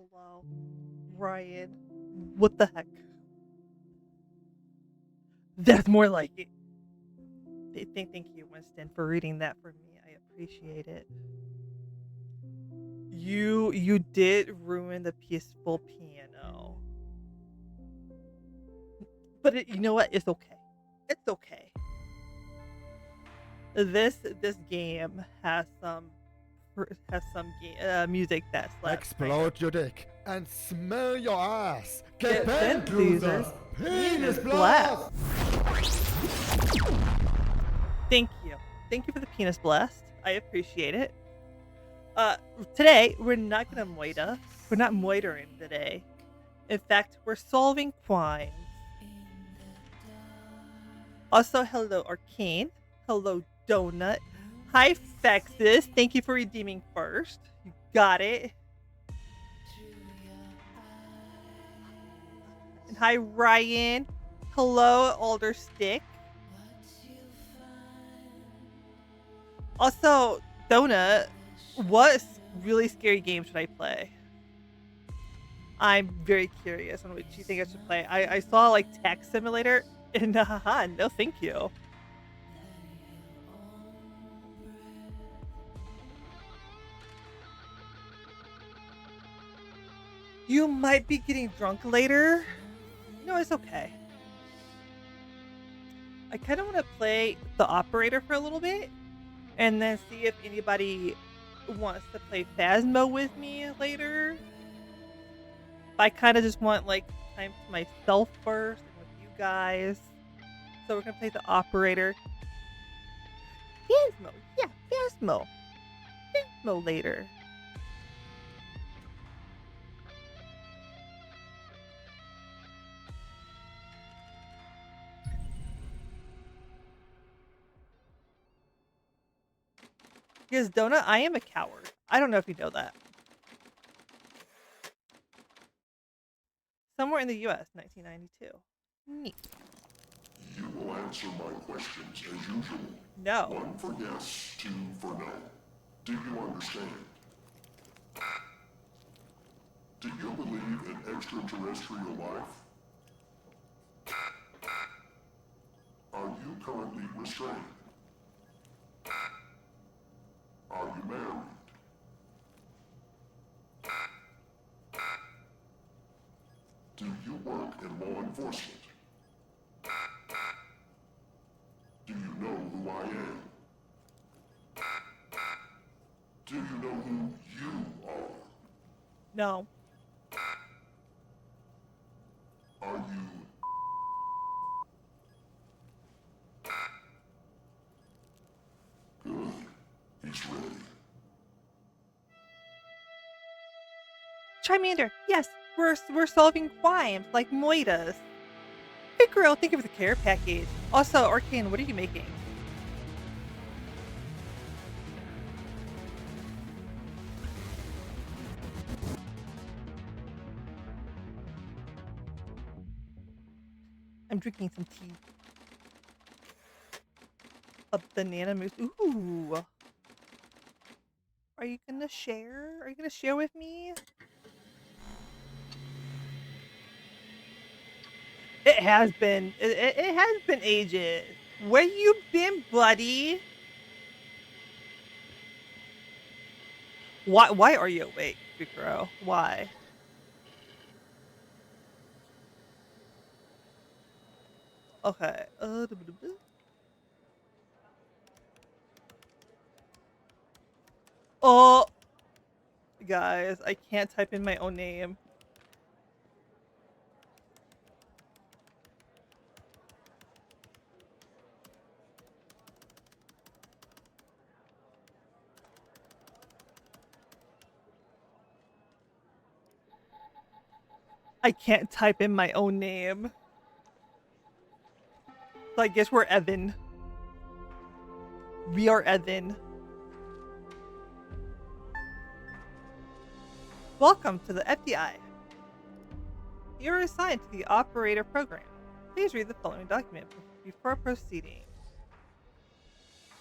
Hello, Ryan. What the heck? That's more like it. Thank you, Winston, for reading that for me. I appreciate it. You did ruin the peaceful piano, but you know what? It's okay. It's okay. This game has some music that's like kind of Explode your dick and smell your ass. get Get bent, bent, loser. losers. Penis Blast. blast. Thank you. Thank you for the penis blast. I appreciate it. Uh, Today we're not gonna moita. We're not moitering today. In fact, we're solving crimes. Also, hello Arcane. Hello Donut. Hi Fexus. Thank you for redeeming first. You got it. And hi Ryan. Hello Alderstick. Also, Donut, what really scary game should I play? I'm very curious on which you think I should play. I saw like Tax Simulator, and no, thank you. You might be getting drunk later. No, it's okay. I kind of want to play the operator for a little bit, and then see if anybody wants to play Phasmo with me later. I kind of just want like time to myself first and with you guys. So we're gonna play the operator. Phasmo, yeah, Phasmo. Phasmo later. Because Donut, I am a coward. I don't know if you know that. Somewhere in the US, 1992. Neat. You will answer my questions as usual. No. 1 for yes, 2 for no. Do you understand? Do you believe in extraterrestrial life? Are you currently restrained? Are you married? Do you work in law enforcement? Do you know who I am? Do you know who you are? No. Are you... Good. He's ready. Charmander, yes, we're solving crimes like Moitas. Hey girl, thank you for the care package. Also, Arcane, what are you making? I'm drinking some tea. A banana mousse. Ooh. Are you gonna share? Are you gonna share with me? It has been. It has been ages. Where you been, buddy? Why are you awake, Bikuro? Why? Okay. Oh, guys, I can't type in my own name. I can't type in my own name. So I guess we're Evan. We are Evan. Welcome to the FDI. You are assigned to the operator program. Please read the following document before proceeding.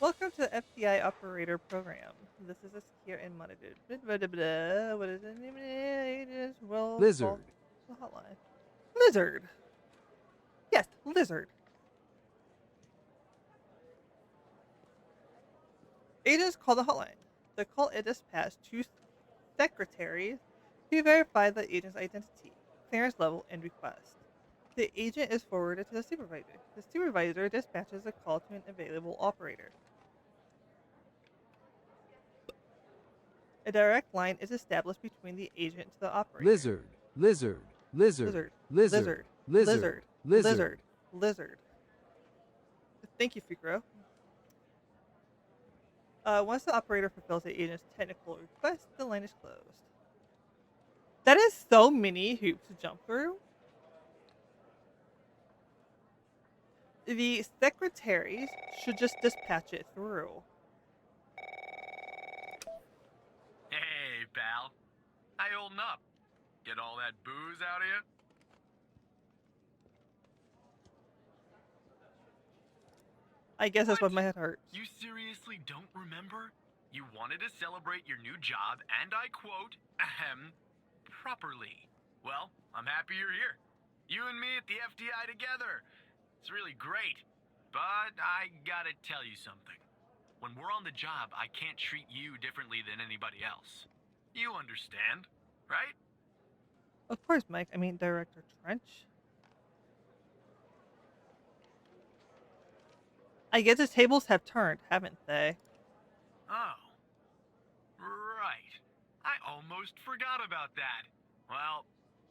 Welcome to the FTI operator program. This is a secure and monitored. What is the name of it? Well, Lizard. the hotline. Lizard. Yes, lizard. Agents call the hotline. The call is dispatched to secretaries to verify the agent's identity, clearance level, and request. The agent is forwarded to the supervisor. The supervisor dispatches a call to an available operator. A direct line is established between the agent to the operator. Lizard. Lizard. Lizard. Lizard. Lizard. Lizard. Lizard. Thank you, Fikro. Once the operator fulfills the agent's technical request, the line is closed. That is so many hoops to jump through. The secretaries should just dispatch it through. Hey, pal. How you holding up? Get all that booze out of you? I guess that's what What? my head hurts. You seriously don't remember? You wanted to celebrate your new job, and I quote, ahem, properly. Well, I'm happy you're here. You and me at the FDI together. It's really great. But I gotta tell you something. When we're on the job, I can't treat you differently than anybody else. You understand, right? Of course, Mike. I mean, Director Trench. I guess the tables have turned, haven't they? Oh. Right. I almost forgot about that. Well,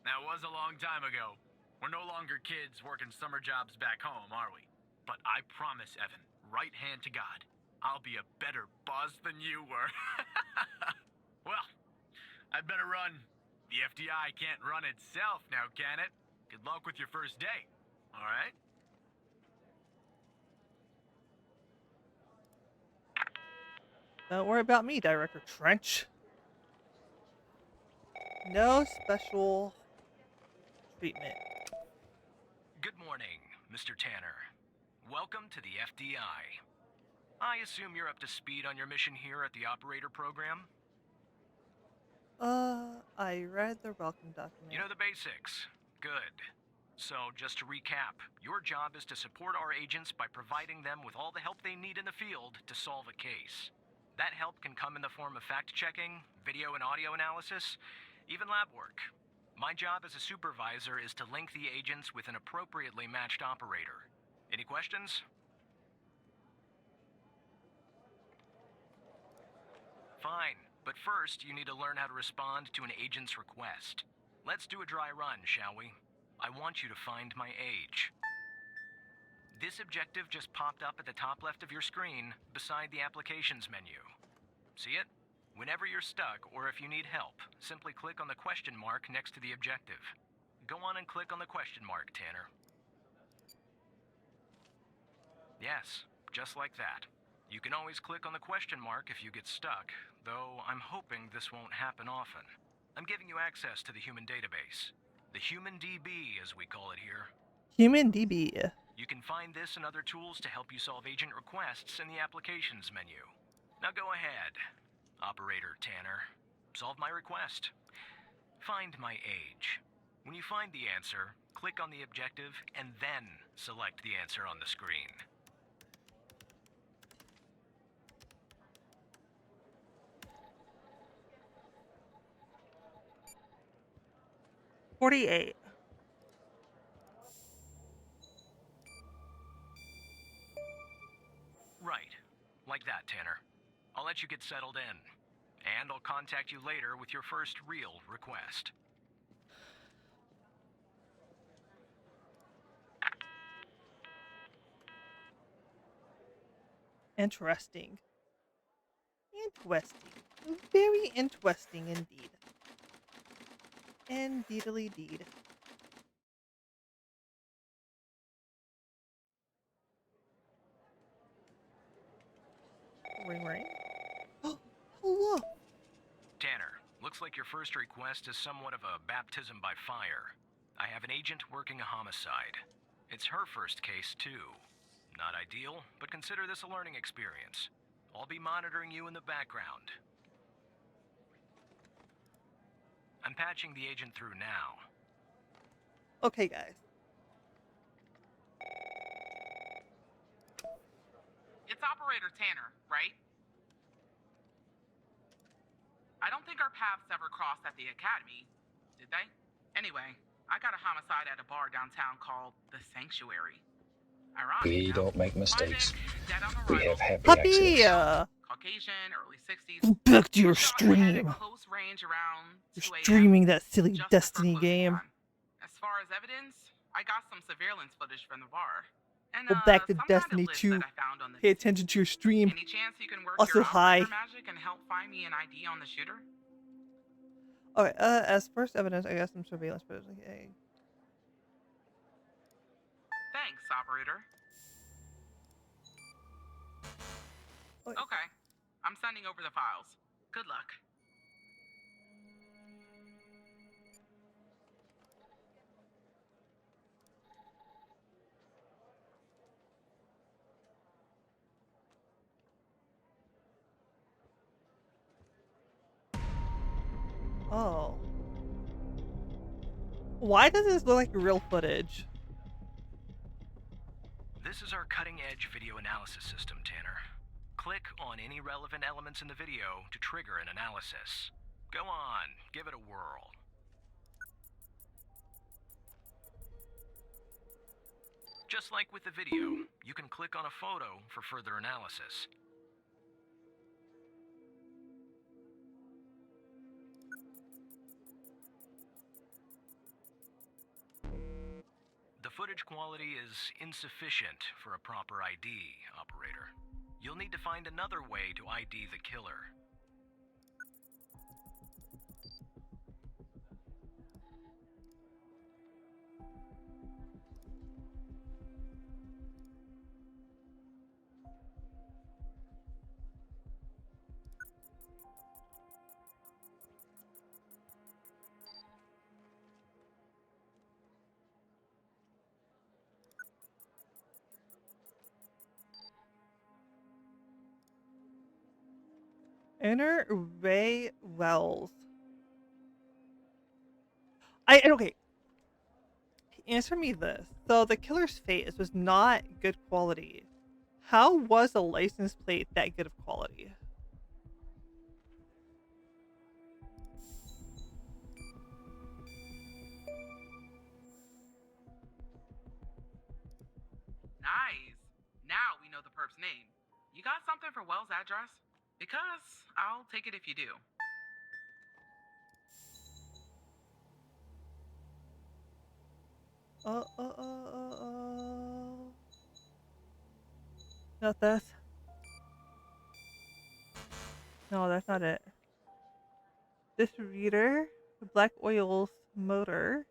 that was a long time ago. We're no longer kids working summer jobs back home, are we? But I promise, Evan, right hand to God, I'll be a better boss than you were. Well, I'd better run. The FDI can't run itself now, can it? Good luck with your first day, all right? Don't worry about me, Director Trench. No special treatment. Good morning, Mr. Tanner. Welcome to the FDI. I assume you're up to speed on your mission here at the operator program? I read the welcome document. You know the basics. Good. So, just to recap, your job is to support our agents by providing them with all the help they need in the field to solve a case. That help can come in the form of fact-checking, video and audio analysis, even lab work. My job as a supervisor is to link the agents with an appropriately matched operator. Any questions? Fine, but first you need to learn how to respond to an agent's request. Let's do a dry run, shall we? I want you to find my age. This objective just popped up at the top left of your screen, beside the applications menu. See it? Whenever you're stuck, or if you need help, simply click on the question mark next to the objective. Go on and click on the question mark, Tanner. Yes, just like that. You can always click on the question mark if you get stuck, though I'm hoping this won't happen often. I'm giving you access to the human database. The Human DB, as we call it here. Human DB. You can find this and other tools to help you solve agent requests in the applications menu. Now go ahead, Operator Tanner. Solve my request. Find my age. When you find the answer, click on the objective and then select the answer on the screen. $48. Right. Like that, Tanner. I'll let you get settled in. And I'll contact you later with your first real request. Interesting. Interesting. Very interesting indeed. Indeedly deed. Ring ring. Oh, hello. Tanner, looks like your first request is somewhat of a baptism by fire. I have an agent working a homicide. It's her first case, too. Not ideal, but consider this a learning experience. I'll be monitoring you in the background. I'm patching the agent through now. Okay, guys. It's Operator Tanner, right? I don't think our paths ever crossed at the academy, did they? Anyway, I got a homicide at a bar downtown called The Sanctuary. Ironic, We no? don't make My mistakes. Nick, dead on We arrival. have happy Puppy! accidents. Caucasian, early 60s. Go back to your Shot in the head at stream. close range around You're 2 a.m., streaming that silly just Destiny before closing game. time. As far as evidence, I got some surveillance footage from the bar. And, Go back to some kind of Destiny list 2. that I found on the Pay attention to your stream. Any chance you can work Also, your hi. operator magic and help find me an ID on the shooter? Okay, as first evidence, I got some surveillance footage. Okay. Thanks, operator. Okay. Okay, I'm sending over the files. Good luck. Oh. Why does this look like real footage? This is our cutting-edge video analysis system, Tanner. Click on any relevant elements in the video to trigger an analysis. Go on, give it a whirl. Just like with the video, you can click on a photo for further analysis. The footage quality is insufficient for a proper ID, operator. You'll need to find another way to ID the killer. Enter Ray Wells. Okay. Answer me this. So the killer's face was not good quality. How was the license plate that good of quality? Nice. Now we know the perp's name. You got something for Wells' address? Because I'll take it if you do. Not this. No, that's not it. This reader, the Black Oils motor.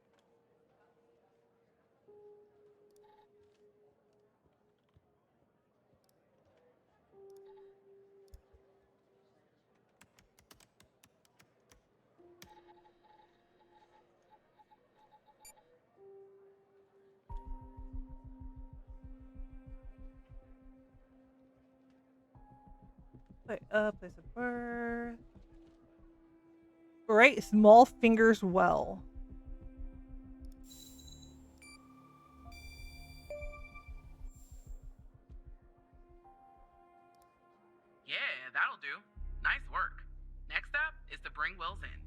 Wait, place of birth. Right, small fingers well. Yeah, that'll do. Nice work. Next up is to bring Wells in.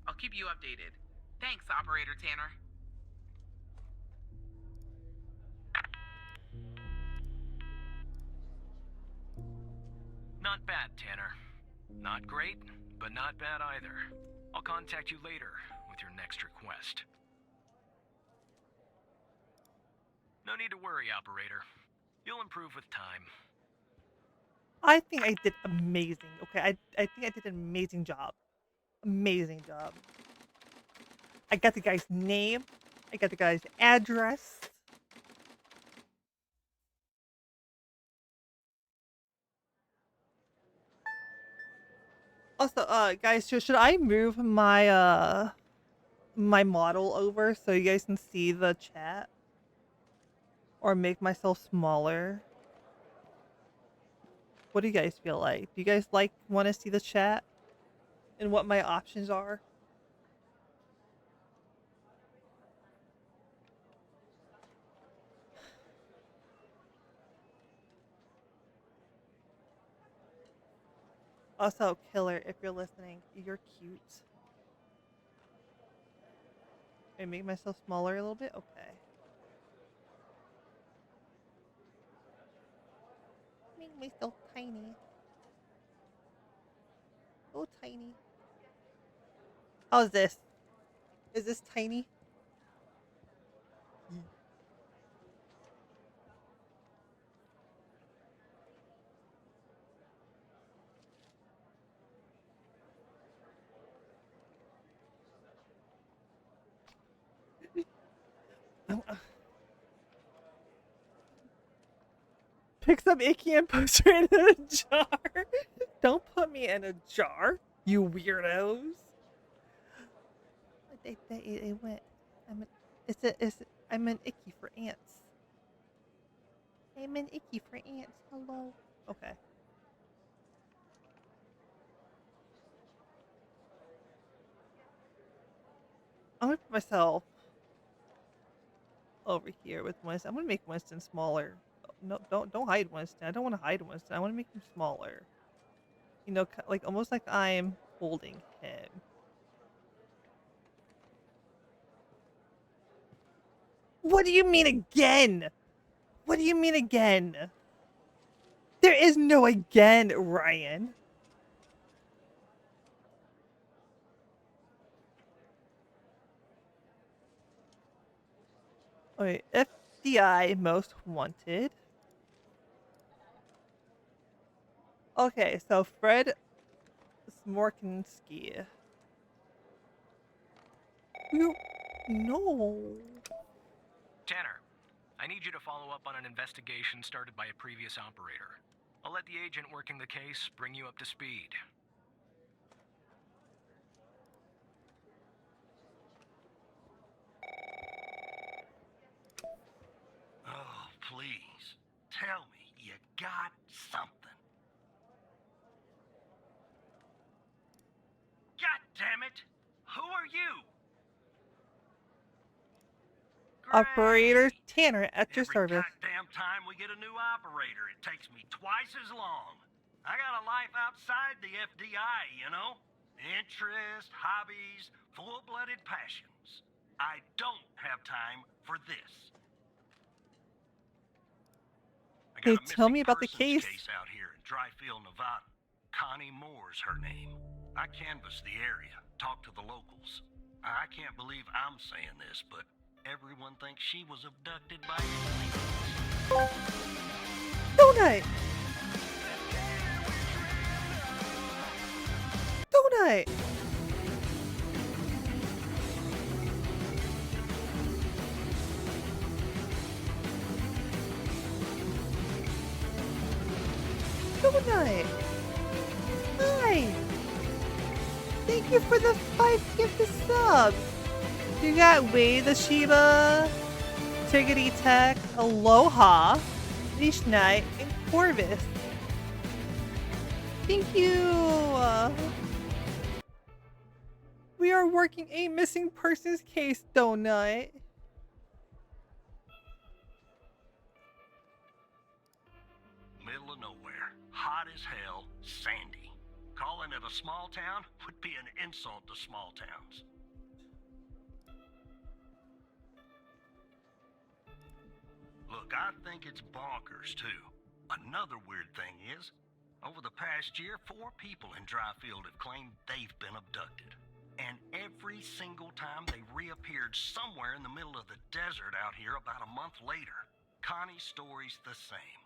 I'll keep you updated. Thanks, Operator Tanner. Not bad, Tanner. Not great, but not bad either. I'll contact you later with your next request. No need to worry, operator. You'll improve with time. I think I did amazing. Okay, I think I did an amazing job. Amazing job. I got the guy's name. I got the guy's address. Also, guys, should I move my my model over so you guys can see the chat? Or make myself smaller? What do you guys feel like? Do you guys want to see the chat and what my options are? Also, Killer, if you're listening, you're cute. I make myself smaller a little bit? Okay. Make myself tiny. So tiny. How's this? Is this tiny? Pick some icky and post it in a jar. Don't put me in a jar, you weirdos. They went. I'm an icky for ants. I'm an icky for ants. Hello. Okay. I'm gonna put myself over here with Winston. I'm gonna make Winston smaller. No, don't hide Winston. I don't want to hide Winston. I want to make him smaller. You know, like almost like I'm holding him. What do you mean again? What do you mean again? There is no again, Ryan. Okay, FDI most wanted. Okay, so Fred Smorkinski. No. Tanner, I need you to follow up on an investigation started by a previous operator. I'll let the agent working the case bring you up to speed. Oh, please. Tell me you got something. God damn it! Who are you? Operator Great. Tanner at your service. Every goddamn time we get a new operator, it takes me twice as long. I got a life outside the FDI, you know? Interests, hobbies, full-blooded passions. I don't have time for this. I Hey, got a tell me missing about the persons case. out here in Dryfield, Nevada. Connie Moore's her name. I canvassed the area, talked to the locals. I can't believe I'm saying this, but everyone thinks she was abducted by aliens. Donut! Donut! Donut! Hi! Thank you for the 5 gifted subs! You got Wade the Shiba, Tiggity Tech, Aloha, Leash Knight, and Corvus. Thank you! We are working a missing persons case, Donut. Middle of nowhere, hot as hell, sandy. Calling it a small town would be an insult to small towns. Look, I think it's bonkers, too. Another weird thing is, over the past year, 4 people in Dryfield have claimed they've been abducted. And every single time they reappeared somewhere in the middle of the desert out here about a month later. Connie's story's the same.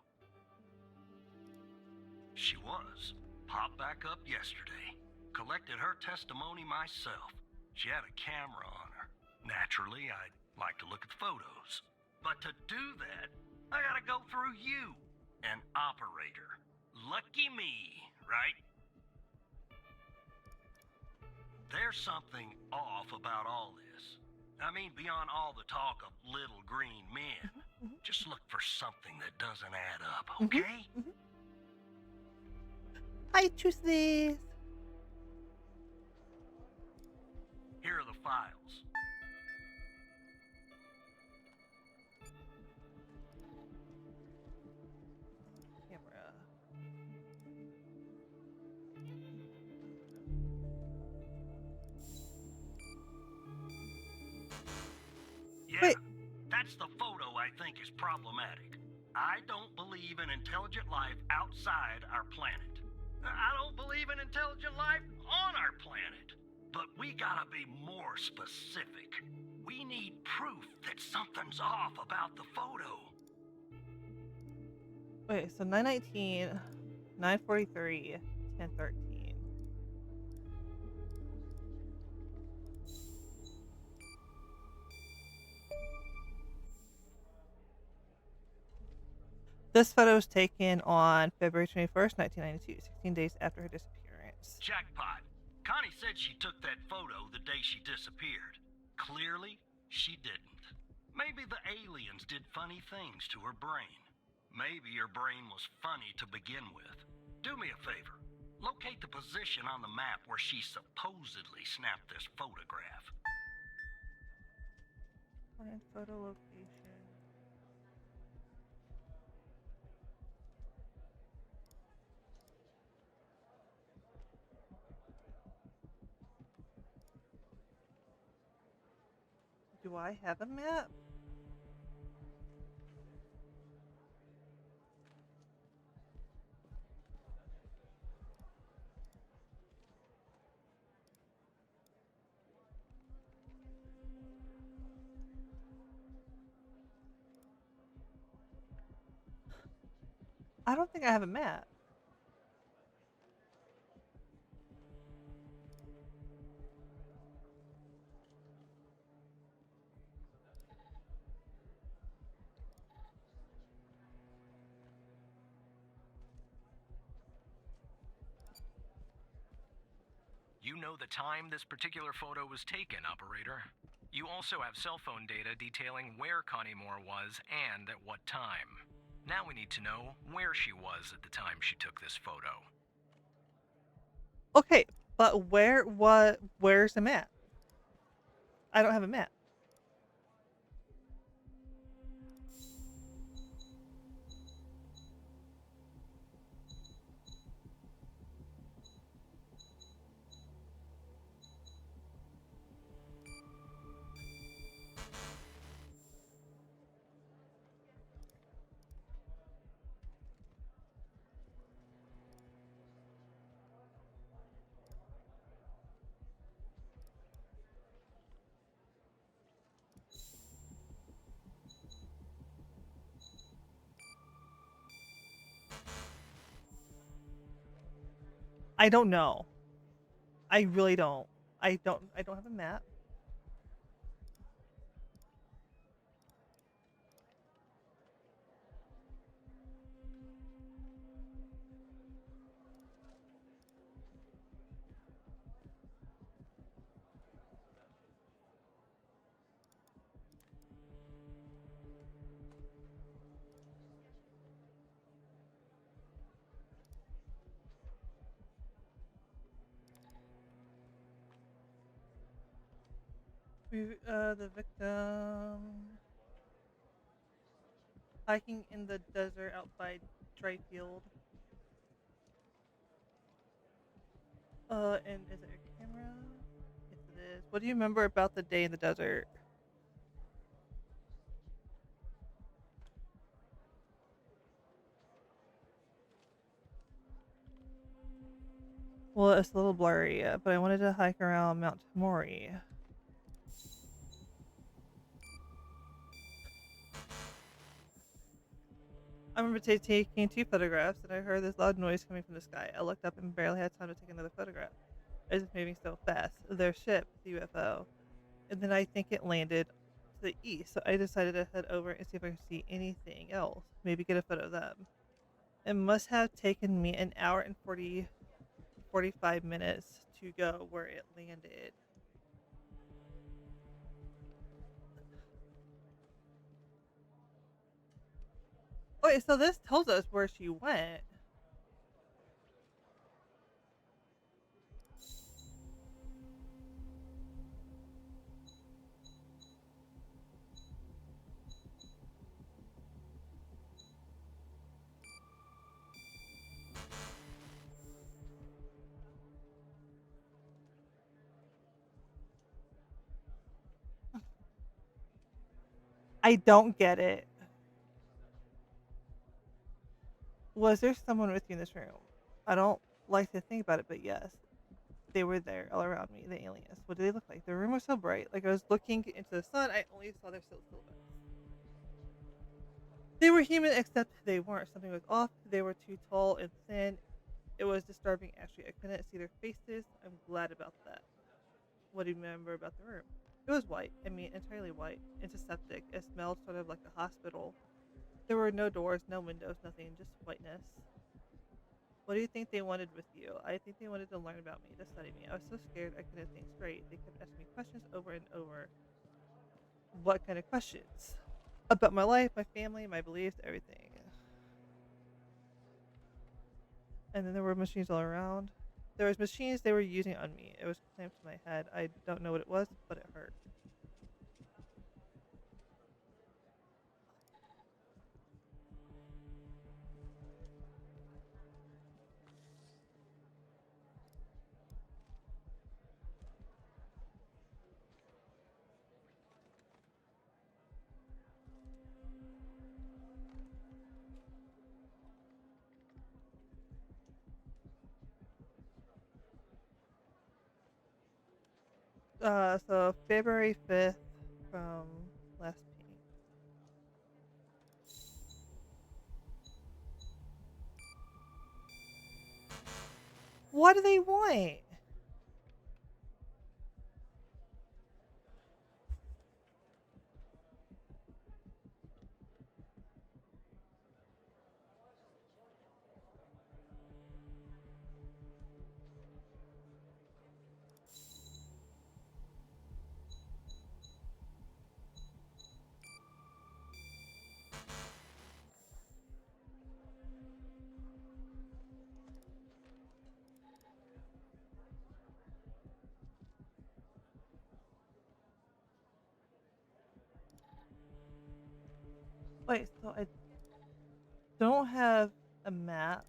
She was. Popped back up yesterday. Collected her testimony myself. She had a camera on her. Naturally, I'd like to look at the photos. But to do that, I gotta go through you, an operator. Lucky me, right? There's something off about all this. I mean, beyond all the talk of little green men. Just look for something that doesn't add up, okay? Hi, Tuesdays. Here are the files. Camera. Yeah, Wait. that's the photo I think is problematic. I don't believe in intelligent life outside our planet. I don't believe in intelligent life on our planet. But we gotta be more specific. We need proof that something's off about the photo. Wait, so 919, 943, 1013. This photo was taken on February 21st, 1992, 16 days after her disappearance. Jackpot. Connie said she took that photo the day she disappeared. Clearly, she didn't. Maybe the aliens did funny things to her brain. Maybe her brain was funny to begin with. Do me a favor. Locate the position on the map where she supposedly snapped this photograph. Find photo location. Do I have a map? I don't think I have a map. You know the time this particular photo was taken, operator. You also have cell phone data detailing where Connie Moore was and at what time. Now we need to know where she was at the time she took this photo. Okay, but where's the map? I don't have a map. I don't know. I really don't. I don't have a map. The victim hiking in the desert out by Dryfield. And is it a camera? Yes, it is. What do you remember about the day in the desert? Well, it's a little blurry, but I wanted to hike around Mount Mori. I remember taking 2 photographs, and I heard this loud noise coming from the sky. I looked up and barely had time to take another photograph. It was moving so fast. Their ship, the UFO. And then I think it landed to the east, so I decided to head over and see if I could see anything else. Maybe get a photo of them. It must have taken me an hour and 45 minutes to go where it landed. Okay, so this tells us where she went. I don't get it. Was there someone with you in this room? I don't like to think about it, but yes. They were there all around me, the aliens. What did they look like? The room was so bright. Like I was looking into the sun, I only saw their silhouettes. They were human, except they weren't. Something was off. They were too tall and thin. It was disturbing, actually. I couldn't see their faces. I'm glad about that. What do you remember about the room? It was white. I mean, entirely white. Antiseptic. It smelled sort of like a hospital. There were no doors, no windows, nothing, just whiteness. What do you think they wanted with you? I think they wanted to learn about me, to study me. I was so scared I couldn't think straight. They kept asking me questions over and over. What kind of questions? About my life, my family, my beliefs, everything. And then there were machines all around. There was machines they were using on me. It was clamped to my head. I don't know what it was, but it hurt. So February 5th from last painting. What do they want? Wait, so I don't have a map.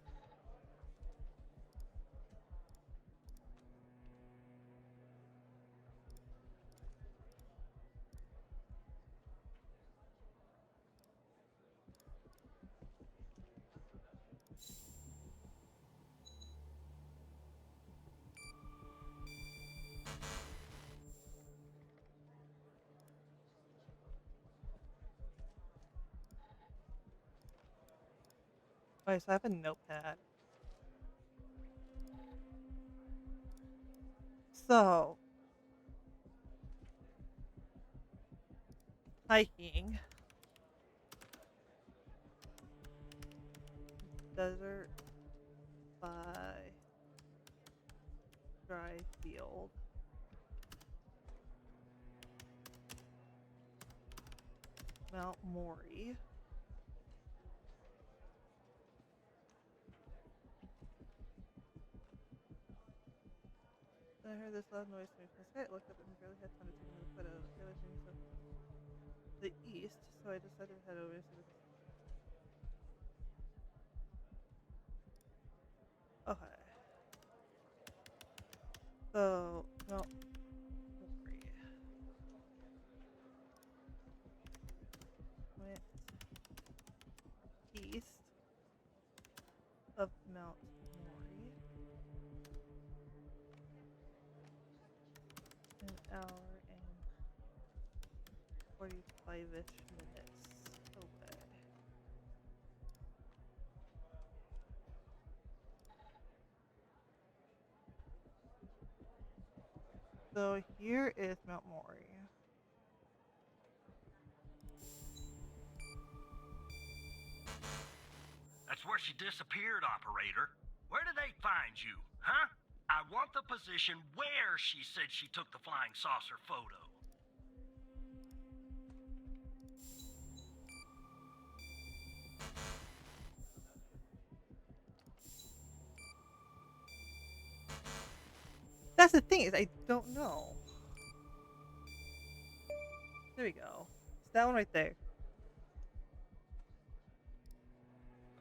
Wait, so I have a notepad. So, hiking. Desert by dry field. Mount Maury. I heard this loud noise from my sky. I looked up and barely had time to take another photo. It was moving so the east, so I decided to head over to the. Okay. So, no. Went east of Mount Maury. An hour and 45-ish minutes away. So here is Mount Maury. That's where she disappeared, operator. Where did they find you, huh? I want the position where she said she took the flying saucer photo. That's the thing, is I don't know. There we go. It's that one right there.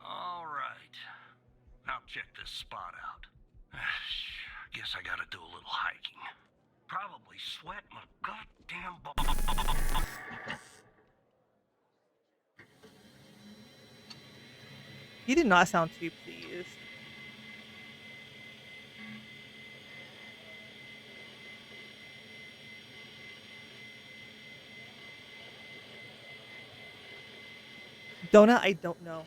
All right. I'll check this spot out. Guess I gotta do a little hiking. Probably sweat my goddamn He did not sound too pleased. Donut, I don't know.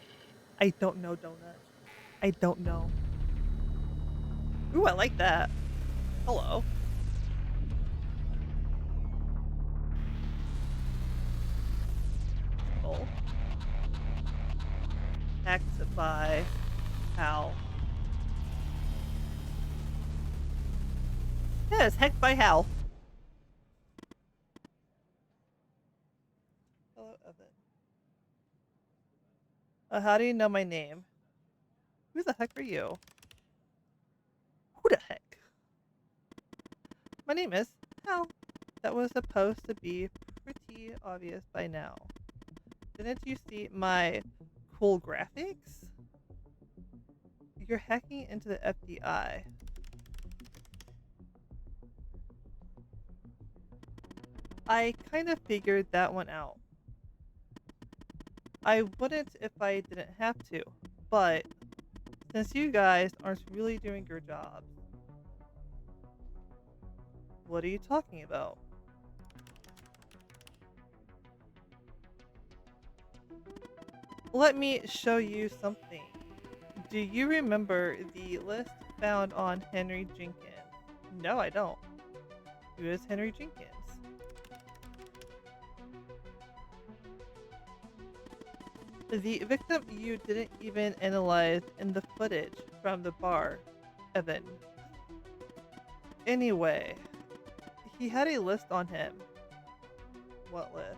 I don't know, Donut. I don't know. Ooh, I like that. Hello. Oh. Hacked by Hal. Yes, hacked by Hal. Hello, Evan. How do you know my name? Who the heck are you? Who the heck? My name is Hal. That was supposed to be pretty obvious by now. Didn't you see my cool graphics? You're hacking into the FBI. I kind of figured that one out. I wouldn't if I didn't have to, but since you guys aren't really doing your jobs. What are you talking about? Let me show you something. Do you remember the list found on Henry Jenkins? No, I don't. Who is Henry Jenkins? The victim you didn't even analyze in the footage from the bar, Evan. Anyway, he had a list on him. What list?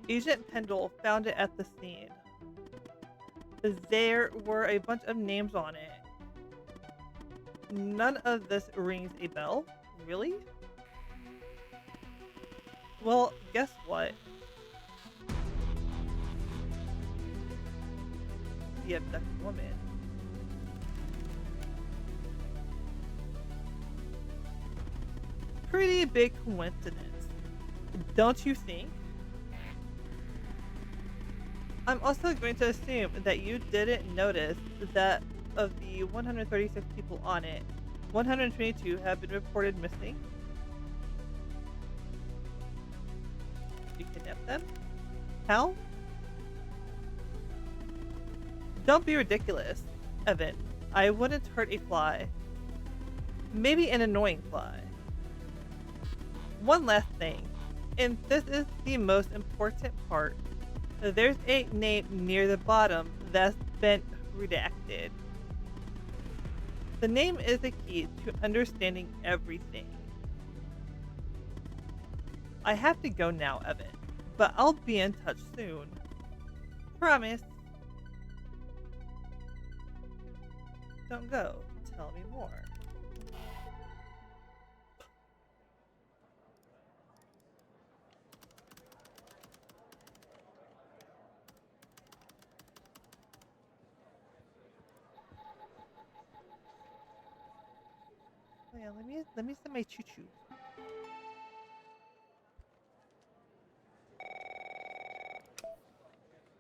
Agent Pendle found it at the scene. There were a bunch of names on it. None of this rings a bell? Really? Well, guess what? The abducted woman. Pretty big coincidence, don't you think? I'm also going to assume that you didn't notice that of the 136 people on it, 122 have been reported missing. You kidnapped them? How? Don't be ridiculous, Evan. I wouldn't hurt a fly. Maybe an annoying fly. One last thing, and this is the most important part. There's a name near the bottom that's been redacted. The name is the key to understanding everything. I have to go now, Evan, but I'll be in touch soon. Promise. Don't go. Tell me more. Oh yeah, let me send my choo-choo.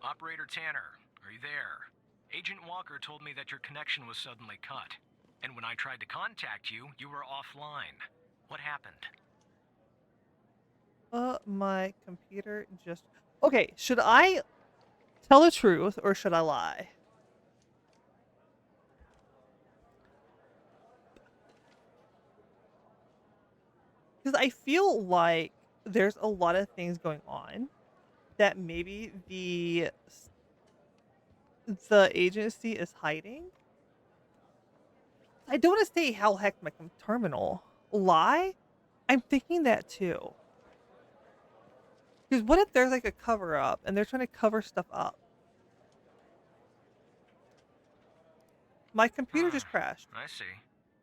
Operator Tanner, are you there? Agent Walker told me that your connection was suddenly cut. And when I tried to contact you, you were offline. What happened? My computer just... Okay, should I tell the truth or should I lie? Because I feel like there's a lot of things going on that maybe the agency is hiding. I don't want to say how heck my terminal. Lie? I'm thinking that too. Because what if there's like a cover up and they're trying to cover stuff up? My computer just crashed. I see.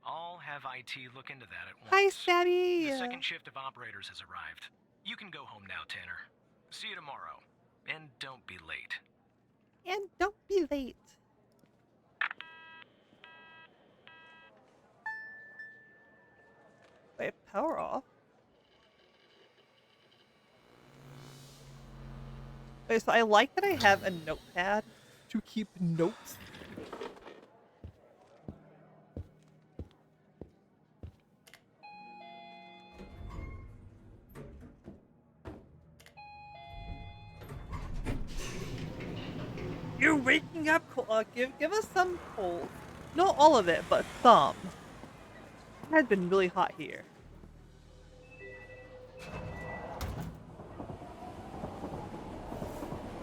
I'll have IT look into that at once. Hi, Stabby! The second shift of operators has arrived. You can go home now, Tanner. See you tomorrow. And don't be late. And don't be late. Wait, power off? Okay, so I like that I have a notepad to keep notes. You're waking up. Give us some cold. Not all of it, but some. It has been really hot here.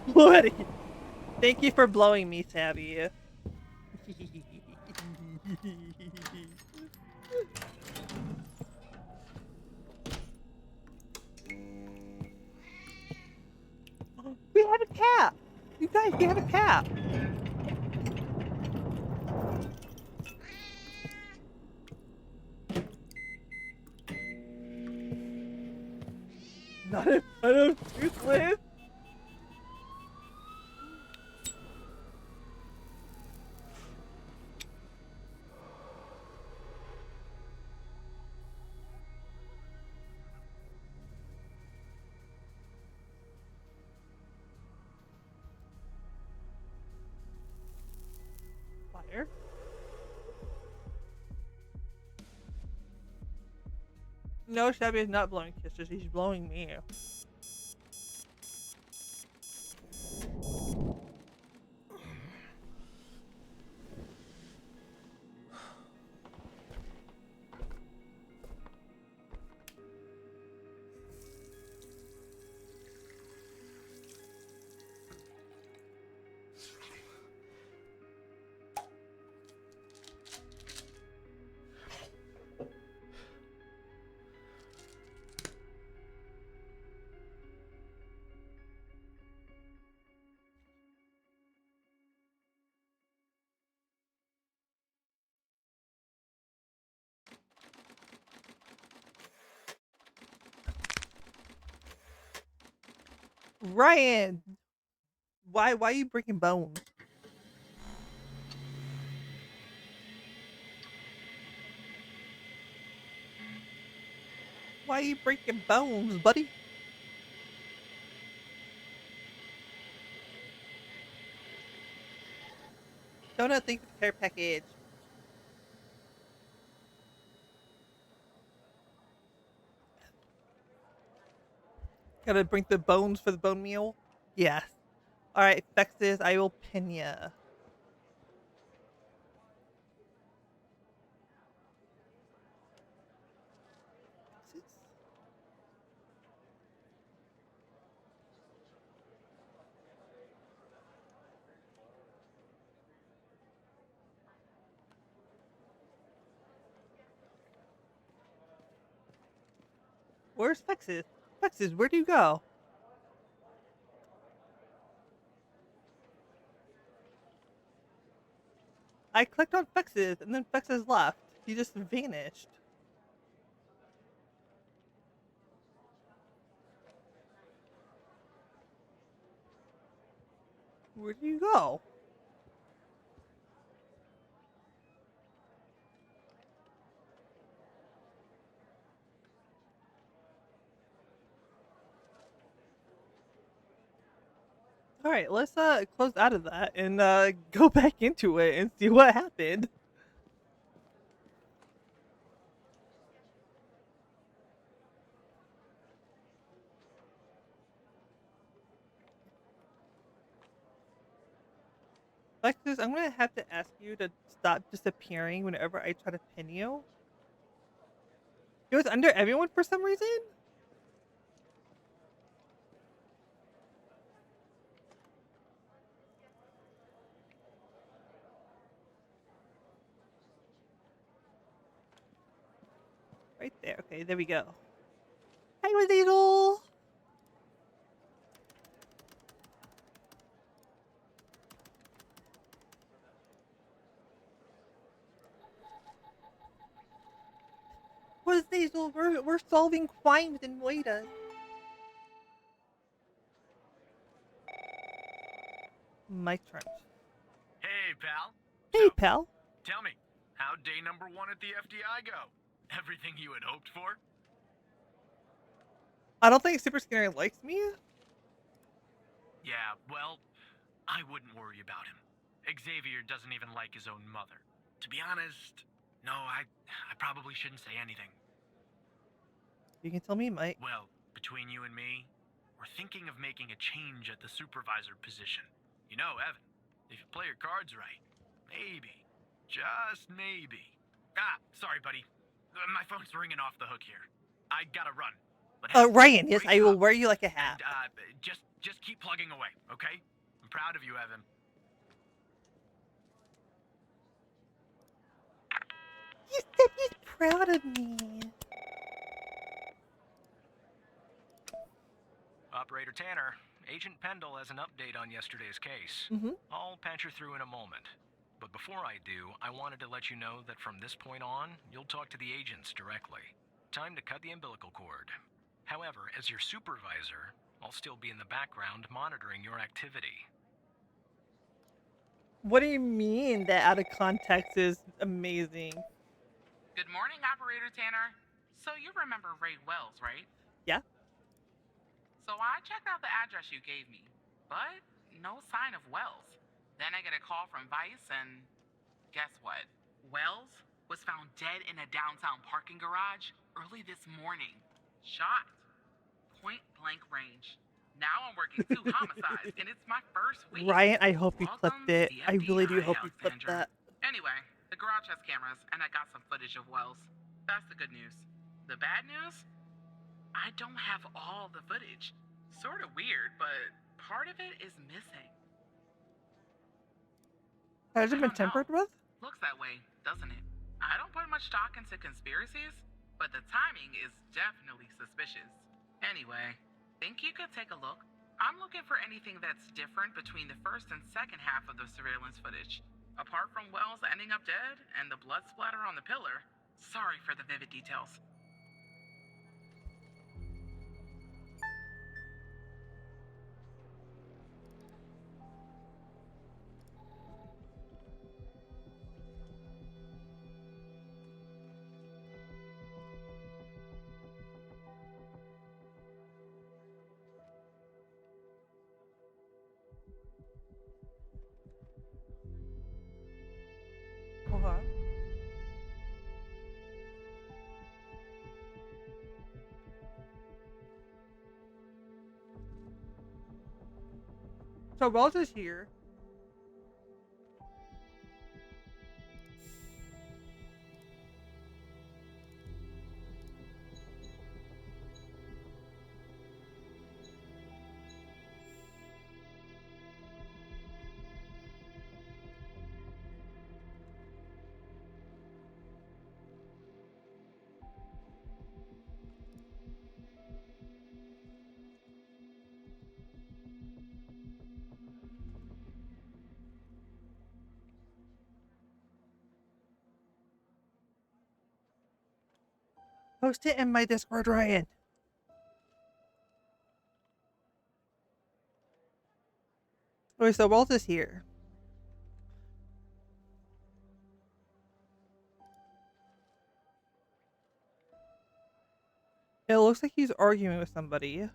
Bloody. Thank you for blowing me, Tabby. We have a cap. You guys, we have a cap. Not in front of Toothless. Fire. No, Shabby is not blowing kisses. He's blowing me. Ryan, why are you breaking bones? Why are you breaking bones, buddy? Donut, thank you for the care package. Gotta bring the bones for the bone meal? Yes. Alright, Fexes, I will pin ya. Where's Fexes? Fexes, where do you go? I clicked on Fexes, and then Fexes left. He just vanished. Where do you go? Alright, let's close out of that and go back into it and see what happened. Lexus, I'm gonna have to ask you to stop disappearing whenever I try to pin you. It was under everyone for some reason? Right there. Okay, there we go. Hi, Wazeedle! Wazeedle, we're solving crimes in Moida. Mike Trench. Hey, pal. Hey, pal. Tell me, how'd day number 1 at the FDI go? Everything you had hoped for? I don't think Super Skinner likes me. Yeah, well, I wouldn't worry about him. Xavier doesn't even like his own mother. To be honest, no, I probably shouldn't say anything. You can tell me, Mike. Well, between you and me, we're thinking of making a change at the supervisor position. You know, Evan, if you play your cards right, maybe, just maybe. Sorry, buddy. My phone's ringing off the hook here. I gotta run. But hey, Ryan, yes, great I will job. wear you like a hat. And, just keep plugging away, okay? I'm proud of you, Evan. He said he's proud of me. Operator Tanner, Agent Pendle has an update on yesterday's case. Mm-hmm. I'll patch her through in a moment. But before I do, I wanted to let you know that from this point on, you'll talk to the agents directly. Time to cut the umbilical cord. However, as your supervisor, I'll still be in the background monitoring your activity. What do you mean that out of context is amazing? Good morning, Operator Tanner. So you remember Ray Wells, right? Yeah. So I checked out the address you gave me, but no sign of Wells. Then I get a call from Vice, and guess what? Wells was found dead in a downtown parking garage early this morning. Shot. Point blank range. Now I'm working 2 homicides, and it's my first week. Ryan, I hope you Welcome clipped it. to the I really do FBI, hope you clipped Alexandra. that. Anyway, the garage has cameras, and I got some footage of Wells. That's the good news. The bad news? I don't have all the footage. Sort of weird, but part of it is missing. Has it I been don't know. tempered with? Looks that way, doesn't it? I don't put much stock into conspiracies, but the timing is definitely suspicious. Anyway, think you could take a look? I'm looking for anything that's different between the first and second half of the surveillance footage. Apart from Wells ending up dead and the blood splatter on the pillar. Sorry for the vivid details. Okay. So Wells is here. Post it in my Discord, Ryan. Okay, so Wells is here. It looks like he's arguing with somebody.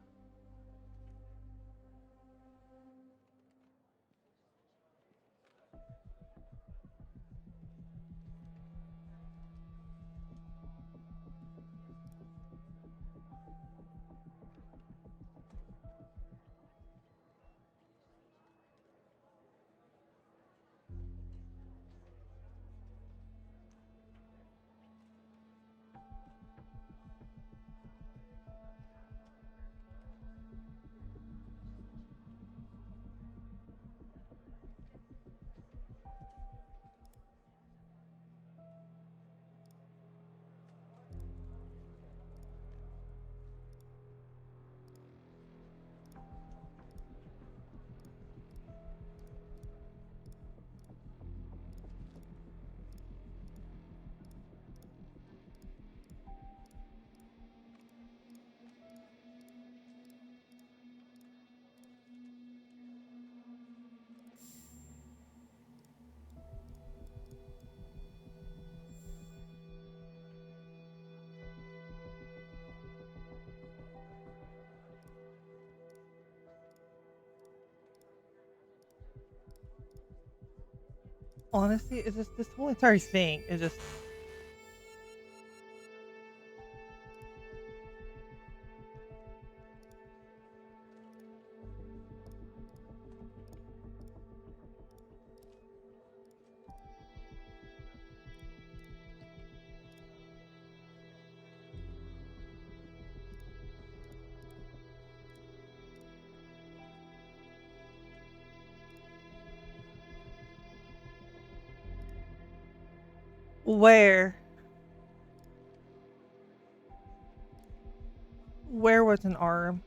Honestly, it's just this whole entire thing is just. Where? Where was an arm?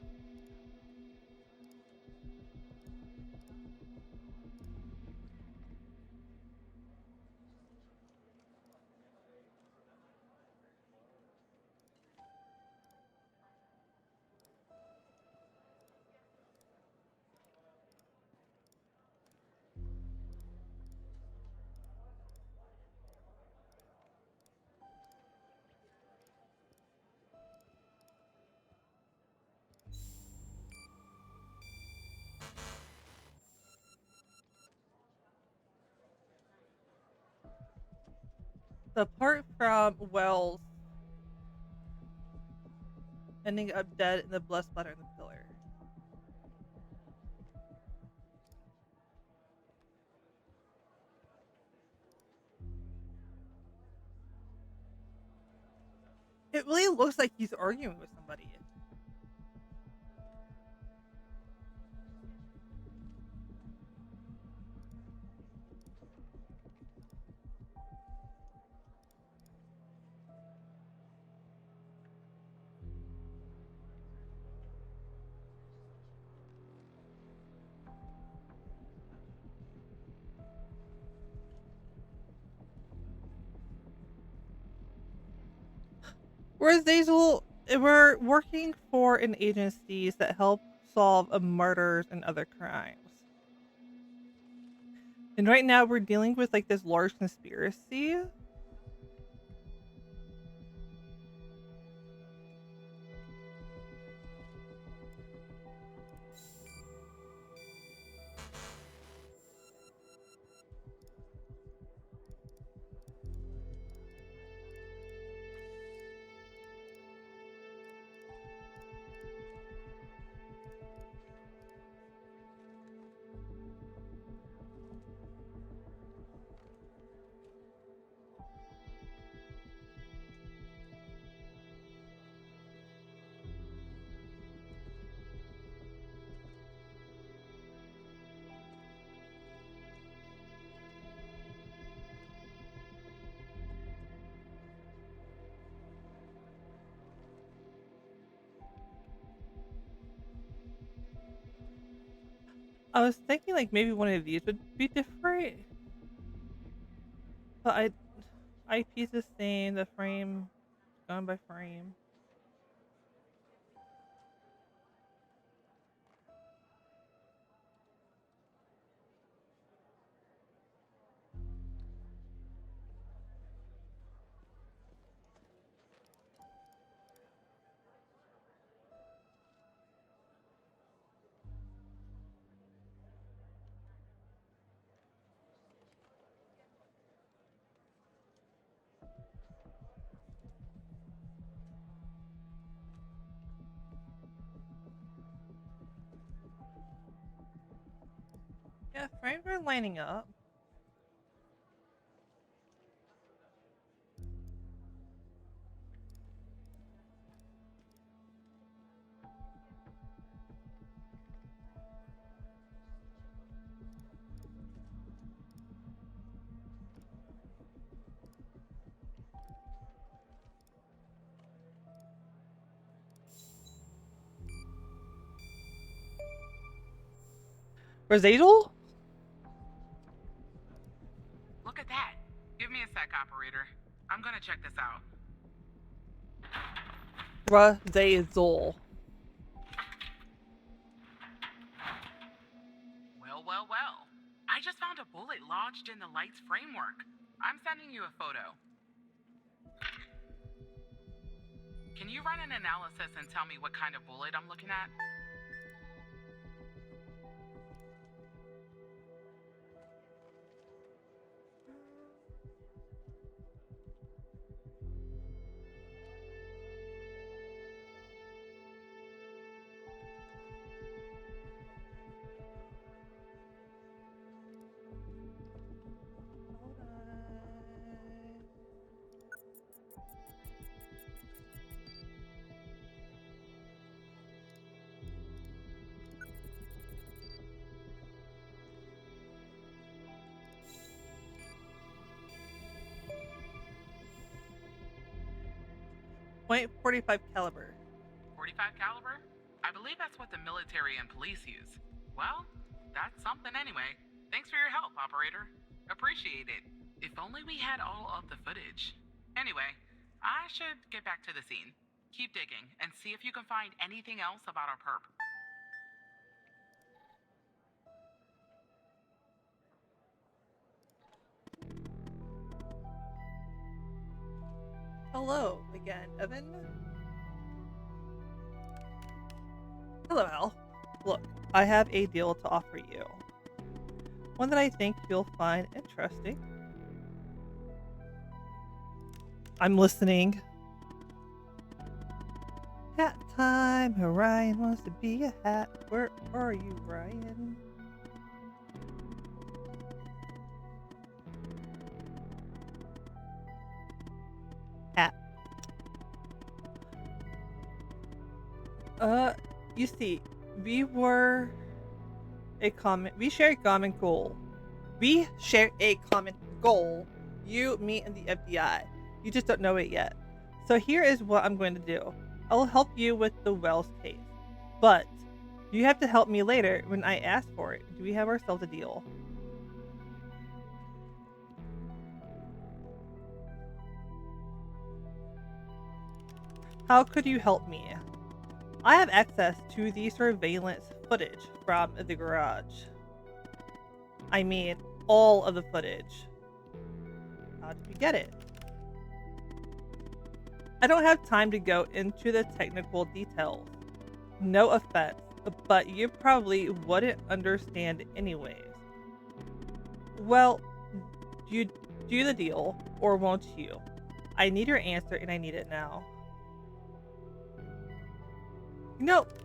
The part from Wells ending up dead in the blood splatter in the pillar. It really looks like he's arguing with somebody. Whereas we're working for an agencies that help solve murders and other crimes. And right now we're dealing with like this large conspiracy. I was thinking like maybe one of these would be different. But eyepiece is the same, the frame gone by frame. Yeah, frames are lining up. Razazel? Look at that. Give me a sec, operator. I'm gonna check this out. Razazel. Well. I just found a bullet lodged in the light's framework. I'm sending you a photo. Can you run an analysis and tell me what kind of bullet I'm looking at? .45 caliber. 45 caliber? I believe that's what the military and police use. Well, that's something anyway. Thanks for your help, operator. Appreciate it. If only we had all of the footage. Anyway, I should get back to the scene. Keep digging and see if you can find anything else about our perp. Hello again, Evan. Hello, Al. Look, I have a deal to offer you. One that I think you'll find interesting. I'm listening. Hat time. Ryan wants to be a hat. Where are you, Ryan? Hat. You see, we share a common goal. We share a common goal. You, me, and the FBI. You just don't know it yet. So here is what I'm going to do. I'll help you with the Wells case. But you have to help me later when I ask for it. Do we have ourselves a deal? How could you help me? I have access to the surveillance footage from the garage. I mean, all of the footage. How did we get it? I don't have time to go into the technical details. No offense, but you probably wouldn't understand anyways. Well, you do the deal, or won't you? I need your answer and I need it now.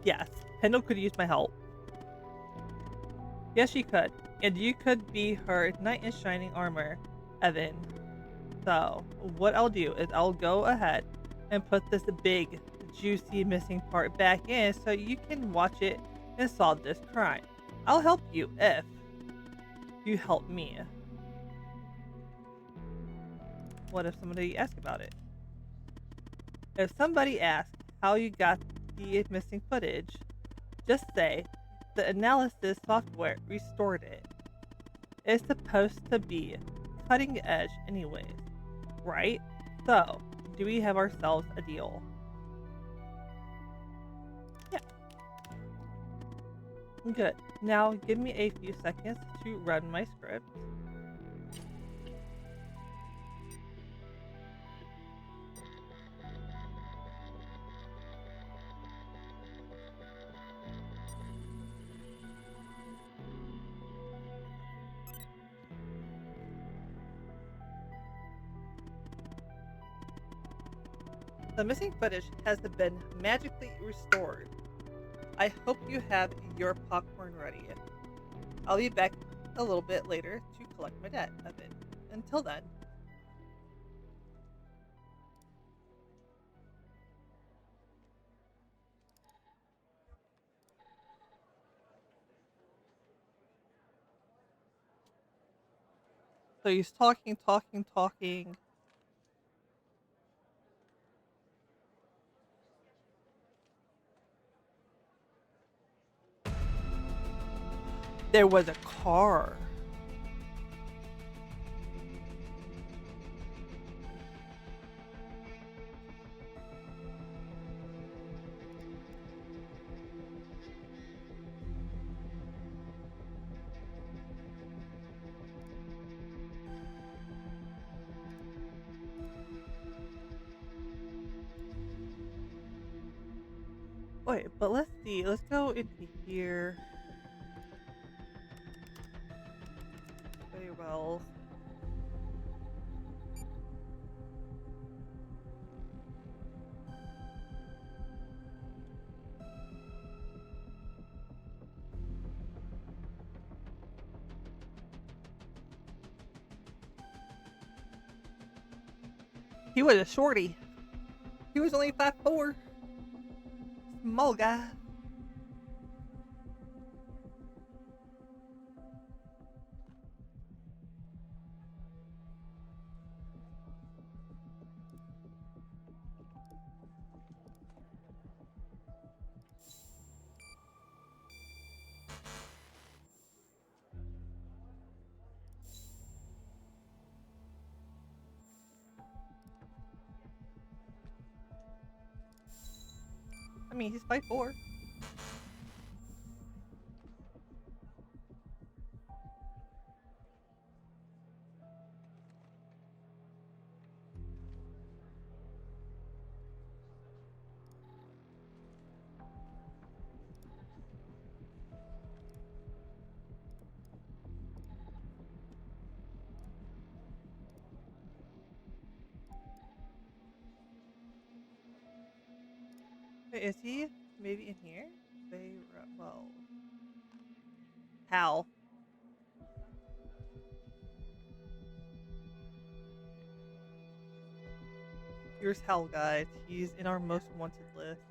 Yes, Pendle could use my help. Yes, she could. And you could be her knight in shining armor, Evan. So, what I'll do is I'll go ahead and put this big, juicy missing part back in so you can watch it and solve this crime. I'll help you if you help me. What if somebody asks about it? If somebody asks how you got the missing footage, just say the analysis software restored it. It's supposed to be cutting edge anyways, right? So, do we have ourselves a deal? Yeah. Good. Now give me a few seconds to run my script. The missing footage has been magically restored. I hope you have your popcorn ready. I'll be back a little bit later to collect my debt of it. Until then. So he's talking. There was a car. Wait, but let's see. Let's go into here. Very well. He was a shorty. He was only 5'4". Small guy. mean, he's 5'4". Wait, is he maybe in here? Well, Hal. Here's Hal, guys. He's in our most wanted list.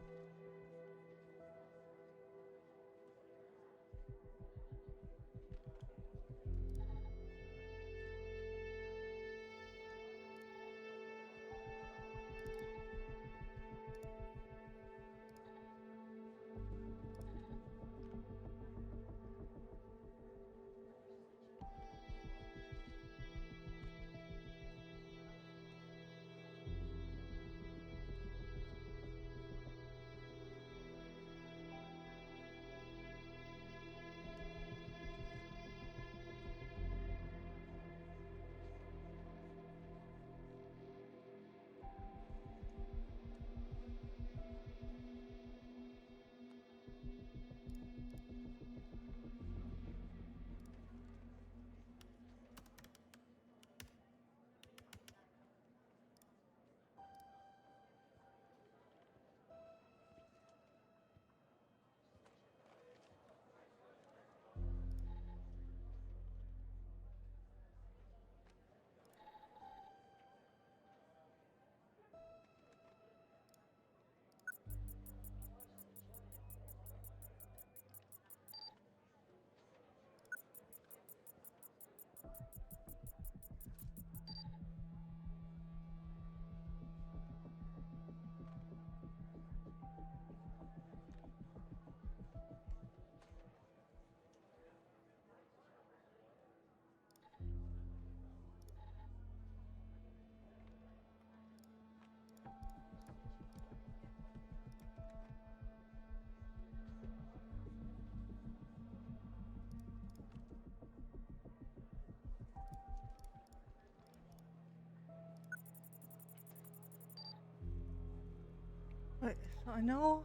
Wait, so I know.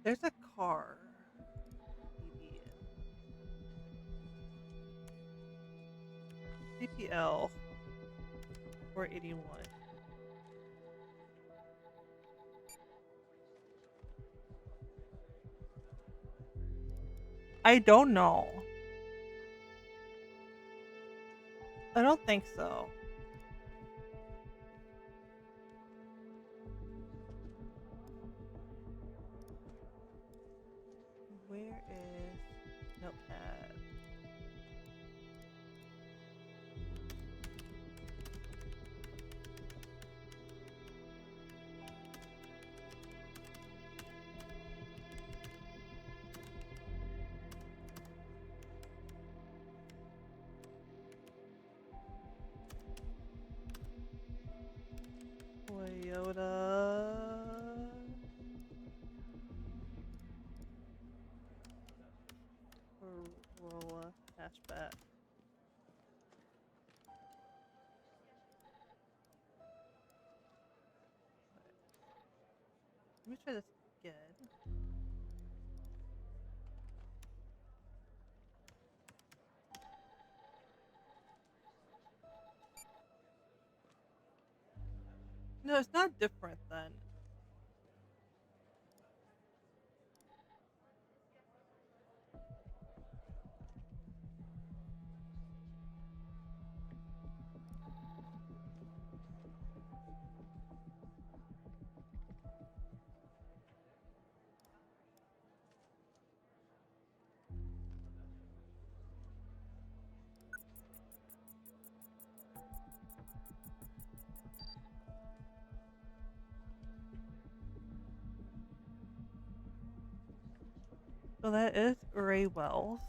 There's a car. CPL 481. I don't know. I don't think so. Where is Notepad? Toyota. Corolla hatchback. Let me try this again. No, it's not different then. So that is Ray Wells.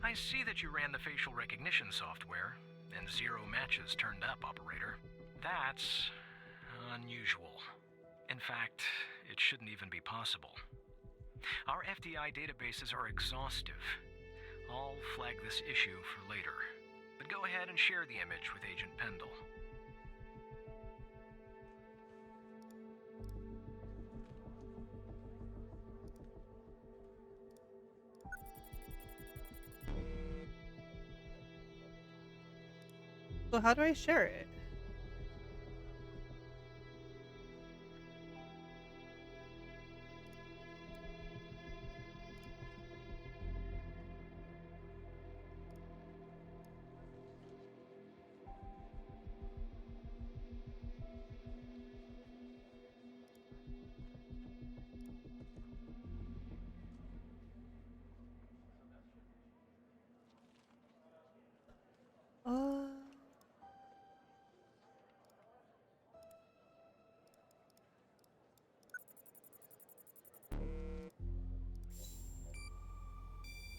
I see that you ran the facial recognition software, and 0 matches turned up, Operator. That's unusual. In fact, it shouldn't even be possible. Our FDI databases are exhaustive. I'll flag this issue for later, but go ahead and share the image with Agent Pendle. So how do I share it?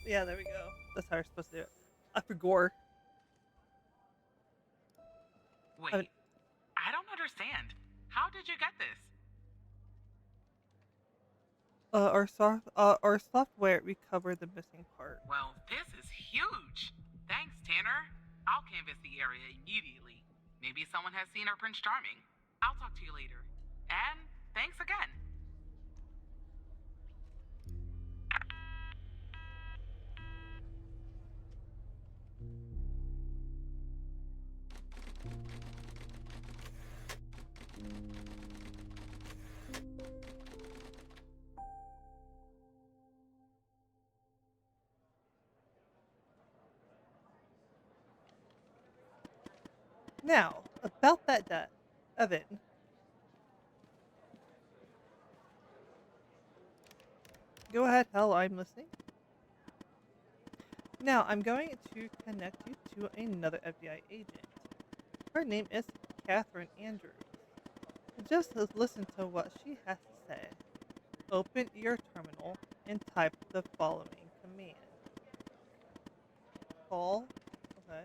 Yeah, there we go. That's how we're supposed to do it. I forgot. Wait, I don't understand. How did you get this? Our software recovered the missing part. Well, this is huge. Thanks, Tanner. I'll canvass the area immediately. Maybe someone has seen our Prince Charming. I'll talk to you later. And thanks again. Now, about that debt, Evan. Go ahead, Hell, I'm listening. Now, I'm going to connect you to another FBI agent. Her name is Catherine Andrews. Just listen to what she has to say. Open your terminal and type the following command. Call. Okay.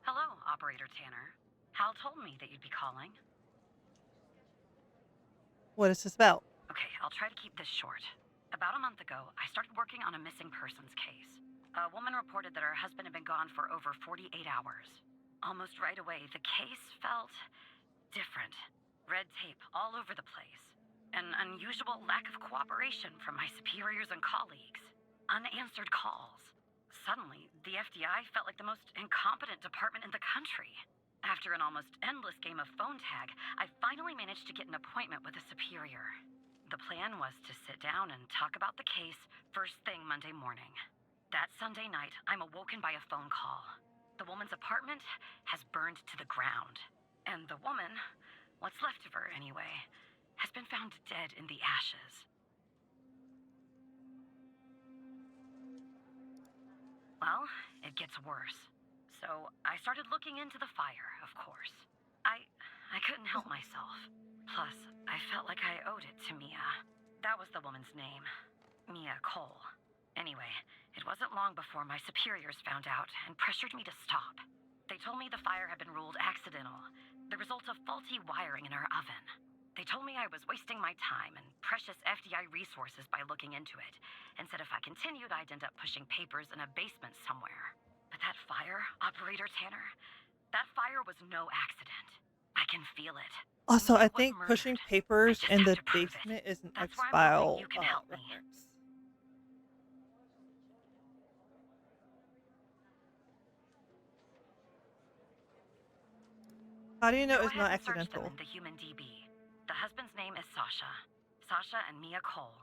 Hello, Operator Tanner. Hal told me that you'd be calling. What is this about? Okay, I'll try to keep this short. About a month ago, I started working on a missing persons case. A woman reported that her husband had been gone for over 48 hours. Almost right away, the case felt different. Red tape all over the place. An unusual lack of cooperation from my superiors and colleagues. Unanswered calls. Suddenly, the FDI felt like the most incompetent department in the country. After an almost endless game of phone tag, I finally managed to get an appointment with a superior. The plan was to sit down and talk about the case first thing Monday morning. That Sunday night, I'm awoken by a phone call. The woman's apartment has burned to the ground. And the woman, what's left of her anyway, has been found dead in the ashes. Well, it gets worse. So I started looking into the fire, of course. I couldn't help myself. Plus, I felt like I owed it to Mia. That was the woman's name. Mia Cole. Anyway, it wasn't long before my superiors found out and pressured me to stop. They told me the fire had been ruled accidental, the result of faulty wiring in our oven. They told me I was wasting my time and precious FDI resources by looking into it, and said if I continued, I'd end up pushing papers in a basement somewhere. But that fire, Operator Tanner, that fire was no accident. I can feel it. Also, I Mia was think pushing murdered. papers I just in have the to prove it. basement is an That's where I'm X-File hoping you can help me. reference. How do you know Go it's ahead not and search them accidental? in the human DB. The husband's name is Sasha. Sasha and Mia Cole.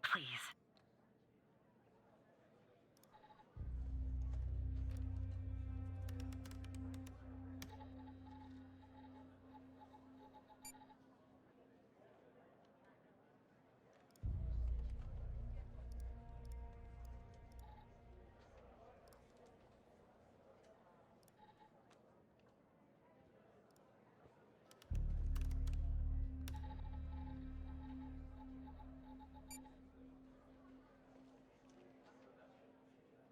Please.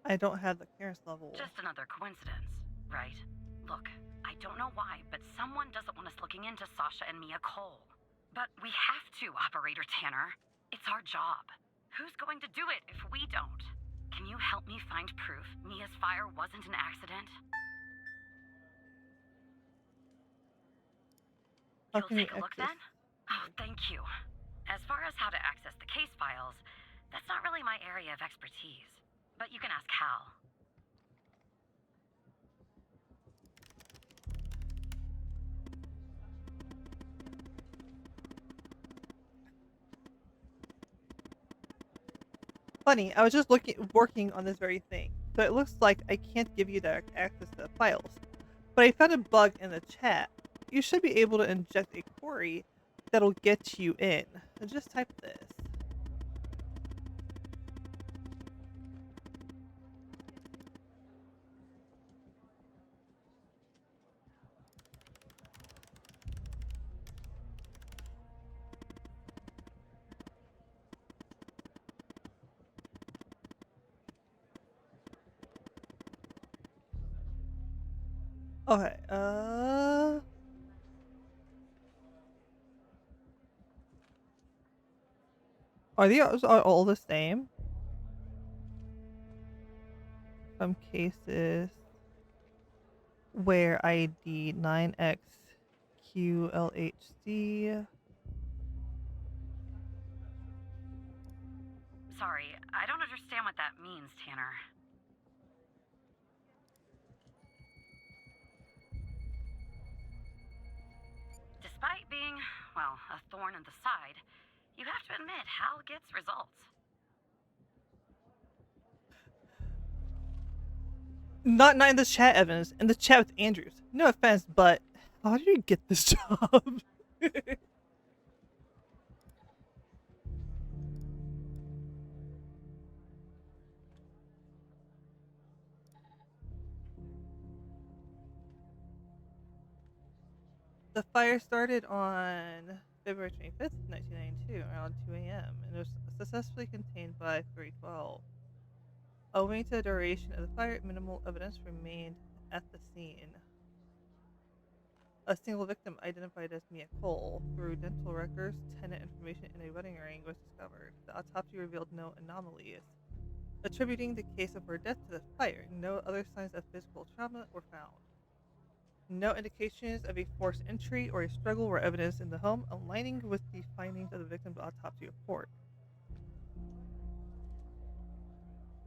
I don't have the clearance level. Just another coincidence, right? Look, I don't know why, but someone doesn't want us looking into Sasha and Mia Cole. But we have to, Operator Tanner. It's our job. Who's going to do it if we don't? Can you help me find proof Mia's fire wasn't an accident? How You'll can you take a look access? then? Oh, thank you. As far as how to access the case files, that's not really my area of expertise. But you can ask Hal. Funny, I was just working on this very thing, so it looks like I can't give you direct access to the files. But I found a bug in the chat. You should be able to inject a query that'll get you in. So just type this. Okay, are these all the same? Some cases where ID 9XQLHC. Sorry, I don't understand what that means, Tanner. Despite being, well, a thorn in the side, you have to admit Hal gets results. Not in the chat, Evans. In the chat with Andrews. No offense, but how did you get this job? The fire started on February 25th, 1992, around 2 a.m., and was successfully contained by 312. Owing to the duration of the fire, minimal evidence remained at the scene. A single victim, identified as Mia Cole, through dental records, tenant information, and a wedding ring, was discovered. The autopsy revealed no anomalies. Attributing the case of her death to the fire, no other signs of physical trauma were found. No indications of a forced entry or a struggle were evidenced in the home, aligning with the findings of the victim's autopsy report.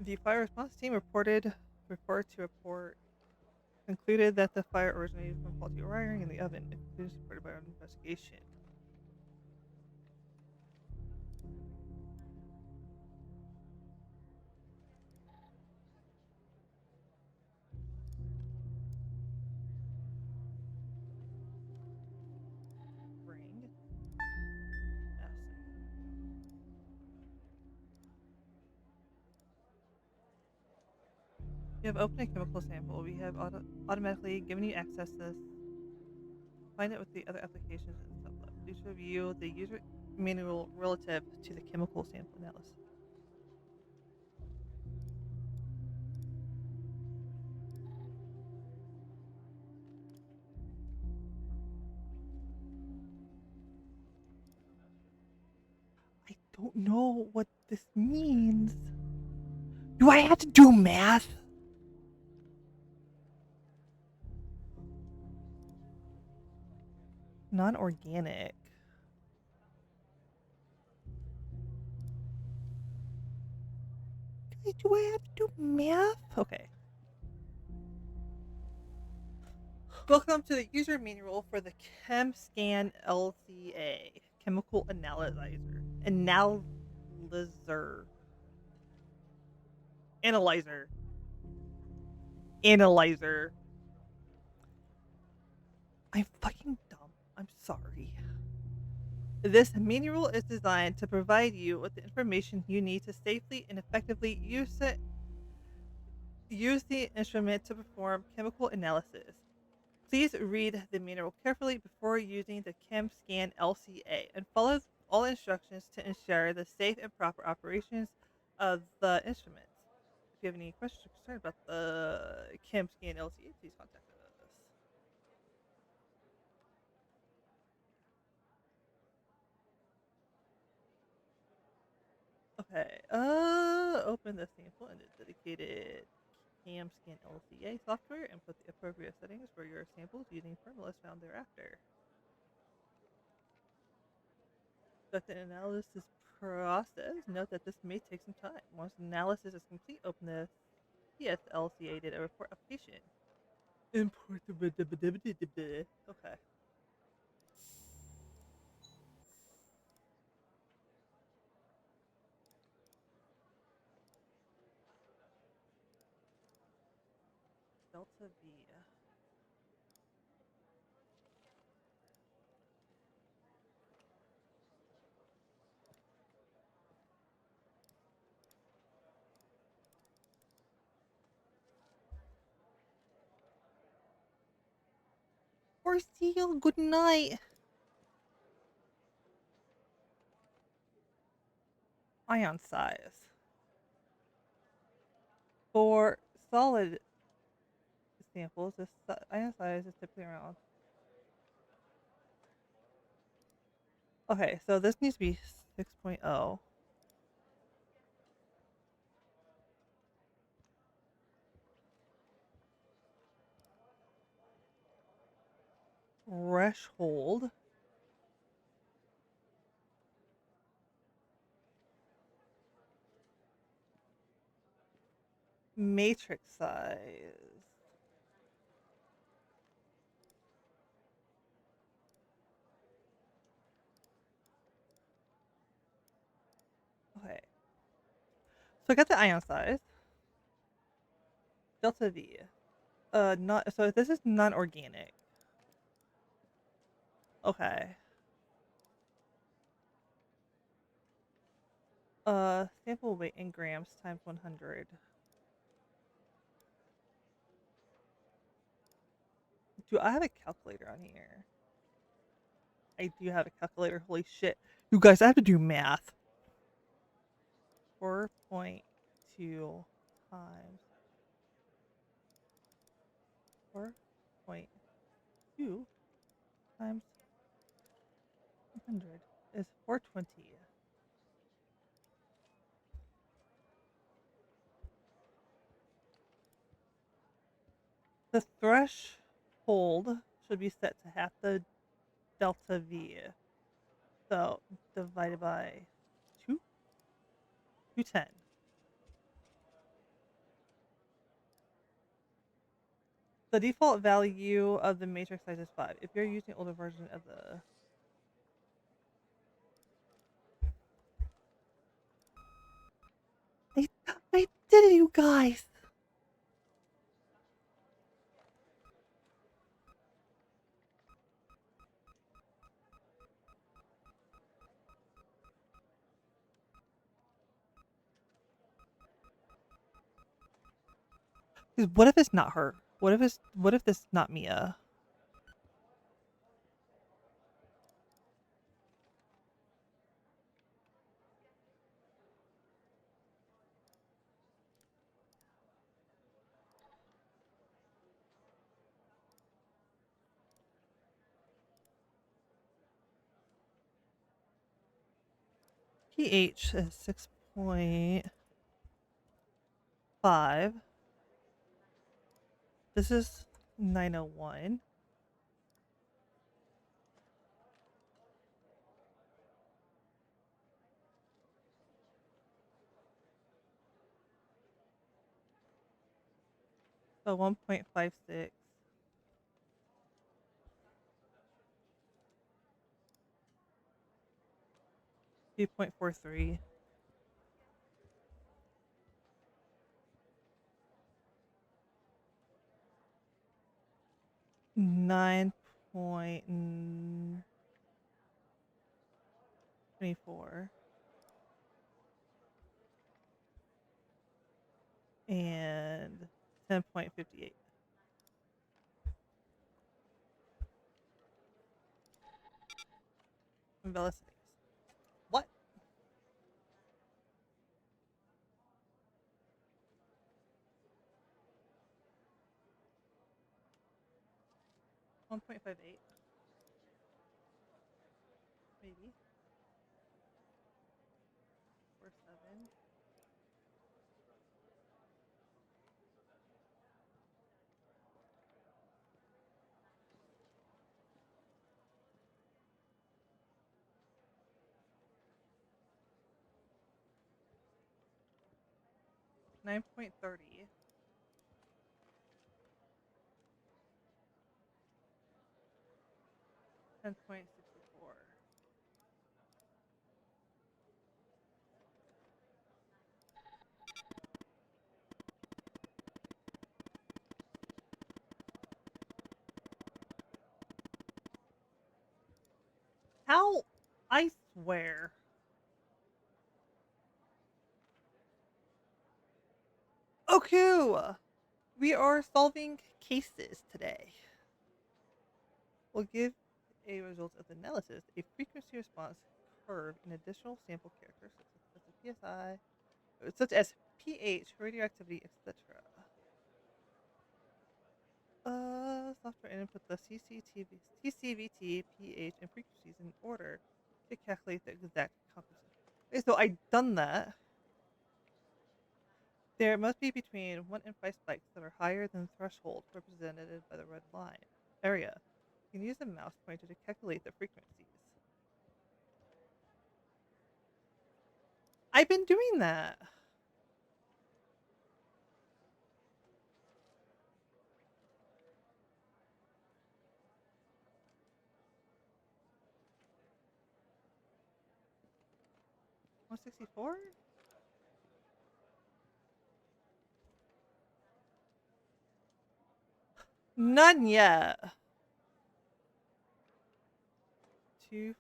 The fire response team concluded that the fire originated from faulty wiring in the oven. It was supported by our investigation. Ring. You have opened a chemical sample. We have automatically given you access to this. Find it with the other applications and stuff left. Please review the user manual relative to the chemical sample analysis. don't know what this means. Do I have to do math? Non-organic. Do I have to do math? Okay. Welcome to the user manual for the ChemScan LCA, Chemical Analyzer. Analyzer. I'm fucking dumb. I'm sorry. This manual is designed to provide you with the information you need to safely and effectively use the instrument to perform chemical analysis. Please read the manual carefully before using the ChemScan LCA and follow all instructions to ensure the safe and proper operations of the instruments. If you have any questions or concerns about the ChemScan LCA, please contact us. Okay, open the sample in the dedicated ChemScan LCA software and put the appropriate settings for your samples using formulas found thereafter. But the analysis process, note that this may take some time. Once analysis is complete, open the CSLCA data report application. Import the okay. Delta V. Or seal, good night. Ion size. For solid samples, this ion size is typically around. Okay, so this needs to be 6.0. Threshold. Matrix size. Okay. So I got the ion size. Delta V. Not so this is non-organic. Okay. Sample weight in grams times 100. Do I have a calculator on here? I do have a calculator. Holy shit. You guys, I have to do math. 4.2 times 4.2 times 100 is 420. The threshold should be set to half the delta V. So divided by 210. The default value of the matrix size is 5. If you're using older version of the I did it, you guys. Because what if it's not her? What if this is not Mia? pH is 6.5. This is 901. So 1.56. 2.43. 9.24. And 10.58. Velocities. What? $1.58. Maybe. 4.7. $9.30. 10.64. How? I swear. Oku! We are solving cases today. We'll give a result of the analysis a frequency response curve in additional sample characters such as PSI, such as pH, radioactivity, etc. Software input the TCVT, pH, and frequencies in order to calculate the exact composition. Okay, so I've done that. There must be between 1 and 5 spikes that are higher than the threshold represented by the red line area. You can use a mouse pointer to calculate the frequencies. I've been doing that. $164? None yet. $249?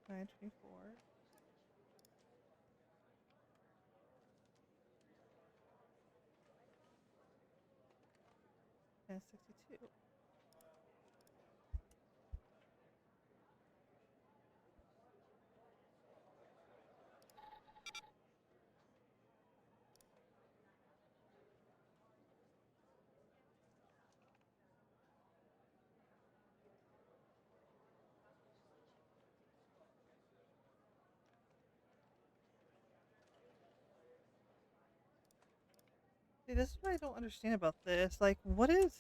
$924. And 62. See, this is what I don't understand about this. Like, what is...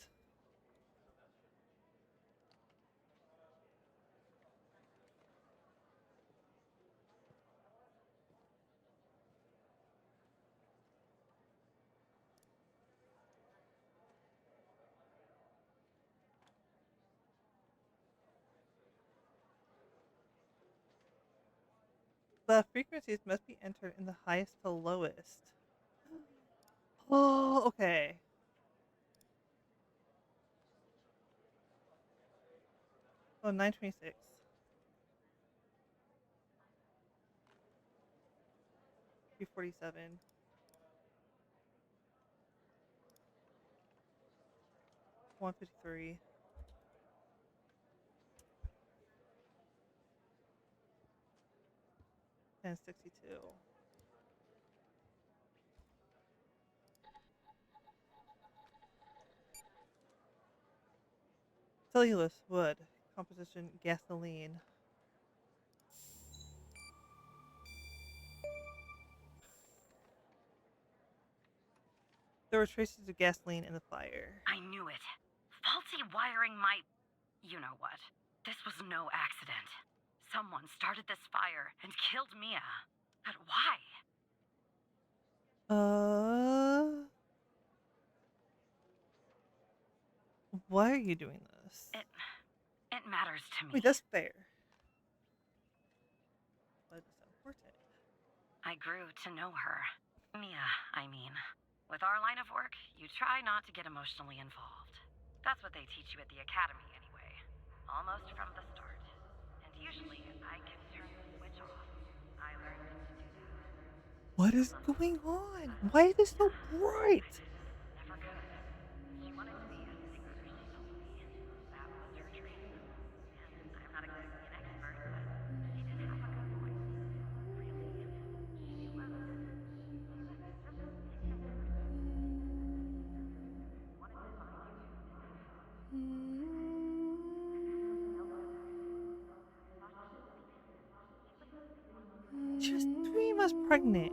The frequencies must be entered in the highest to lowest. Oh, okay. Oh, 9:26. 3:47. 1:53. 10:62. Cellulose, wood, composition, gasoline. There were traces of gasoline in the fire. I knew it. Faulty wiring might. You know what? This was no accident. Someone started this fire and killed Mia. But why? Why are you doing this? It matters to me. Wait, that's fair. But it's important. I grew to know her. Mia, I mean. With our line of work, you try not to get emotionally involved. That's what they teach you at the academy anyway. Almost from the start. And usually, I can turn the switch off. I learned to do that. What is going on? Why is it so bright? Never could. She wanted to be a singer, she told me. That was her dream. And I'm not exactly an expert, but she did have a good voice. Really. She was. She was 3 months pregnant.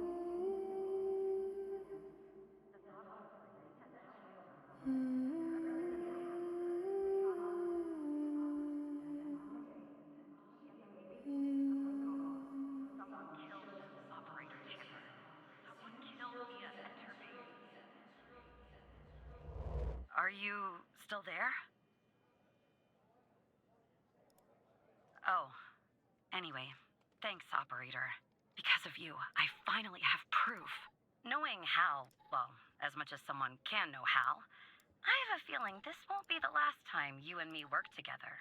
Are you still there? Oh. Anyway, thanks, operator. Because of you, I finally have proof. Knowing Hal, well, as much as someone can know Hal, I have a feeling this won't be the last time you and me work together.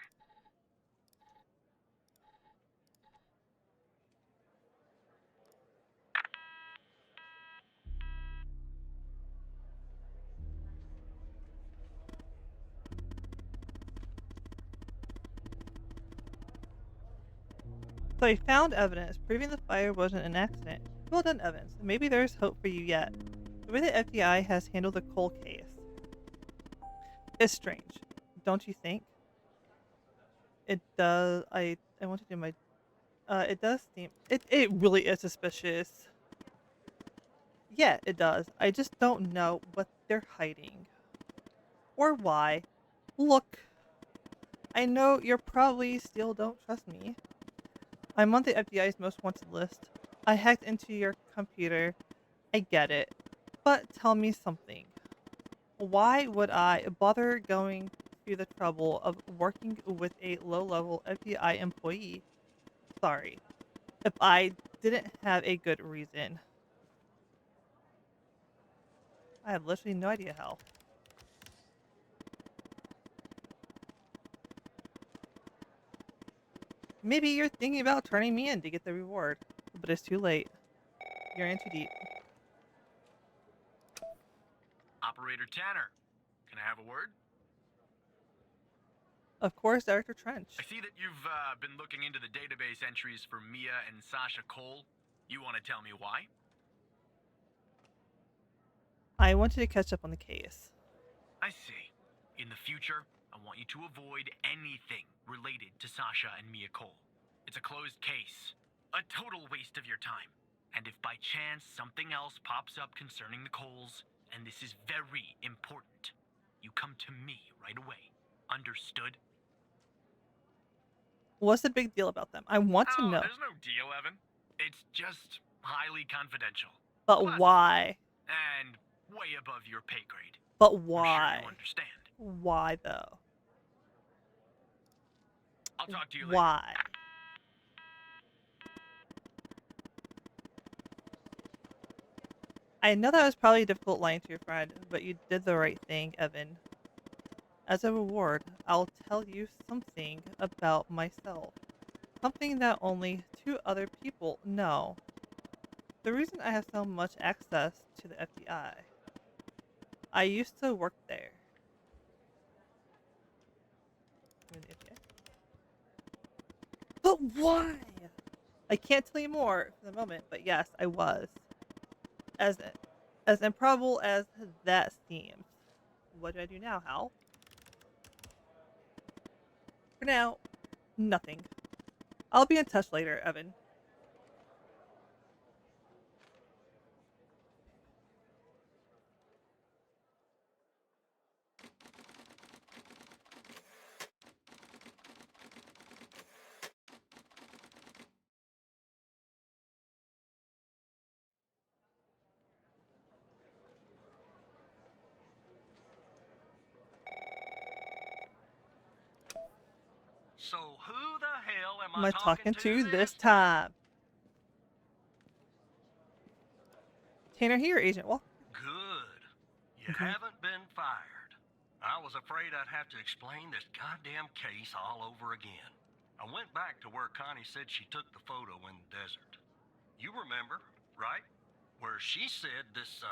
So I found evidence proving the fire wasn't an accident. Well done, Evans. Maybe there's hope for you yet. The way the FBI has handled the Cole case is strange, don't you think? It does. I want to do my. It does seem. It really is suspicious. Yeah, it does. I just don't know what they're hiding. Or why. Look. I know you probably still don't trust me. I'm on the FBI's most wanted list. I hacked into your computer. I get it. But tell me something. Why would I bother going through the trouble of working with a low-level FBI employee? Sorry. If I didn't have a good reason. I have literally no idea how. Maybe you're thinking about turning me in to get the reward, but it's too late. You're in too deep. Operator Tanner, can I have a word? Of course, Director Trench. I see that you've been looking into the database entries for Mia and Sasha Cole. You want to tell me why? I wanted to catch up on the case. I see. In the future, I want you to avoid anything related to Sasha and Mia Cole. It's a closed case. A total waste of your time. And if by chance something else pops up concerning the Coles, and this is very important, you come to me right away. Understood? What's the big deal about them? I want to know. There's no deal, Evan. It's just highly confidential. But Classified. why? And way above your pay grade. But I'm why? sure you understand. Why though? I'll talk to you later. Why? I know that was probably difficult lying to your friend, but you did the right thing, Evan. As a reward, I'll tell you something about myself. Something that only 2 other people know. The reason I have so much access to the FBI. I used to work there. In the FBI. But why? I can't tell you more for the moment, but yes, I was. As improbable as that seems. What do I do now, Hal? For now, nothing. I'll be in touch later, Evan. So who the hell Am I talking to this time? Tanner here, Agent Walker. Good. You haven't been fired. I was afraid I'd have to explain this goddamn case all over again. I went back to where Connie said she took the photo in the desert. You remember, right? Where she said this,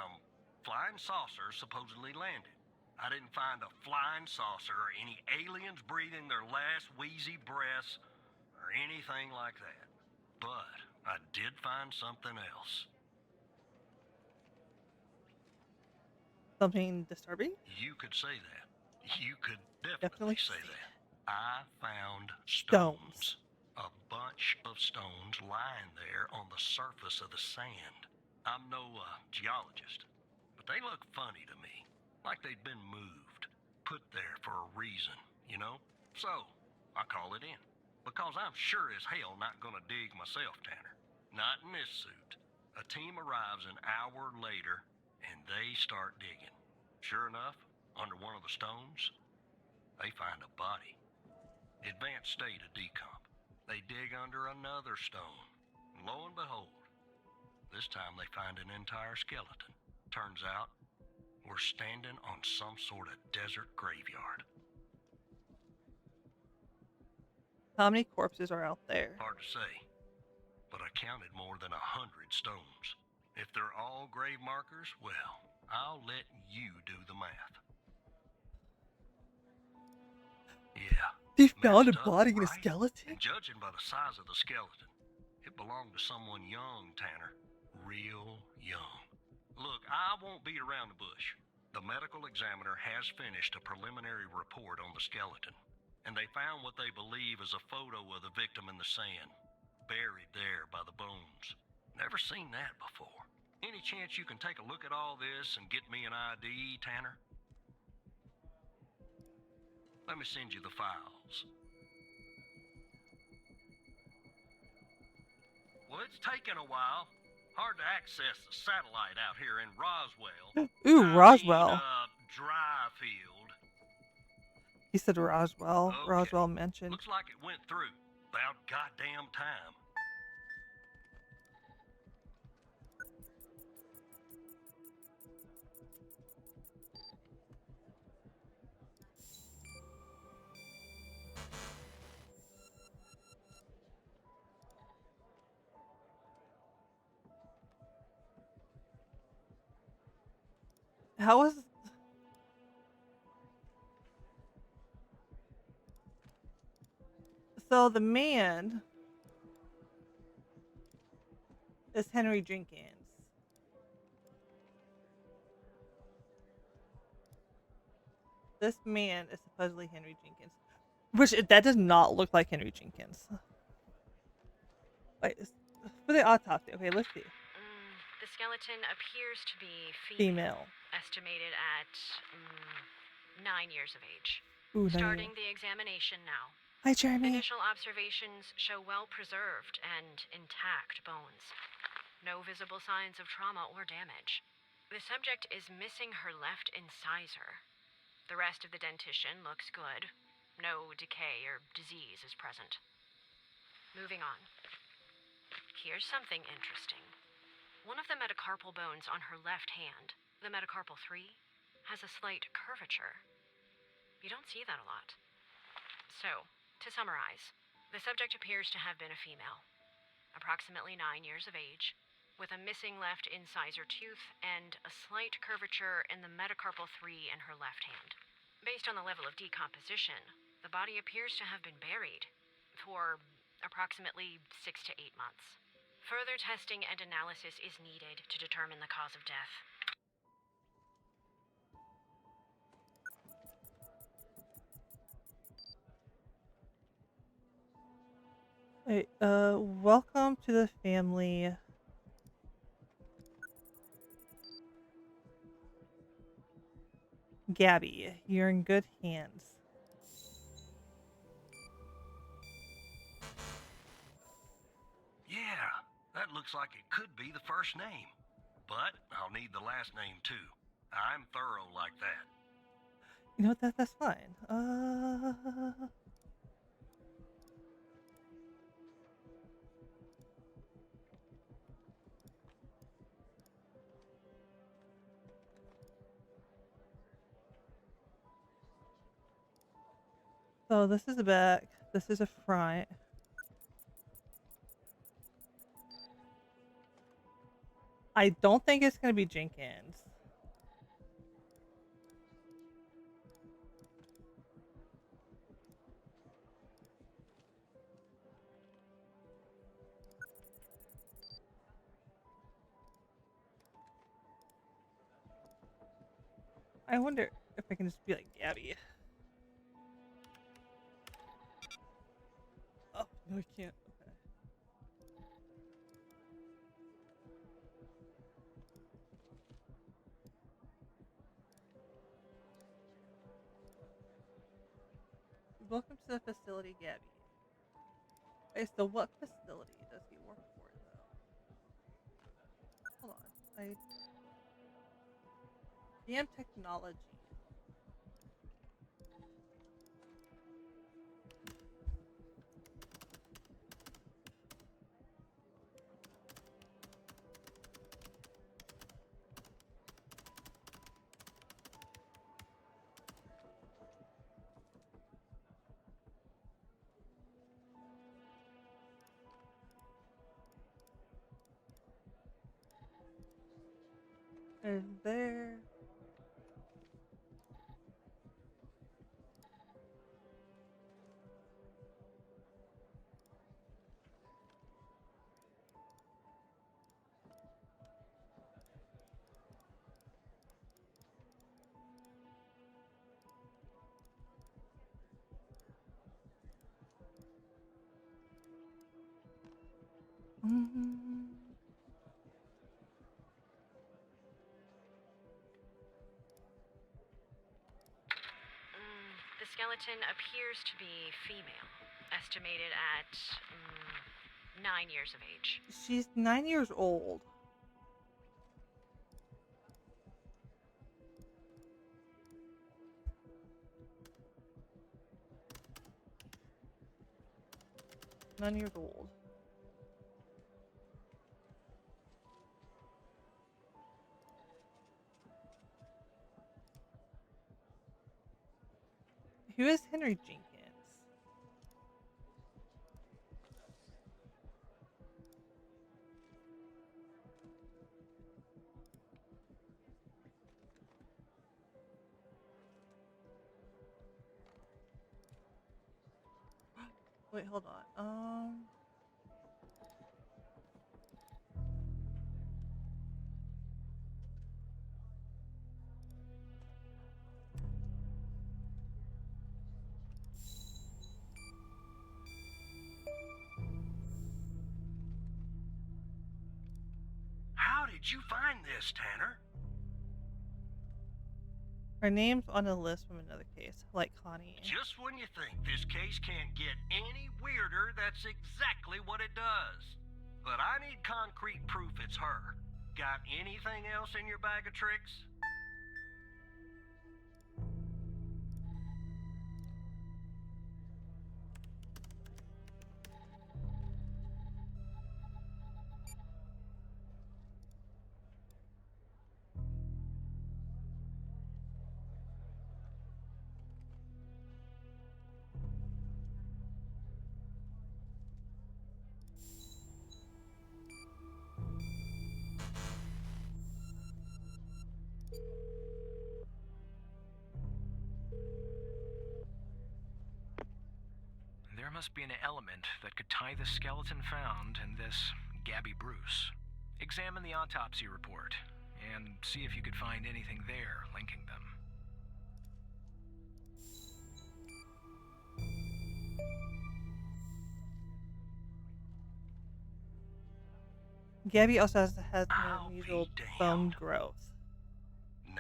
flying saucer supposedly landed. I didn't find a flying saucer or any aliens breathing their last wheezy breaths or anything like that. But I did find something else. Something disturbing? You could say that. You could definitely say that. I found stones. A bunch of stones lying there on the surface of the sand. I'm no geologist, but they look funny to me. Like they'd been moved. Put there for a reason, you know? So, I call it in. Because I'm sure as hell not gonna dig myself, Tanner. Not in this suit. A team arrives an hour later, and they start digging. Sure enough, under one of the stones, they find a body. Advanced state of decomp. They dig under another stone. And lo and behold, this time they find an entire skeleton. Turns out, we're standing on some sort of desert graveyard. How many corpses are out there? Hard to say, but I counted more than 100 stones. If they're all grave markers, well, I'll let you do the math. Yeah. They found a Messed up, body in a right? skeleton? And judging by the size of the skeleton, it belonged to someone young, Tanner. Real young. Look, I won't beat around the bush. The medical examiner has finished a preliminary report on the skeleton, and they found what they believe is a photo of the victim in the sand, buried there by the bones. Never seen that before. Any chance you can take a look at all this and get me an ID, Tanner? Let me send you the files. Well, it's taken a while. Hard to access the satellite out here in Roswell. Ooh, Roswell. Dryfield. He said Roswell. Okay. Roswell mentioned. Looks like it went through. About goddamn time. How was... So the man is Henry Jenkins. This man is supposedly Henry Jenkins. Which, that does not look like Henry Jenkins. Wait, for the autopsy. Okay, let's see. The skeleton appears to be Female. estimated at 9 years of age. Ooh, Starting the examination now. Hi, Jeremy. Initial observations show well-preserved and intact bones. No visible signs of trauma or damage. The subject is missing her left incisor. The rest of the dentition looks good. No decay or disease is present. Moving on. Here's something interesting. One of the metacarpal bones on her left hand, the metacarpal 3, has a slight curvature. You don't see that a lot. So, to summarize, the subject appears to have been a female, approximately 9 years of age, with a missing left incisor tooth and a slight curvature in the metacarpal 3 in her left hand. Based on the level of decomposition, the body appears to have been buried for approximately 6 to 8 months. Further testing and analysis is needed to determine the cause of death. Wait, welcome to the family. Gabby, you're in good hands. Yeah, that looks like it could be the first name. But I'll need the last name too. I'm thorough like that. You know what? That's fine. So this is a back. This is a front. I don't think it's gonna be Jenkins. I wonder if I can just be like Gabby. Oh, no, I can't. Okay. Welcome to the facility, Gabby. Okay, so what facility does he work for, though? Hold on. DM technology. And there. The skeleton appears to be female, estimated at 9 years of age. She's 9 years old. Years old. Who is Henry Jenkins? Wait, hold on. How did you find this, Tanner? Her name's on a list from another case, like Connie. Just when you think this case can't get any weirder, that's exactly what it does. But I need concrete proof it's her. Got anything else in your bag of tricks? must be an element that could tie the skeleton found in this Gabby Bruce. Examine the autopsy report and see if you could find anything there linking them. Gabby also has an unusual bone growth. 9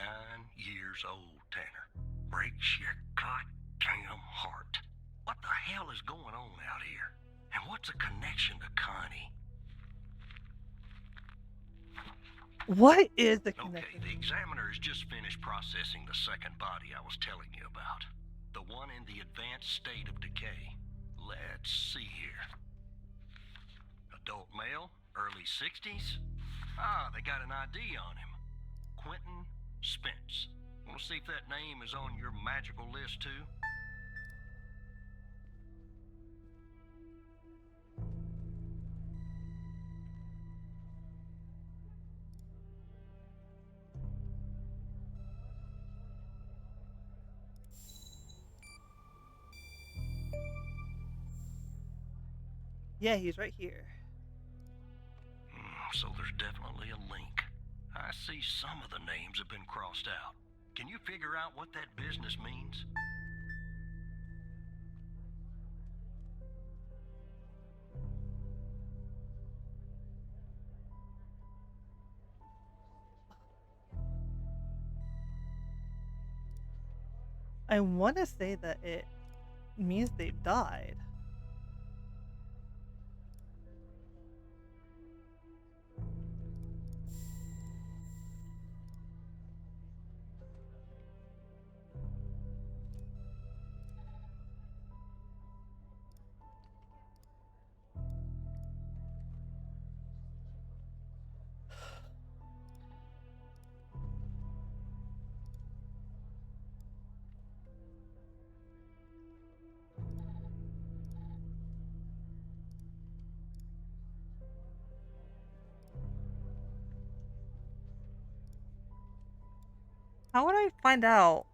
years old, Tanner. Breaks your goddamn heart. What the hell is going on out here? And what's a connection to Connie? What is the connection? Okay, the examiner has just finished processing the second body I was telling you about. The one in the advanced state of decay. Let's see here. Adult male, early 60s. Ah, they got an ID on him. Quentin Spence. Want to see if that name is on your magical list too? Yeah, he's right here. So there's definitely a link. I see some of the names have been crossed out. Can you figure out what that business means? I want to say that it means they've died. How would I find out?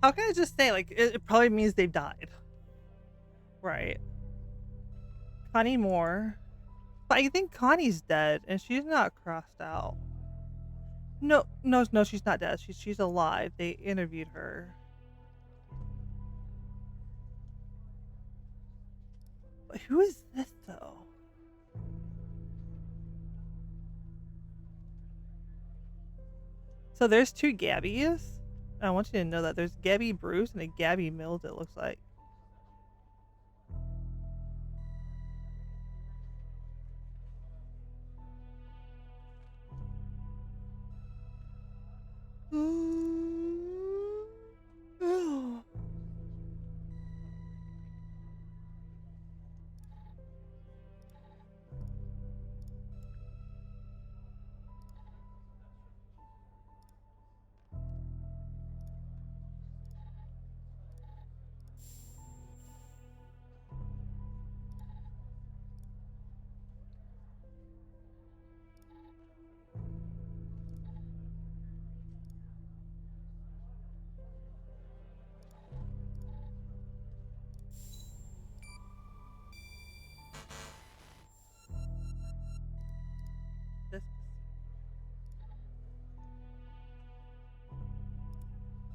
How can I just say, like, it probably means they've died. Right. Connie Moore. But I think Connie's dead, and she's not crossed out. No, she's not dead. She's alive. They interviewed her. But who is this, though? So there's 2 Gabbies. I want you to know that there's Gabby Bruce and a Gabby Mills, it looks like.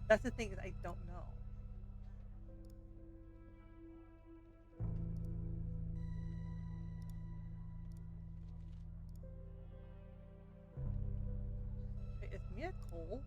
That's the thing, is I don't know. Wait, is Mia Cole?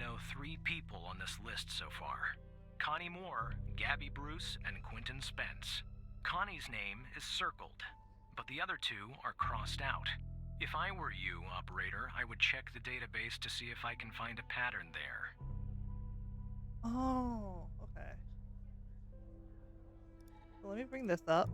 know 3 people on this list so far. Connie Moore, Gabby Bruce, and Quentin Spence. Connie's name is circled, but the other 2 are crossed out. If I were you, operator, I would check the database to see if I can find a pattern there. Oh, okay. So let me bring this up.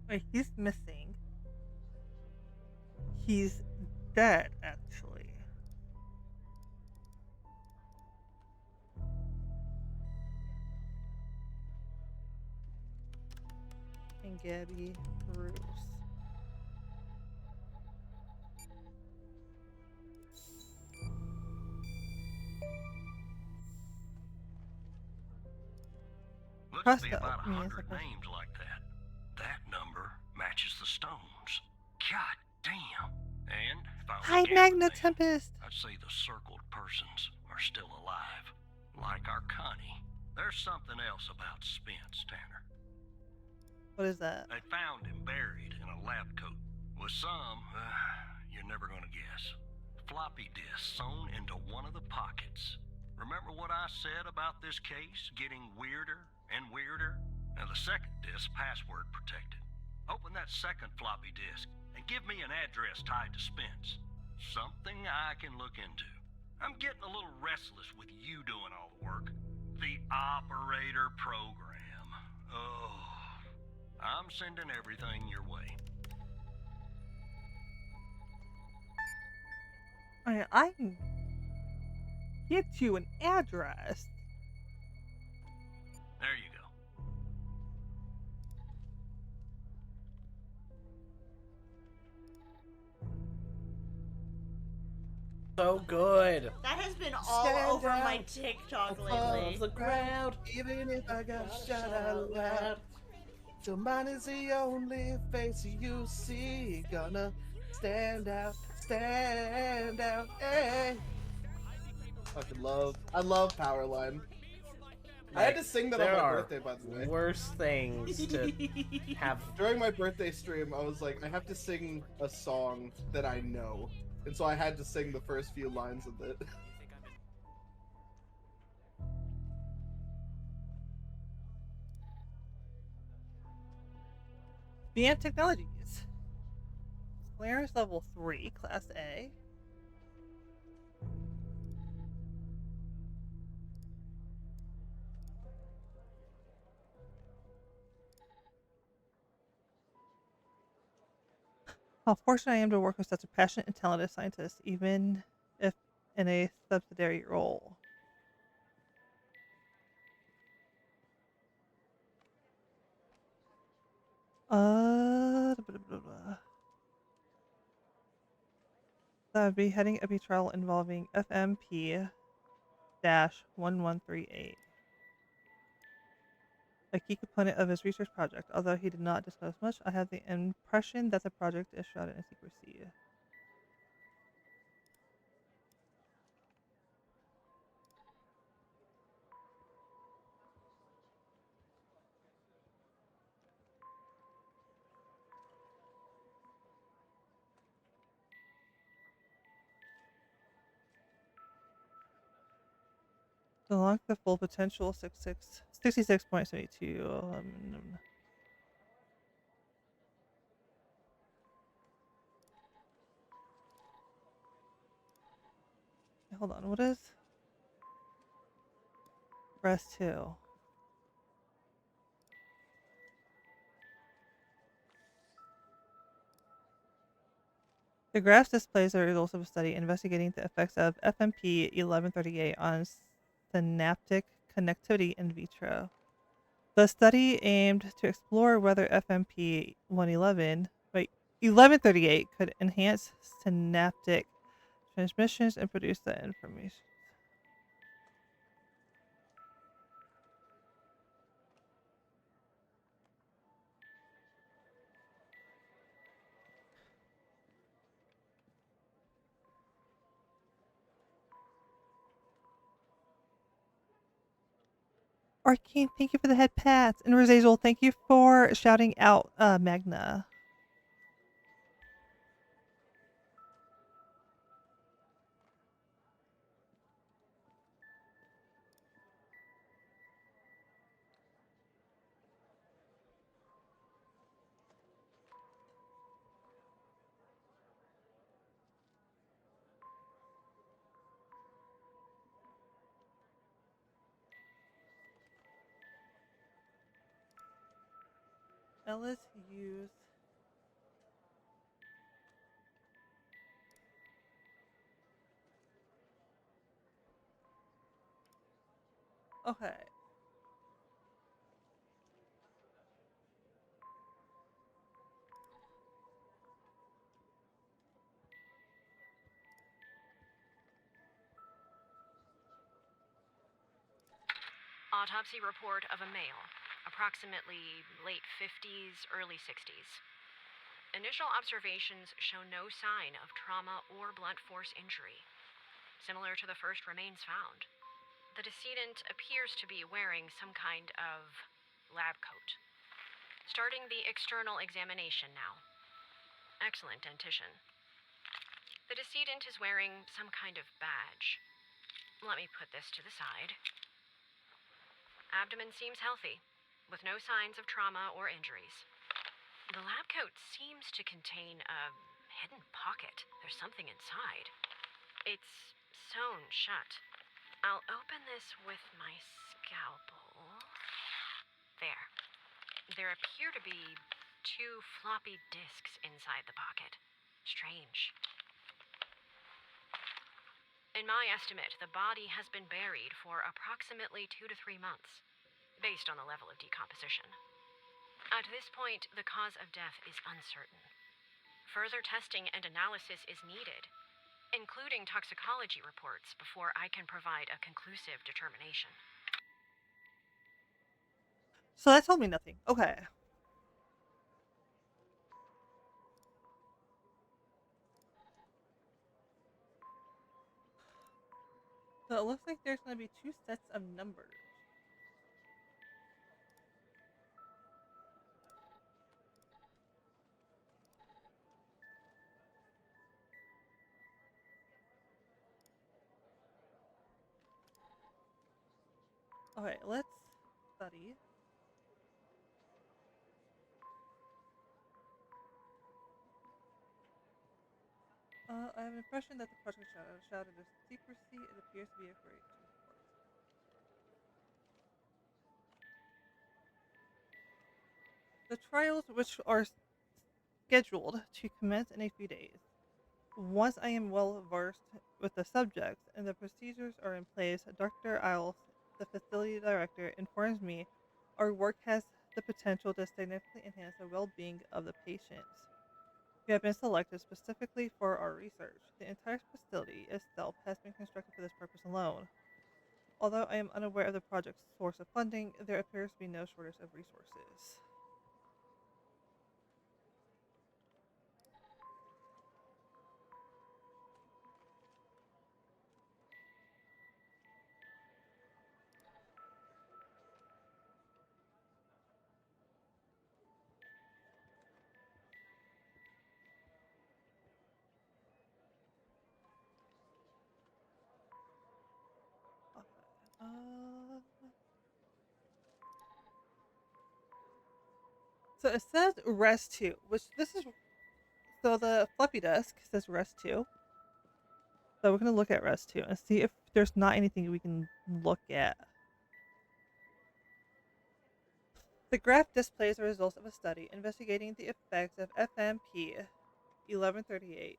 Wait, he's missing. He's dead, actually. And Gabby Bruce. Looks to be about 100 names like that. That number matches the stones. God damn. And if I was Hi, Magna Tempest. I'd say the circled persons are still alive. Like our Connie. There's something else about Spence, Tanner. What is that? They found him buried in a lab coat. With some, you're never gonna guess. Floppy disk sewn into one of the pockets. Remember what I said about this case getting weirder and weirder? Now the second disk password protected. Open that second floppy disk and give me an address tied to Spence. Something I can look into. I'm getting a little restless with you doing all the work. The operator program. Oh, I'm sending everything your way. I can get you an address. There you go. So good. That has been all over my TikTok lately. The crowd, even if I got shot out loud. So mine is the only face you see. Gonna stand out, hey. I love Powerline. I had to sing that on my birthday, by the way. Worse things to have. During my birthday stream, I was like, I have to sing a song that I know. And so I had to sing the first few lines of it. BM Technologies. Clearance level 3, Class A. How fortunate I am to work with such a passionate and talented scientist, even if in a subsidiary role. That would be heading up a trial involving FMP-1138. A key component of his research project. Although he did not disclose much, I have the impression that the project is shrouded in secrecy. To unlock the full potential, 66.72. Hold on, what is Rest 2? The graph displays the results of a study investigating the effects of FMP 1138 on synaptic connectivity in vitro. The study aimed to explore whether FMP 1138 could enhance synaptic transmissions and produce the information. Arcane, thank you for the head pats. And Rosazel, thank you for shouting out Magna. Ellis used okay. Autopsy report of a male, approximately late 50s, early 60s. Initial observations show no sign of trauma or blunt force injury. Similar to the first remains found, the decedent appears to be wearing some kind of lab coat. Starting the external examination now. Excellent dentition. The decedent is wearing some kind of badge. Let me put this to the side. Abdomen seems healthy, with no signs of trauma or injuries. The lab coat seems to contain a hidden pocket. There's something inside. It's sewn shut. I'll open this with my scalpel. There. There appear to be 2 floppy disks inside the pocket. Strange. In my estimate, the body has been buried for approximately 2 to 3 months, based on the level of decomposition. At this point, the cause of death is uncertain. Further testing and analysis is needed, including toxicology reports, before I can provide a conclusive determination. So that told me nothing. Okay. So it looks like there's going to be 2 sets of numbers. Okay, let's study. I have an impression that the project shrouded in secrecy. It appears to be a great report. The trials, which are scheduled to commence in a few days. Once I am well versed with the subjects and the procedures are in place, Dr. Isles, the facility director, informs me our work has the potential to significantly enhance the well-being of the patients who have been selected specifically for our research. The entire facility itself has been constructed for this purpose alone. Although I am unaware of the project's source of funding, there appears to be no shortage of resources. So it says rest 2, which this is, so the floppy disk says rest 2. So we're going to look at rest 2 and see if there's not anything we can look at. The graph displays the results of a study investigating the effects of FMP 1138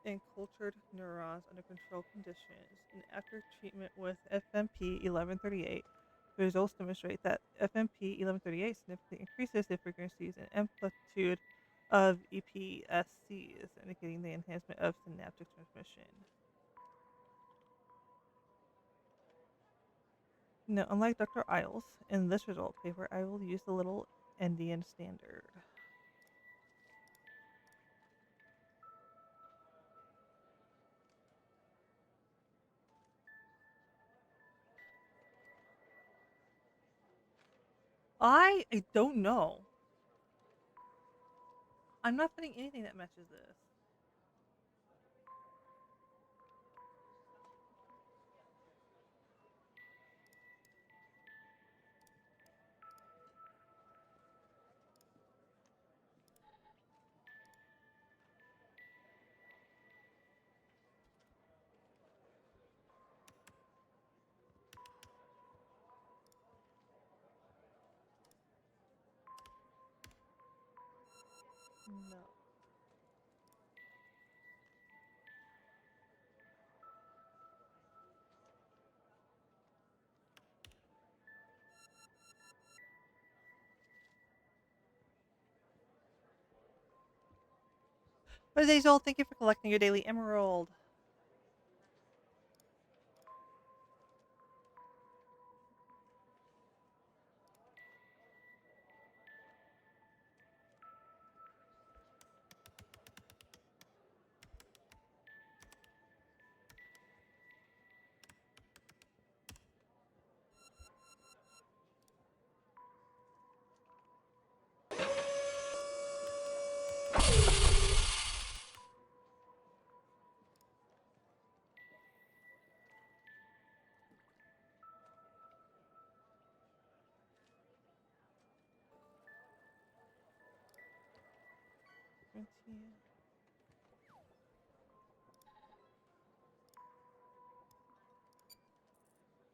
in cultured neurons under controlled conditions, and after treatment with FMP 1138, the results demonstrate that FMP 1138 significantly increases the frequencies and amplitude of EPSCs, indicating the enhancement of synaptic transmission. Now, unlike Dr. Isles, in this result paper, I will use the Little Endian standard. I don't know. I'm not finding anything that matches this. No. But Azazel, thank you for collecting your daily emerald.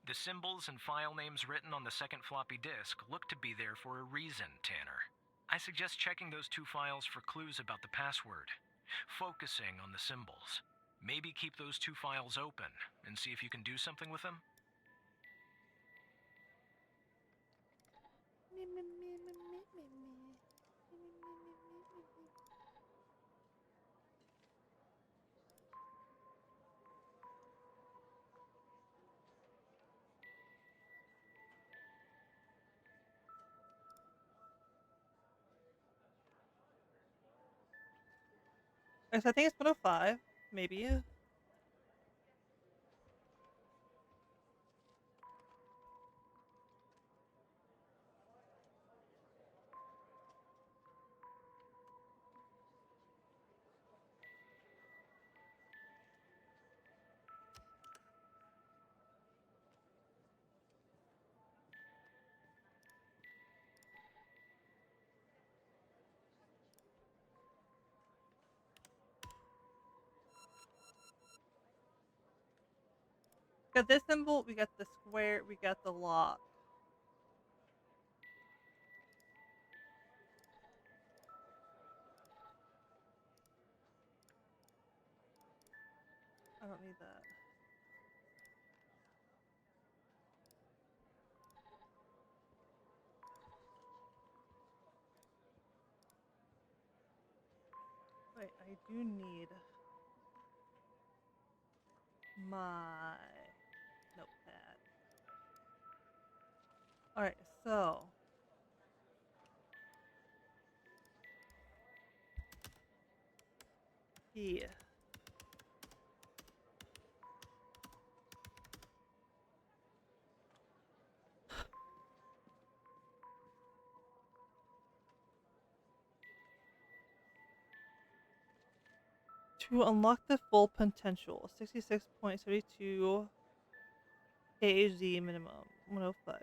The symbols and file names written on the second floppy disk look to be there for a reason, Tanner. I suggest checking those 2 files for clues about the password, focusing on the symbols. Maybe keep those 2 files open and see if you can do something with them. I think it's 105, maybe. Got this symbol, we got the square, we got the lock. I don't need that. Wait, I do need my notepad. Alright, so here. To unlock the full potential, 66.72 AHZ minimum, 105.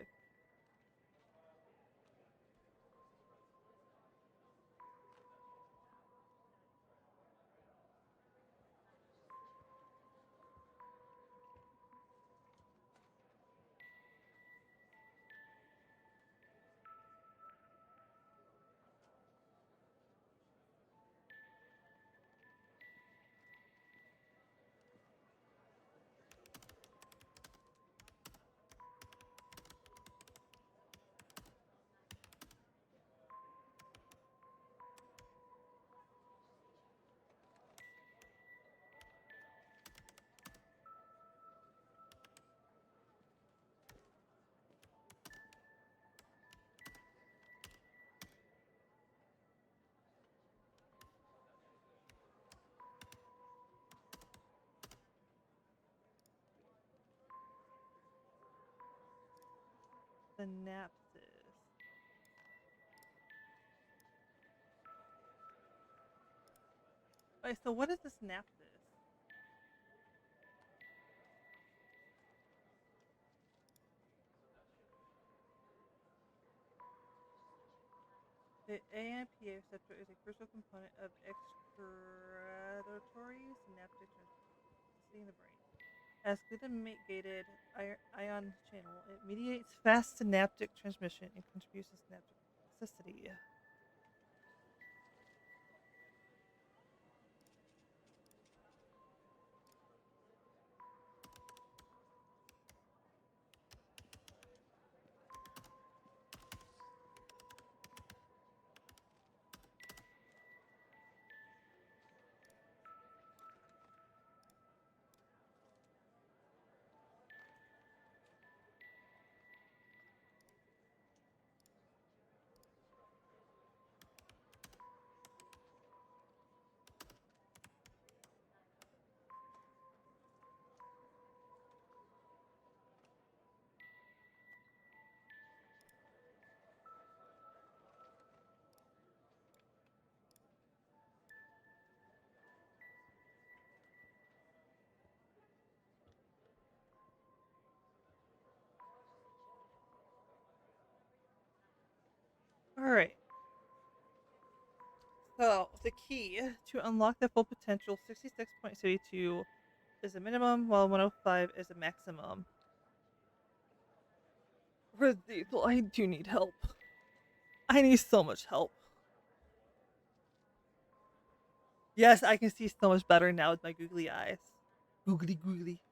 synapses. Wait, so what is the synapses? The AMPA receptor is a crucial component of excretatory synaptic transmission in the brain. As glutamate-gated ion channel, it mediates fast synaptic transmission and contributes to synaptic plasticity. Alright. So, the key to unlock the full potential 66.72 is a minimum, while 105 is a maximum. Rethel, I do need help. I need so much help. Yes, I can see so much better now with my googly eyes. Googly googly.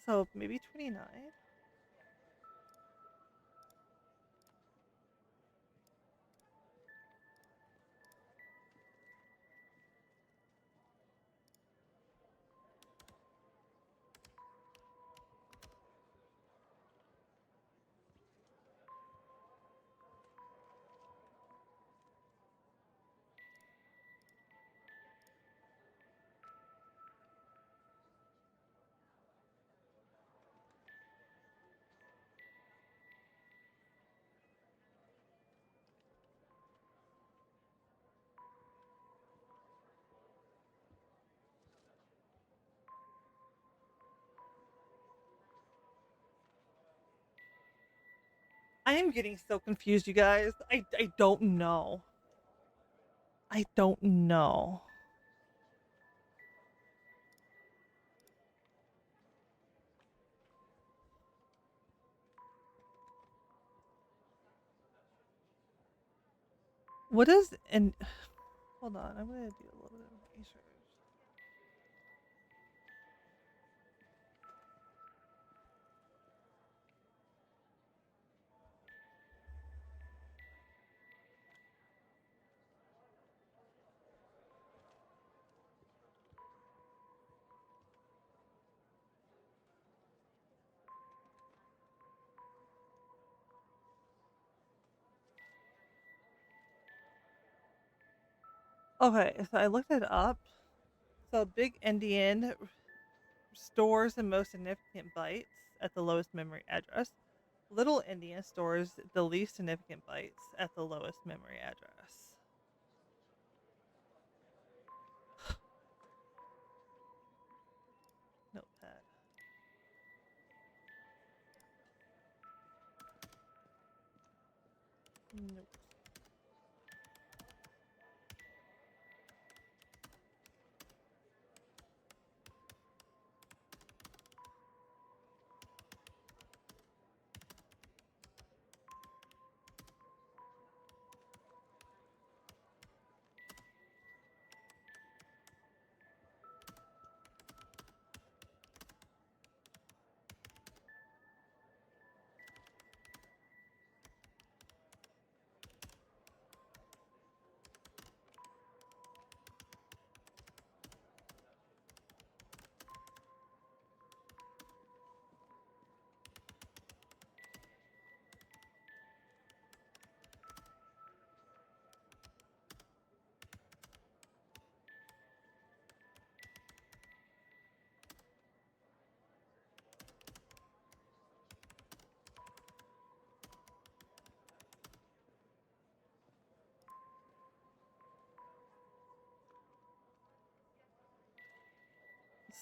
So, maybe 29? I am getting so confused, you guys. I don't know. I don't know. What is and hold on, I'm gonna do a little bit of research. Okay, so I looked it up. So Big Endian stores the most significant bytes at the lowest memory address. Little Endian stores the least significant bytes at the lowest memory address. Notepad. Nope.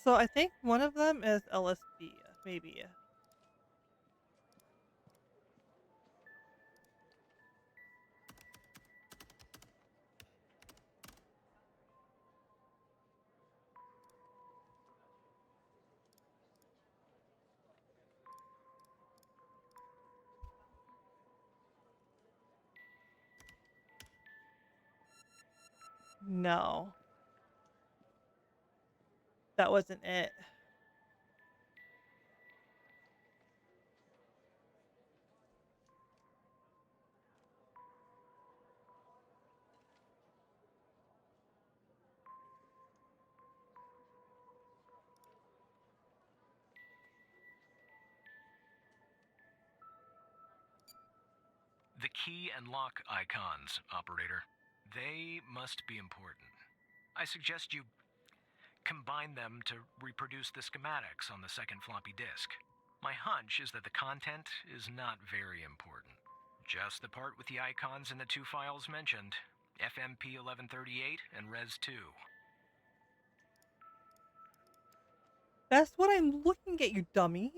So I think one of them is LSB, maybe. No. That wasn't it. The key and lock icons, operator. They must be important. I suggest you combine them to reproduce the schematics on the second floppy disk. My hunch is that the content is not very important. Just the part with the icons in the two files mentioned, FMP 1138 and Res 2. That's what I'm looking at, you dummy.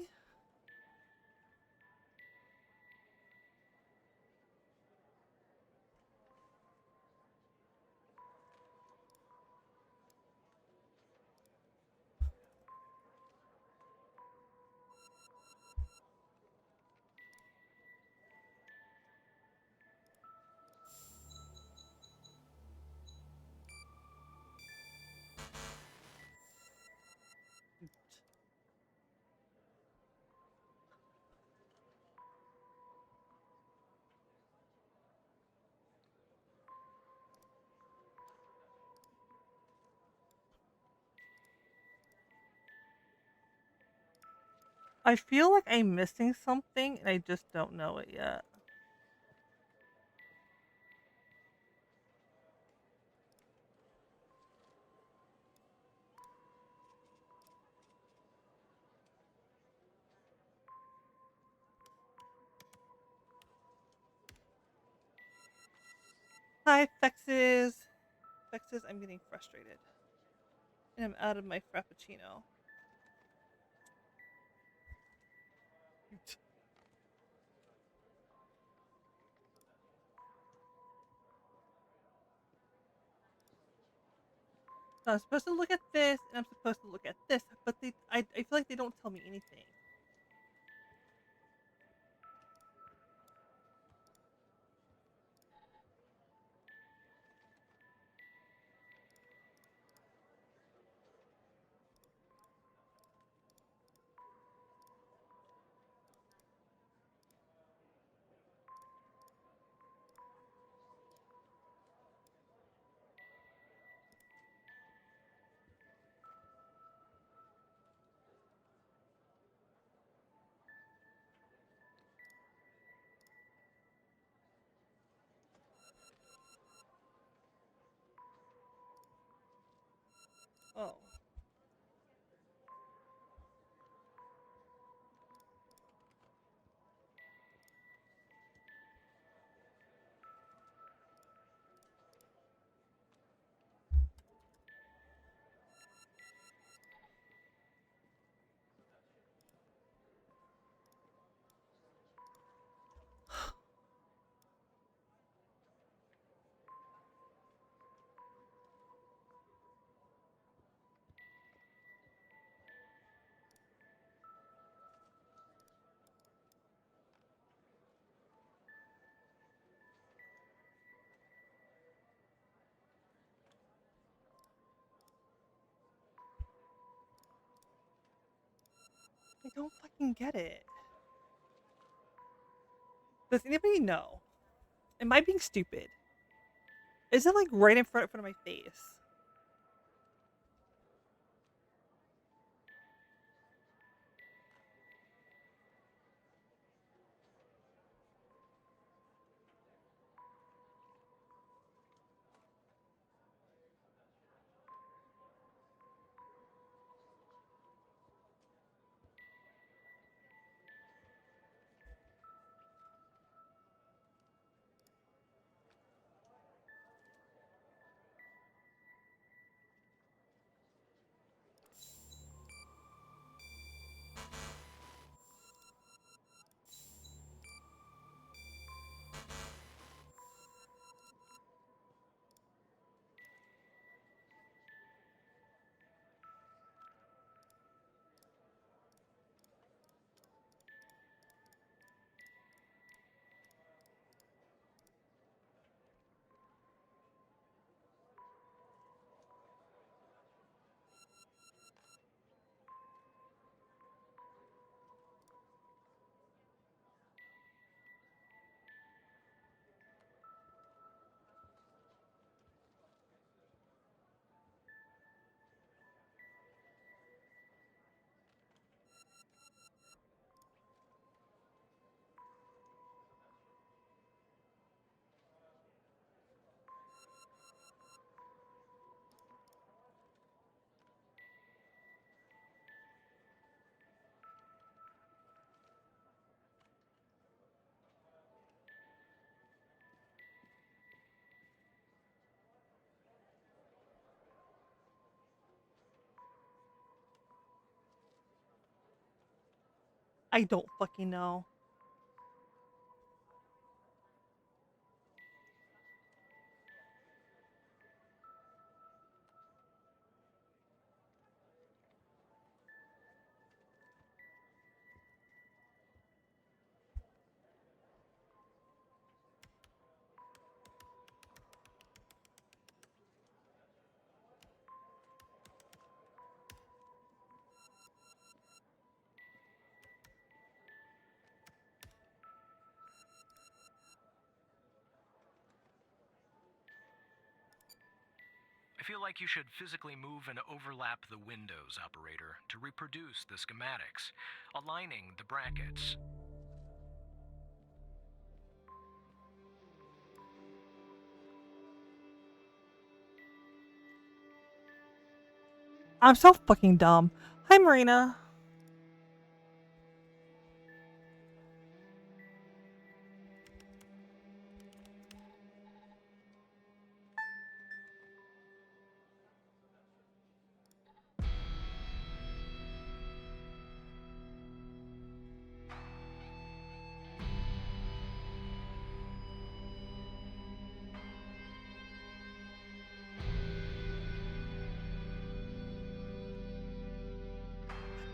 I feel like I'm missing something and I just don't know it yet. Hi, Fexes. Fexes, I'm getting frustrated. And I'm out of my frappuccino. So I'm supposed to look at this, and I'm supposed to look at this, but I feel like they don't tell me anything. Oh. I don't fucking get it. Does anybody know? Am I being stupid? Is it like right in front of my face? I don't fucking know. I feel like you should physically move and overlap the windows, operator, to reproduce the schematics, aligning the brackets. I'm so fucking dumb. Hi, Marina.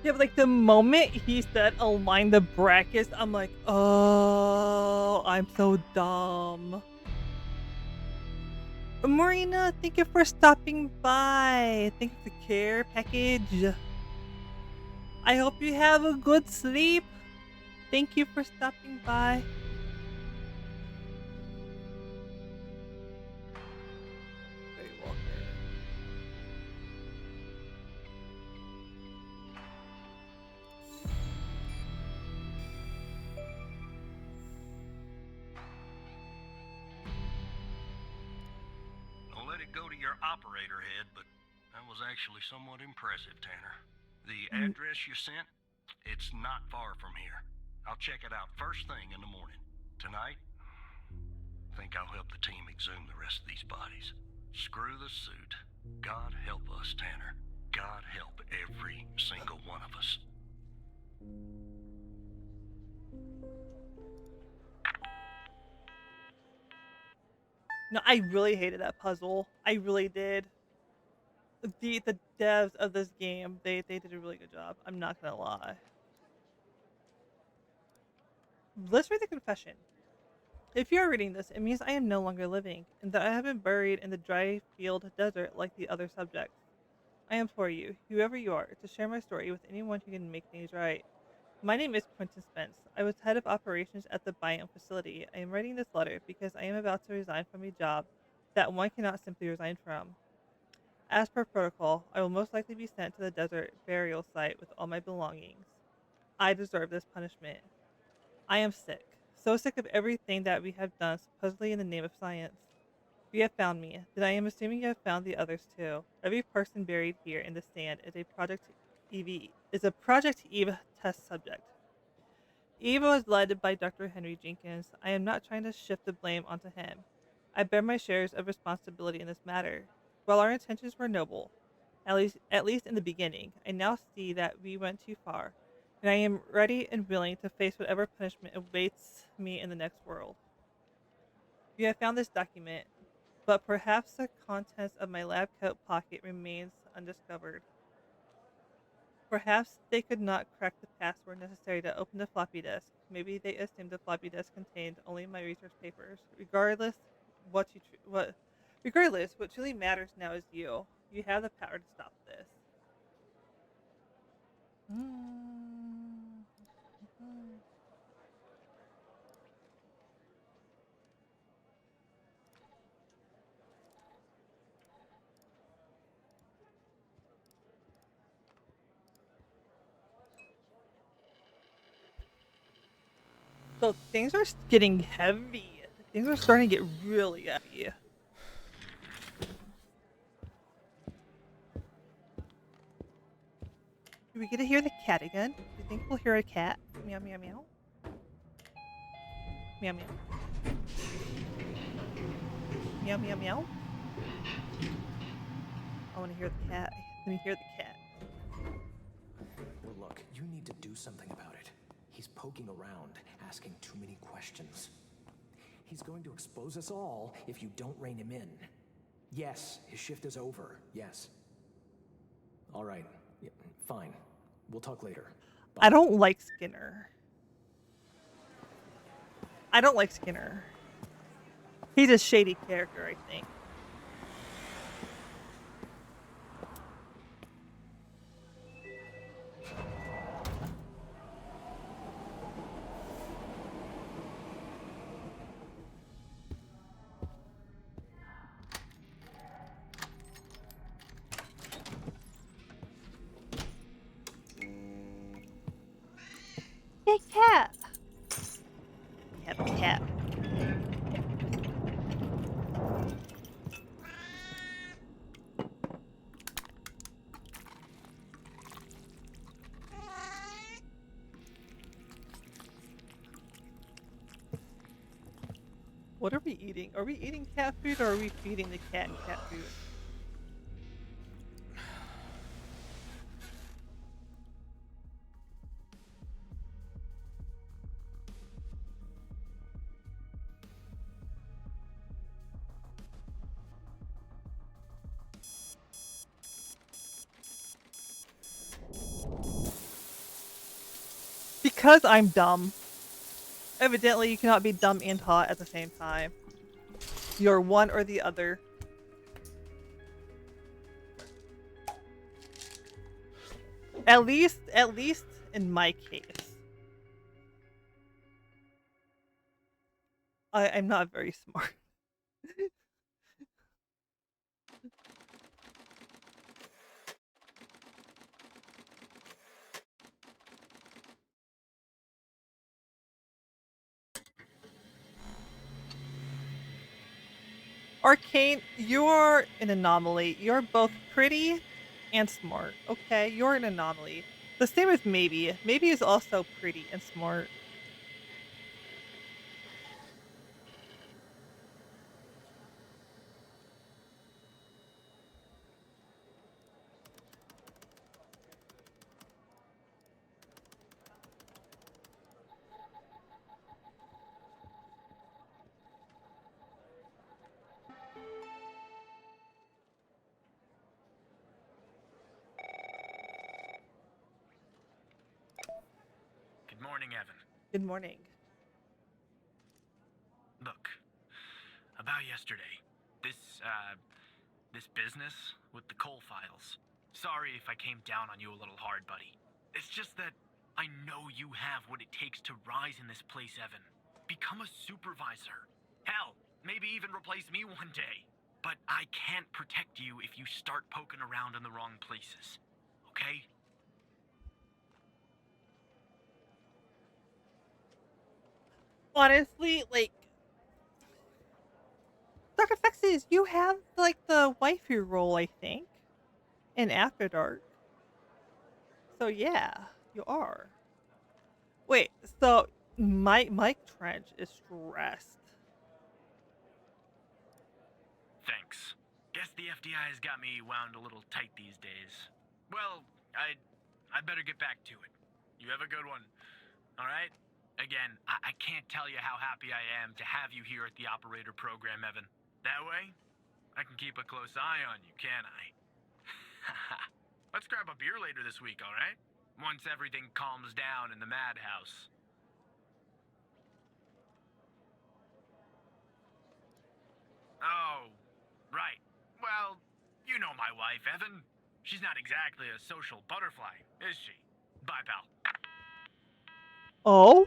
Yeah, but like the moment he said align the brackets, I'm like, oh, I'm so dumb. Marina, thank you for stopping by. Thank you for the care package. I hope you have a good sleep. Thank you for stopping by. Very welcome. Don't let it go to your operator head, but that was actually somewhat impressive, Tanner. The address you sent, it's not far from here. I'll check it out first thing in the morning. Tonight, I think I'll help the team exhume the rest of these bodies. Screw the suit. God help us, Tanner. God help every single one of us. No, I really hated that puzzle. I really did. The devs of this game, they did a really good job. I'm not gonna lie. Let's read the confession. If you are reading this, it means I am no longer living, and that I have been buried in the dry field desert like the other subjects. I implore you, whoever you are, to share my story with anyone who can make things right. My name is Quentin Spence. I was head of operations at the Biome facility. I am writing this letter because I am about to resign from a job that one cannot simply resign from. As per protocol, I will most likely be sent to the desert burial site with all my belongings. I deserve this punishment. I am sick. So sick of everything that we have done supposedly in the name of science. You have found me, then I am assuming you have found the others too. Every person buried here in the sand is a Project Eve test subject. Eve was led by Dr. Henry Jenkins. I am not trying to shift the blame onto him. I bear my shares of responsibility in this matter. While our intentions were noble, at least in the beginning, I now see that we went too far, and I am ready and willing to face whatever punishment awaits me in the next world. You have found this document, but perhaps the contents of my lab coat pocket remains undiscovered. Perhaps they could not crack the password necessary to open the floppy disk. Maybe they assumed the floppy disk contained only my research papers. Regardless, what truly matters now is you. You have the power to stop this. So things are getting heavy. Things are starting to get really heavy. Do we get to hear the cat again? Do you think we'll hear a cat? Meow, meow, meow. Meow, meow. Meow, meow, meow. I want to hear the cat. Let me hear the cat. Look, you need to do something about it. poking around, asking too many questions. He's going to expose us all if you don't rein him in. Yes, his shift is over. Yes. All right. Yeah, fine. We'll talk later. I don't like Skinner. I don't like Skinner. He's a shady character, I think. Hey, cat. Cat. What are we eating? Are we eating cat food or are we feeding the cat cat food? Because I'm dumb. Evidently, you cannot be dumb and hot at the same time. You're one or the other. At least in my case. I'm not very smart. Arcane, you're an anomaly. You're both pretty and smart. Okay, you're an anomaly. The same as Maybe. Maybe is also pretty and smart. Good morning, Evan. Good morning. Look, about yesterday, this business with the coal files. Sorry if I came down on you a little hard, buddy. It's just that I know you have what it takes to rise in this place, Evan. Become a supervisor. Hell, maybe even replace me one day. But I can't protect you if you start poking around in the wrong places. Okay? Honestly, like, Dr. Fexes, you have like the waifu role, I think, in After Dark. So yeah, you are. Wait, so Mike Trench is stressed. Thanks. Guess the FDI has got me wound a little tight these days. Well, I better get back to it. You have a good one. All right? Again, I can't tell you how happy I am to have you here at the operator program, Evan. That way, I can keep a close eye on you, can't I? Let's grab a beer later this week, all right? Once everything calms down in the madhouse. Oh, right. Well, you know my wife, Evan. She's not exactly a social butterfly, is she? Bye, pal. Oh?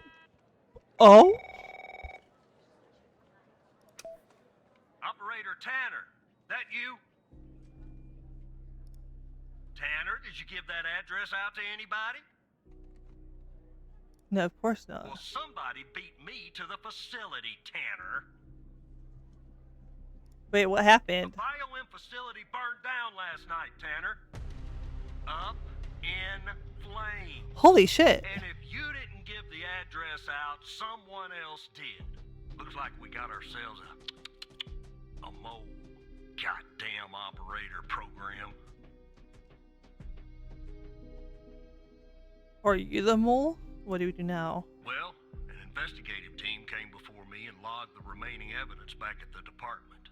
Operator Tanner, that you? Tanner, did you give that address out to anybody? No, of course not. Well, somebody beat me to the facility, Tanner. Wait, what happened? The BioM facility burned down last night, Tanner. Up in flames. Holy shit. And if you didn't give the address out, someone else did. Looks like we got ourselves a mole goddamn operator program. Are you the mole? What do we do now? Well, investigative team came before me and logged the remaining evidence back at the department.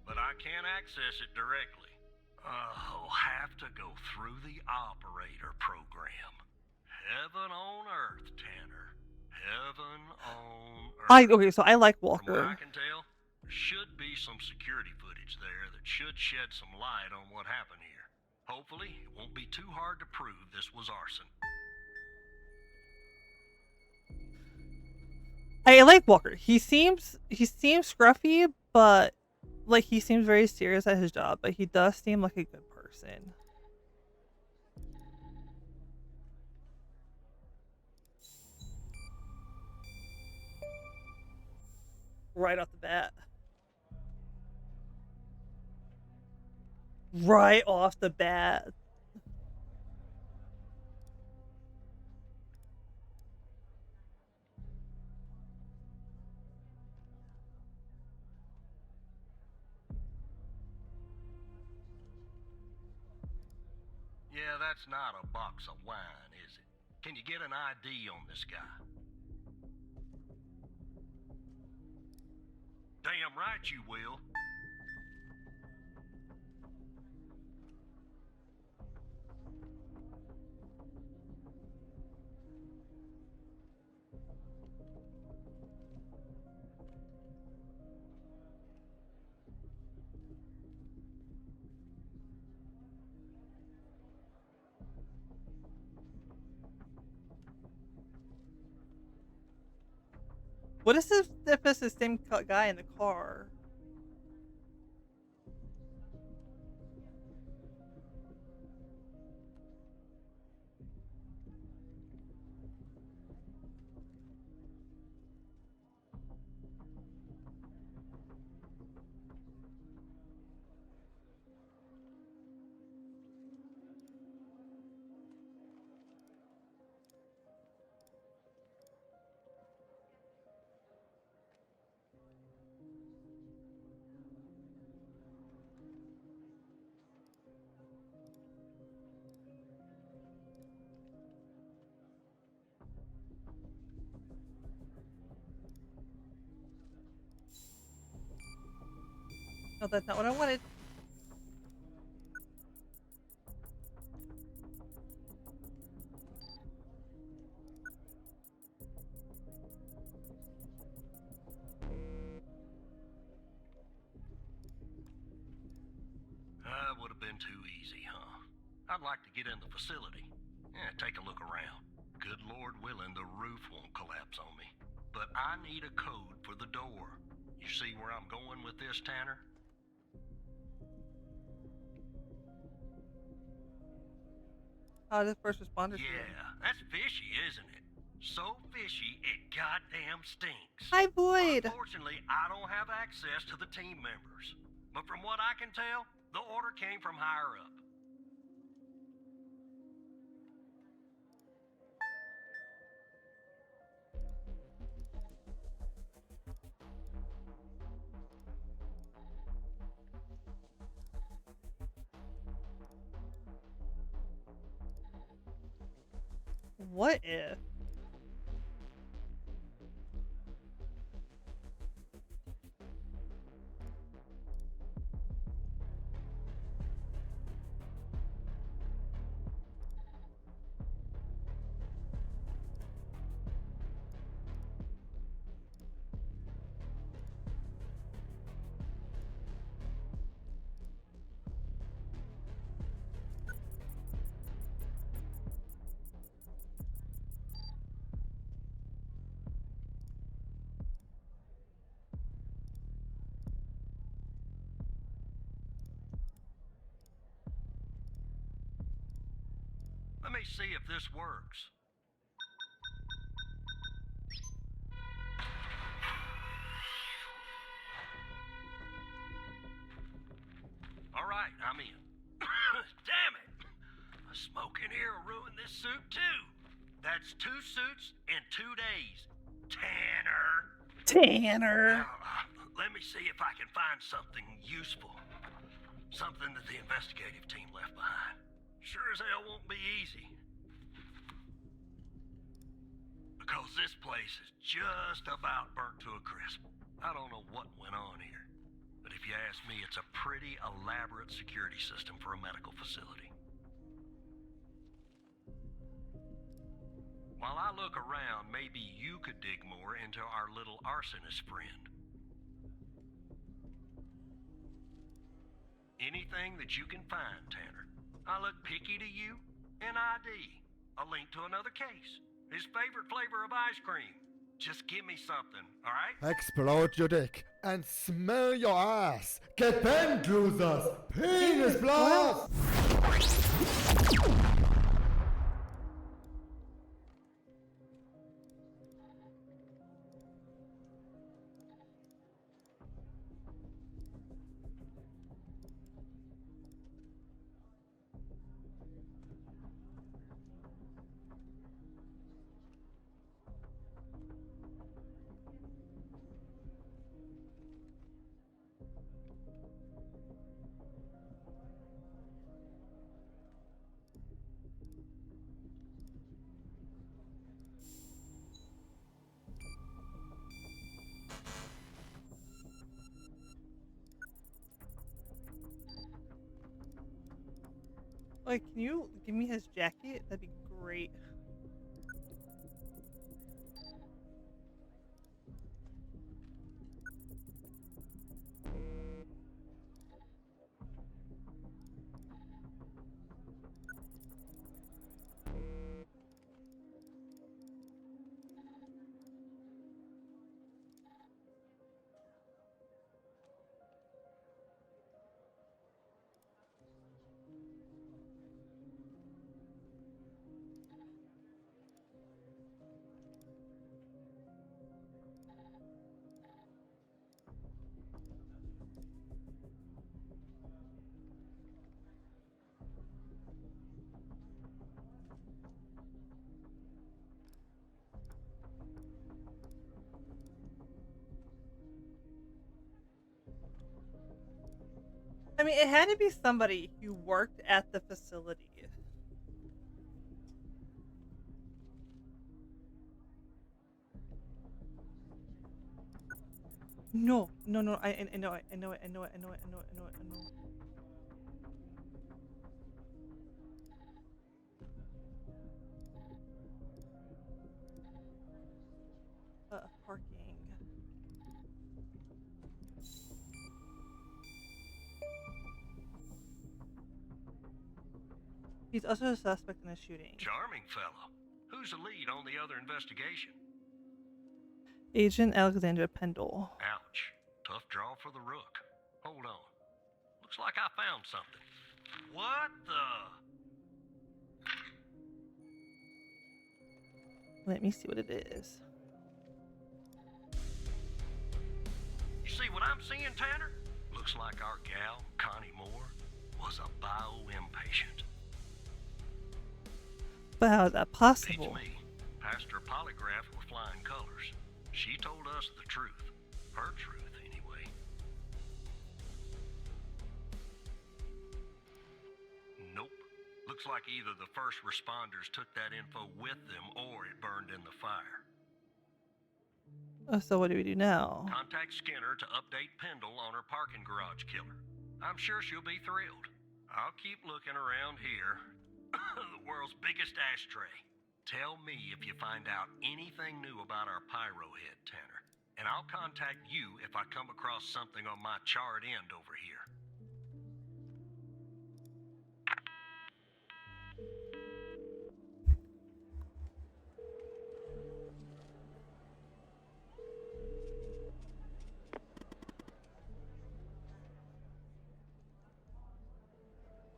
But I can't access it directly. I'll have to go through the operator program. Heaven on earth, Tanner. Heaven on earth. Okay, so I like From what Walker. I can tell, there should be some security footage there that should shed some light on what happened here. Hopefully, it won't be too hard to prove this was arson. I like Walker. He seems scruffy, but like he seems very serious at his job, but he does seem like a good person. Right off the bat. Right off the bat. Yeah, that's not a box of wine, is it? Can you get an ID on this guy? Damn right you will. What is this if it's the same guy in the car? No, that's not what I wanted. That would have been too easy, huh? I'd like to get in the facility. Take a look around. Good Lord willing, the roof won't collapse on me. But I need a code for the door. You see where I'm going with this, Tanner? How did first responders do? Yeah, that's fishy, isn't it? So fishy, it goddamn stinks. Hi, Boyd. Unfortunately, I don't have access to the team members. But from what I can tell, the order came from higher up. What if? Let me see if this works. All right, I'm in. Damn it! A smoke in here will ruin this suit too. That's 2 suits in 2 days. Tanner. Now, let me see if I can find something useful. Something that the investigative team left behind. Sure as hell won't be easy. Because this place is just about burnt to a crisp. I don't know what went on here, but if you ask me, it's a pretty elaborate security system for a medical facility. While I look around, maybe you could dig more into our little arsonist friend. Anything that you can find, Tanner. I look picky to you. An ID. A link to another case. His favorite flavor of ice cream. Just give me something, alright? Explode your dick and smell your ass. Get bent, losers. Penis blast. Like, can you give me his jacket? That'd be great. I mean, it had to be somebody who worked at the facility. No, I know it. Parking. He's also a suspect in a shooting. Charming fellow. Who's the lead on the other investigation? Agent Alexandra Pendle. Ouch. Tough draw for the Rook. Hold on. Looks like I found something. What the? Let me see what it is. You see what I'm seeing, Tanner? Looks like our gal, Connie Moore, was a bio-impatient. But how is that possible? Beats me. Passed her polygraph with flying colors. She told us the truth. Her truth, anyway. Nope. Looks like either the first responders took that info with them or it burned in the fire. So what do we do now? Contact Skinner to update Pendle on her parking garage killer. I'm sure she'll be thrilled. I'll keep looking around here. The world's biggest ashtray. Tell me if you find out anything new about our pyro head, Tanner. And I'll contact you if I come across something on my charred end over here.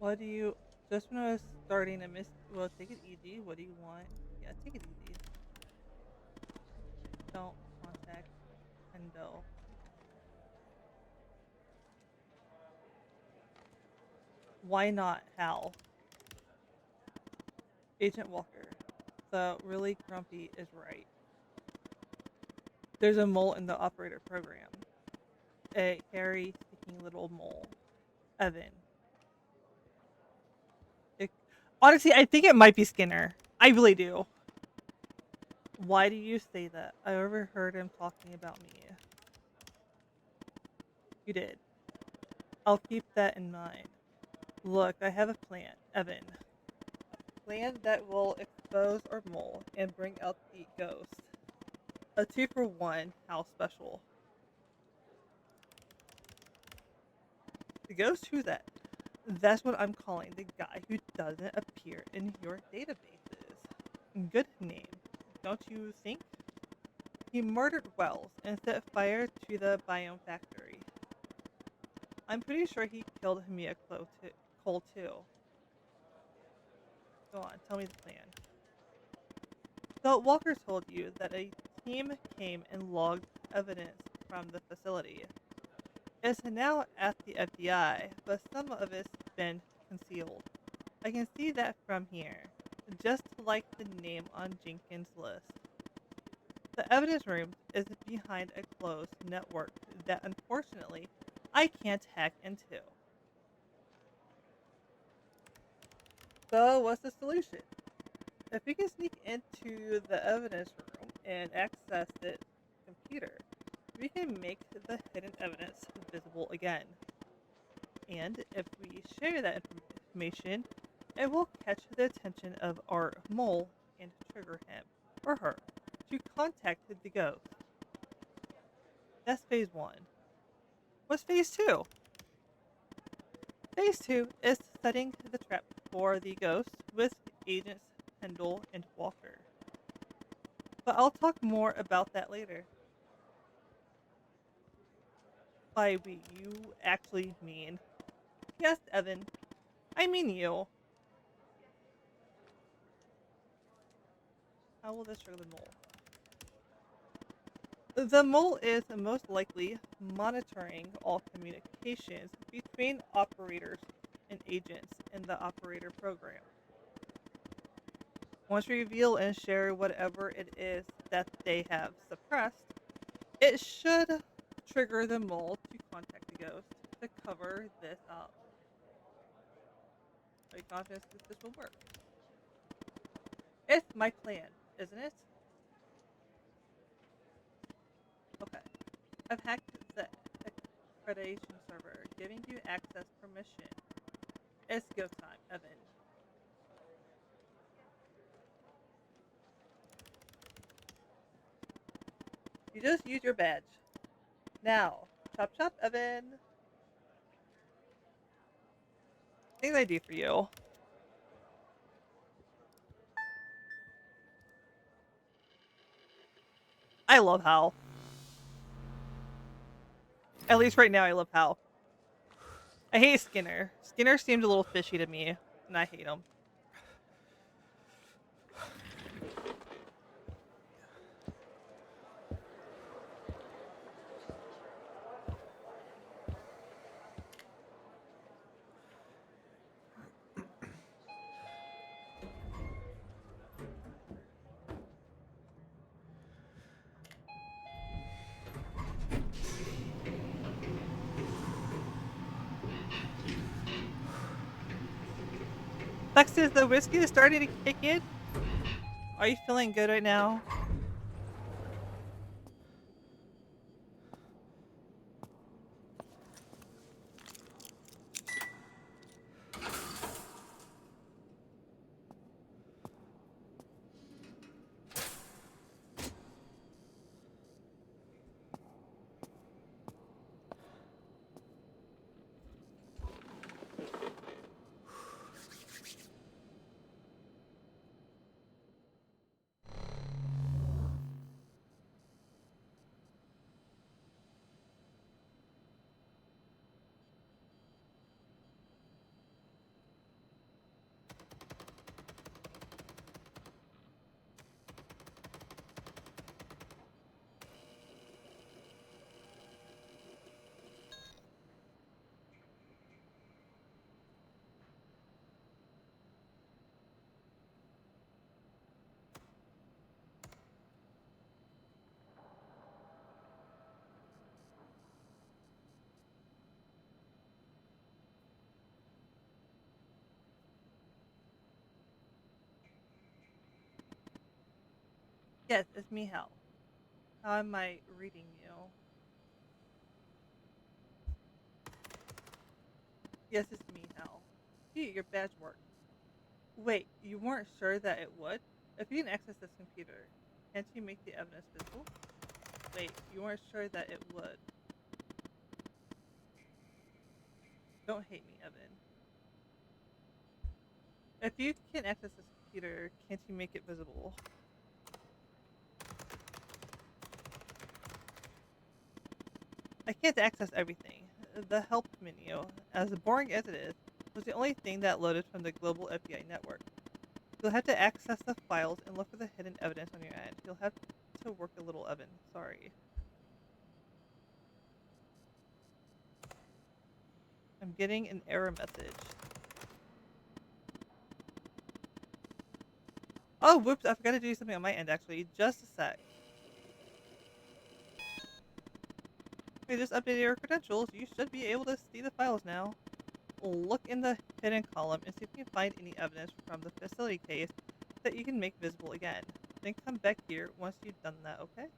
What do you... Just when I was starting to miss... Well, take it easy. What do you want? Yeah, take it easy. Don't contact Pendle. Why not Hal? Agent Walker. The really grumpy is right. There's a mole in the operator program. A hairy, sticking little mole. Evan. Honestly, I think it might be Skinner. I really do. Why do you say that? I overheard him talking about me. You did. I'll keep that in mind. Look, I have a plan, Evan. A plan that will expose our mole and bring out the ghost. A 2-for-1 house special. The ghost? Who's that? That's what I'm calling the guy who doesn't appear in your databases. Good name, don't you think? He murdered Wells and set fire to the biome factory. I'm pretty sure he killed Hamia Cole too. Go on, tell me the plan. So Walker told you that a team came and logged evidence from the facility. It's now at the FBI, but some of it's been concealed. I can see that from here, just like the name on Jenkins' list. The evidence room is behind a closed network that unfortunately I can't hack into. So what's the solution? If we can sneak into the evidence room and access its computer, we can make the hidden evidence visible again. And if we share that information, it will catch the attention of our mole and trigger him or her to contact the ghost. That's phase 1. What's phase 2? Phase 2 is setting the trap for the ghost with Agents Pendle and Walker. But I'll talk more about that later. By we, you actually mean. Yes, Evan. I mean you. How will this trigger the mole? The mole is most likely monitoring all communications between operators and agents in the operator program. Once we reveal and share whatever it is that they have suppressed, it should trigger the mole to contact the ghost to cover this up. Are you confident that this will work? It's my plan, isn't it? Okay. I've hacked the accreditation server, giving you access permission. It's go time, Evan. You just use your badge. Now, chop chop, Evan. Things I do for you. I love Hal. At least right now I love Hal. I hate Skinner. Skinner seemed a little fishy to me, and I hate him. Lexus, the whiskey is starting to kick in. Are you feeling good right now? Yes, it's me, Hal. How am I reading you? Yes, it's me, Hal. Gee, your badge worked. Wait, you weren't sure that it would? If you can access this computer, can't you make the evidence visible? Wait, you weren't sure that it would. Don't hate me, Evan. If you can access this computer, can't you make it visible? I can't access everything. The help menu, as boring as it is, was the only thing that loaded from the global FBI network. You'll have to access the files and look for the hidden evidence on your end. You'll have to work a little, Evan. Sorry. I'm getting an error message. Oh, whoops, I forgot to do something on my end, actually. Just a sec. I just updated your credentials. You should be able to see the files now. Look in the hidden column and see if you can find any evidence from the facility case that you can make visible again. Then come back here once you've done that, okay?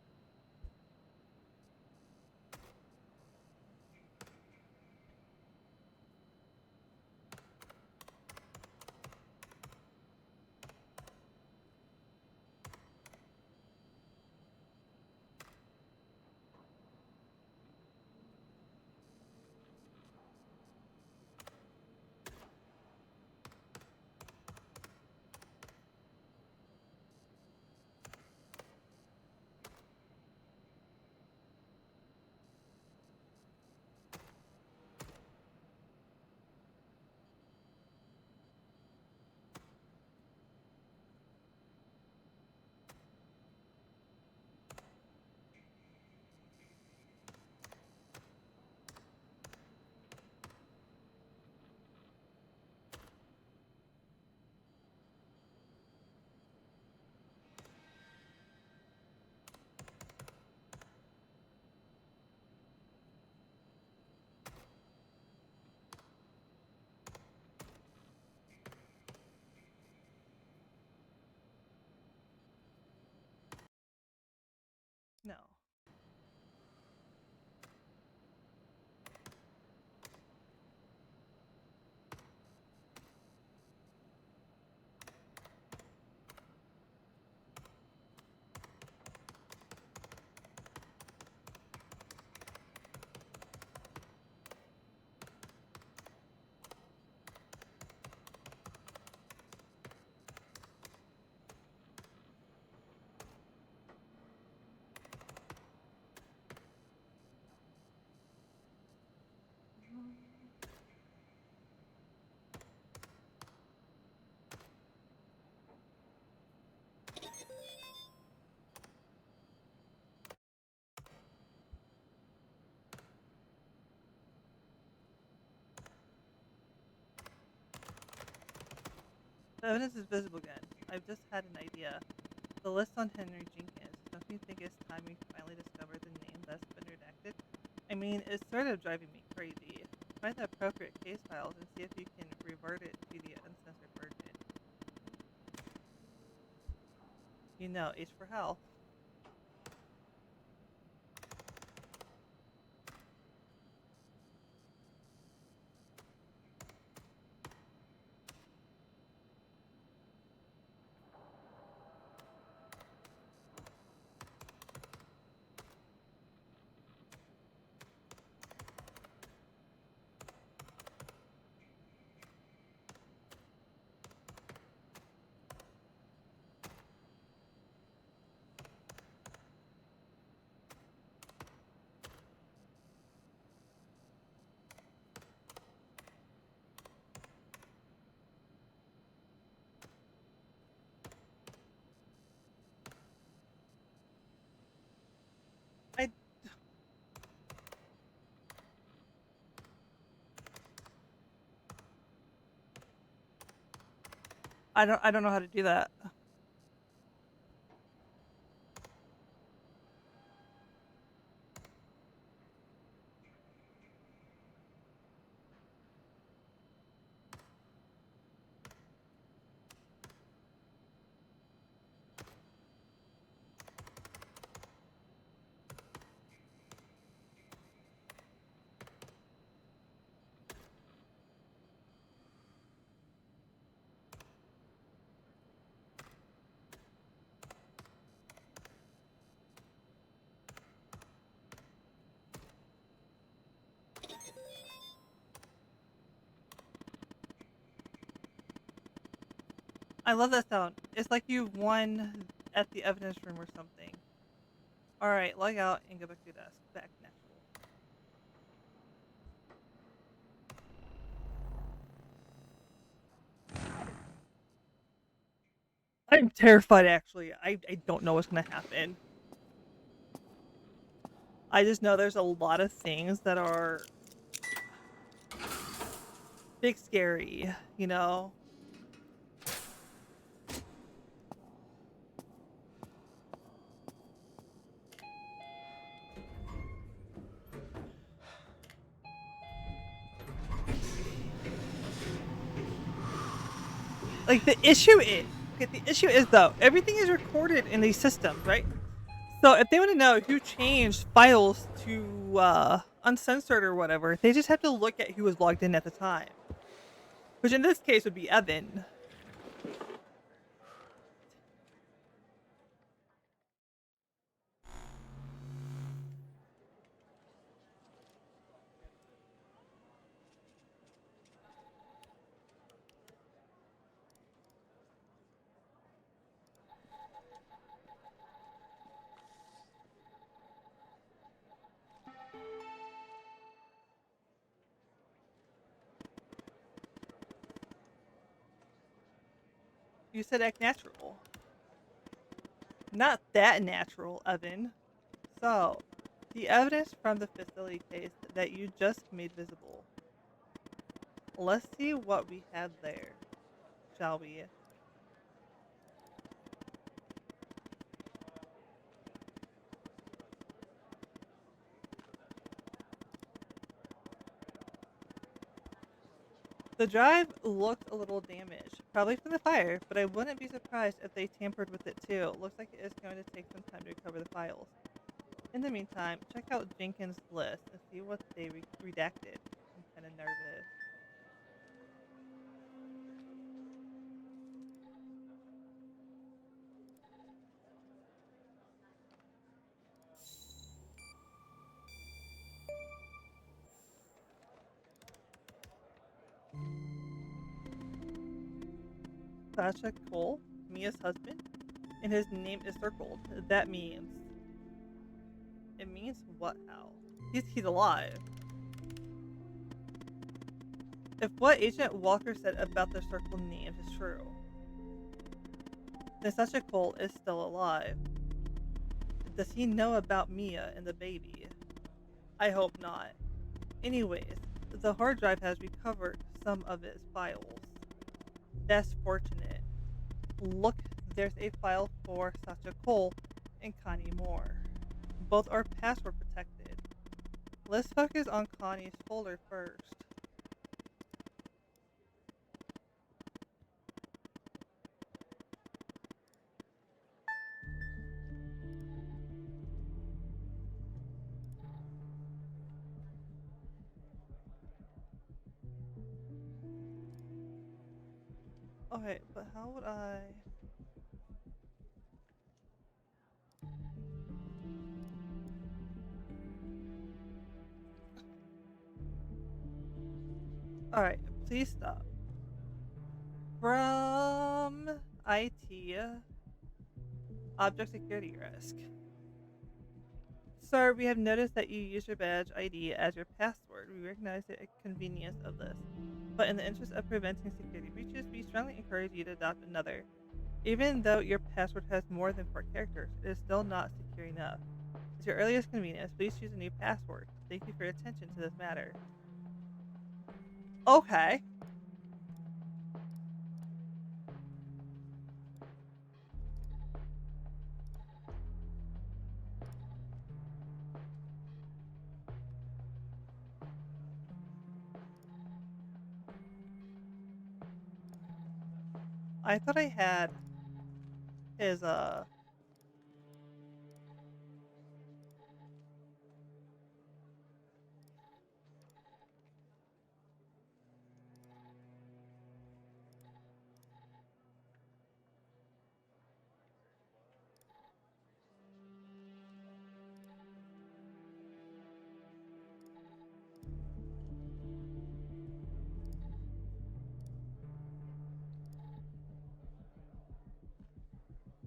No. The evidence is visible again. I've just had an idea. The list on Henry Jenkins. Don't you think it's time we finally discover the name that's been redacted? I mean, it's sort of driving me crazy. Find the appropriate case files and see if you can revert it to the uncensored version. You know, H for Hal. I don't know how to do that. I love that sound. It's like you won at the evidence room or something. Alright, log out and go back to your desk. Back natural. I'm terrified, actually. I don't know what's gonna happen. I just know there's a lot of things that are big scary, you know? Like, the issue is though, everything is recorded in these systems, right? So if they want to know who changed files to uncensored or whatever, they just have to look at who was logged in at the time. Which in this case would be Evan. You said act natural. Not that natural, Evan. So, the evidence from the facility case that you just made visible. Let's see what we have there, shall we? The drive looked a little damaged, probably from the fire, but I wouldn't be surprised if they tampered with it too. Looks like it is going to take some time to recover the files. In the meantime, check out Jenkins' list and see what they redacted. I'm kind of nervous. Sasha Cole, Mia's husband, and his name is circled. That means... It means what, Hal? He's alive. If what Agent Walker said about the circled names is true, then Sasha Cole is still alive. Does he know about Mia and the baby? I hope not. Anyways, the hard drive has recovered some of its files. That's fortunate. Look, there's a file for Sasha Cole and Connie Moore. Both are password protected. Let's focus on Connie's folder first. Okay, but how would I... Alright, please stop. From IT, Object Security Risk. Sir, we have noticed that you use your badge ID as your password. We recognize the convenience of this. But in the interest of preventing security breaches, we strongly encourage you to adopt another. Even though your password has more than 4 characters, it is still not secure enough. At your earliest convenience, please choose a new password. Thank you for your attention to this matter. Okay. I thought I had his,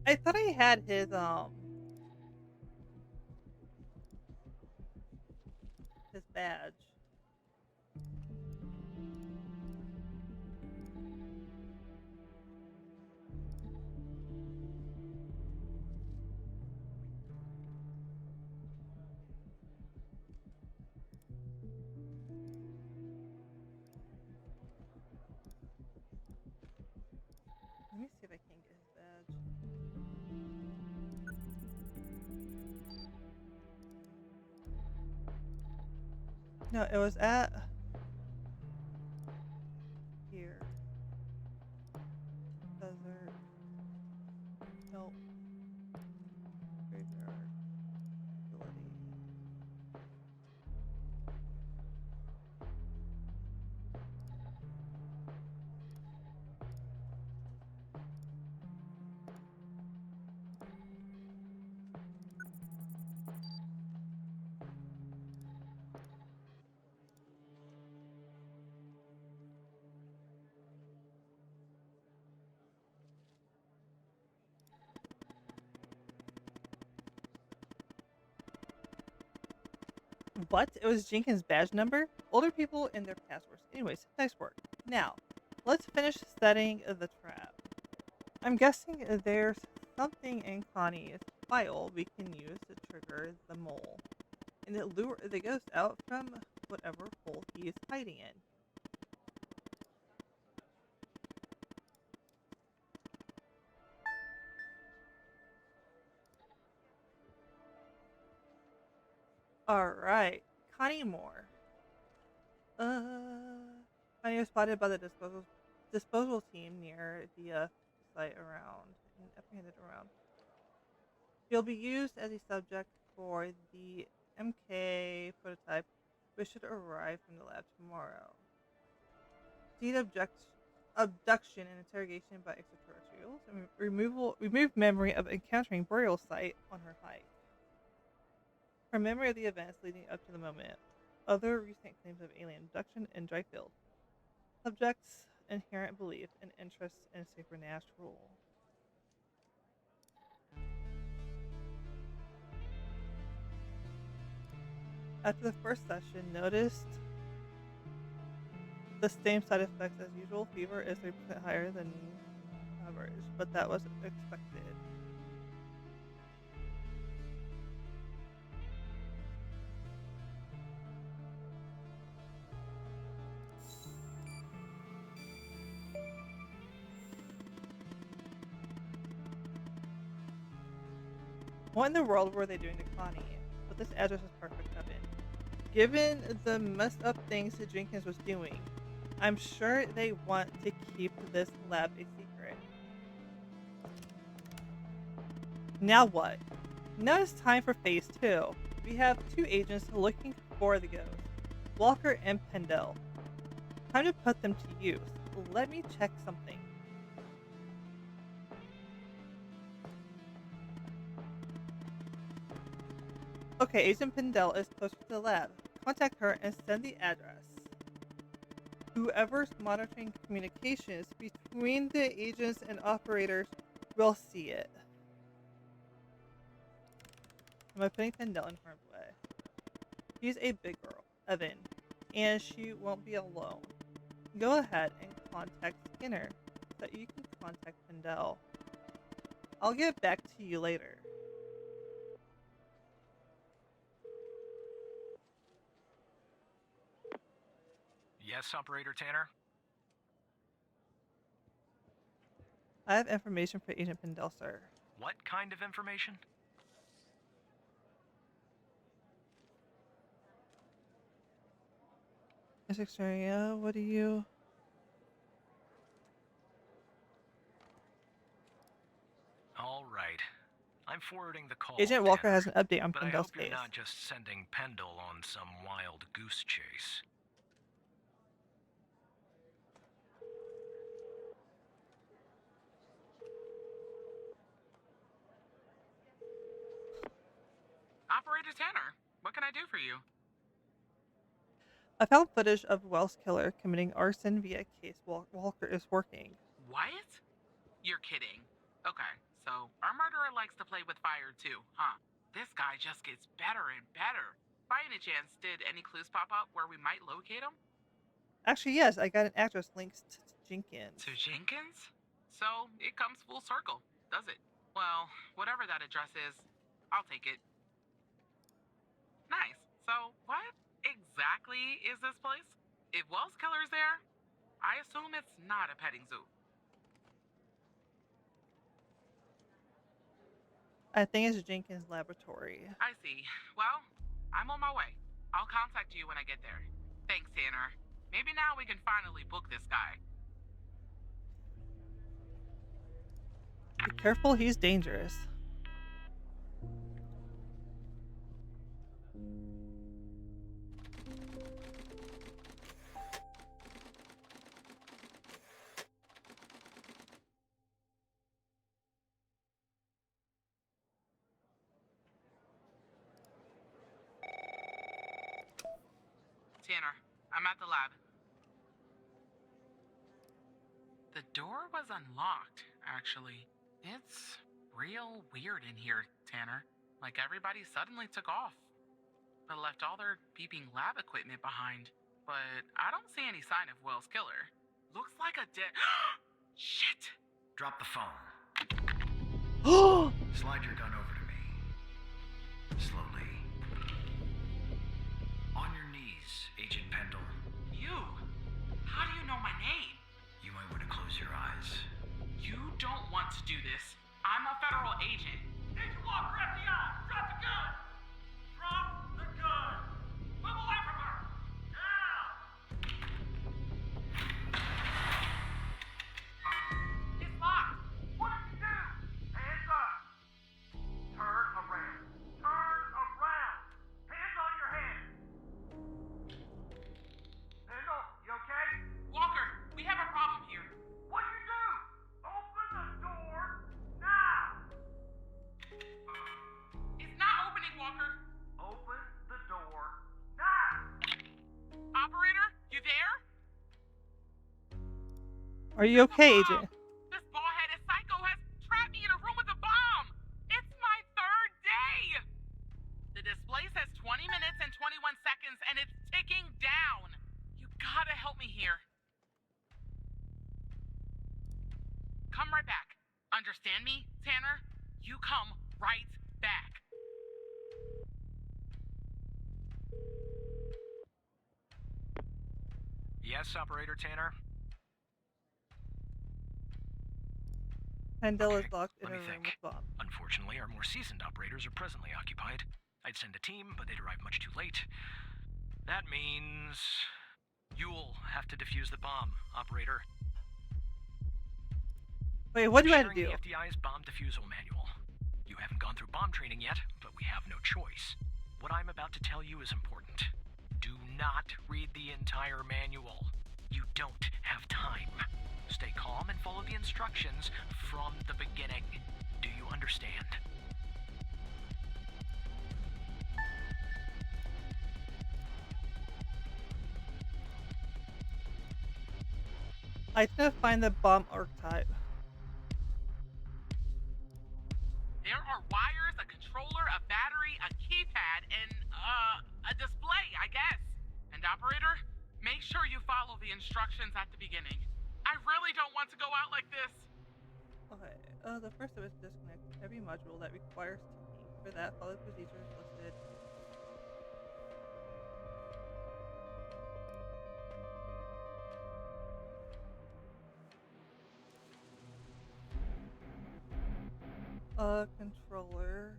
I thought I had his badge. Let me see if I can get his badge. No, it was at here. Desert. Nope. Graveyard. Facility. What? It was Jenkins' badge number? Older people and their passwords. Anyways, nice work. Now, let's finish setting the trap. I'm guessing there's something in Connie's file we can use to trigger the mole and to lure the ghost out from whatever hole he is hiding in. Alright, Connie Moore. Connie was spotted by the disposal team near the site around and apprehended around. She'll be used as a subject for the MK prototype, which should arrive from the lab tomorrow. Deed abduction and interrogation by extraterrestrials, and remove memory of encountering burial site on her hike. Her memory of the events leading up to the moment. Other recent claims of alien abduction in Dryfield. Subject's inherent belief and interest in supernatural. After the first session, noticed the same side effects as usual. Fever is 3% higher than average, but that was expected. What in the world were they doing to Connie? But this address is perfect, Evan. Given the messed up things that Jenkins was doing, I'm sure they want to keep this lab a secret. Now what? Now it's time for phase 2. We have 2 agents looking for the ghost, Walker and Pendel. Time to put them to use. Let me check something. Okay, Agent Pendel is close to the lab. Contact her and send the address. Whoever's monitoring communications between the agents and operators will see it. Am I putting Pendel in harm's way? She's a big girl, Evan, and she won't be alone. Go ahead and contact Skinner so you can contact Pendel. I'll get back to you later. Yes, Operator Tanner? I have information for Agent Pendel, sir. What kind of information? Essex area, what do you... All right. I'm forwarding the call. Agent Walker Tanner, has an update on but I Pendel's hope you're case. not just sending Pendel on some wild goose chase. Operator Tanner, what can I do for you? I found footage of Wells killer committing arson via case Walker is working. What? You're kidding. Okay, so so our murderer likes to play with fire too, huh? This guy just gets better and better. By any chance, did any clues pop up where we might locate him? Actually, yes, I got an address linked to Jenkins. To Jenkins? So it comes full circle, does it? Well, whatever that address is, I'll take it. Nice. So what exactly is this place? If Wells Killer's there, I assume it's not a petting zoo. I think it's Jenkins Laboratory. I see. Well, I'm on my way. I'll contact you when I get there. Thanks, Tanner. Maybe now we can finally book this guy. Be careful, he's dangerous. Tanner, I'm at the lab. The door was unlocked, actually. It's real weird in here, Tanner. Like everybody suddenly took off, but left all their beeping lab equipment behind. But I don't see any sign of Wells Killer. Looks like a dead... Shit! Drop the phone. Slide your gun over to me. Slowly. On your knees, Agent Pendle. You? How do you know my name? You might want to close your eyes. You don't want to do this. I'm a federal agent. Agent Walker, FBI! Drop the gun! Drop the gun! Move away from her! Now! It's locked! What did you do? Hands up! Turn around! Turn around! Hands on your head! Pendle, you okay? Walker, we have a problem here. What'd you do? Open the door now! It's not opening, Walker. Open the door now! Operator, you there? Are you okay, Agent? This bald-headed psycho has trapped me in a room with a bomb. It's my third day. The display says 20 minutes and 21 seconds, and it's ticking down. You gotta help me here. Come right back. Understand me, Tanner? You come right back. Yes, Operator Tanner? Pendle is locked in let a me room think. with bomb. Unfortunately, our more seasoned operators are presently occupied. I'd send a team, but they'd arrive much too late. That means... you'll have to defuse the bomb, Operator. Wait, what do I have to Sharing do? the FDI's bomb defusal manual. You haven't gone through bomb training yet, but we have no choice. What I'm about to tell you is important. Do not read the entire manual. You don't have time. Stay calm and follow the instructions from the beginning. Do you understand? I need to find the bomb archetype. There are wires, a controller, a battery, a keypad, and, a display, I guess. And operator, make sure you follow the instructions at the beginning. I really don't want to go out like this. Okay, the first step is to disconnect every module that requires TP. For that, follow the procedures listed. Controller.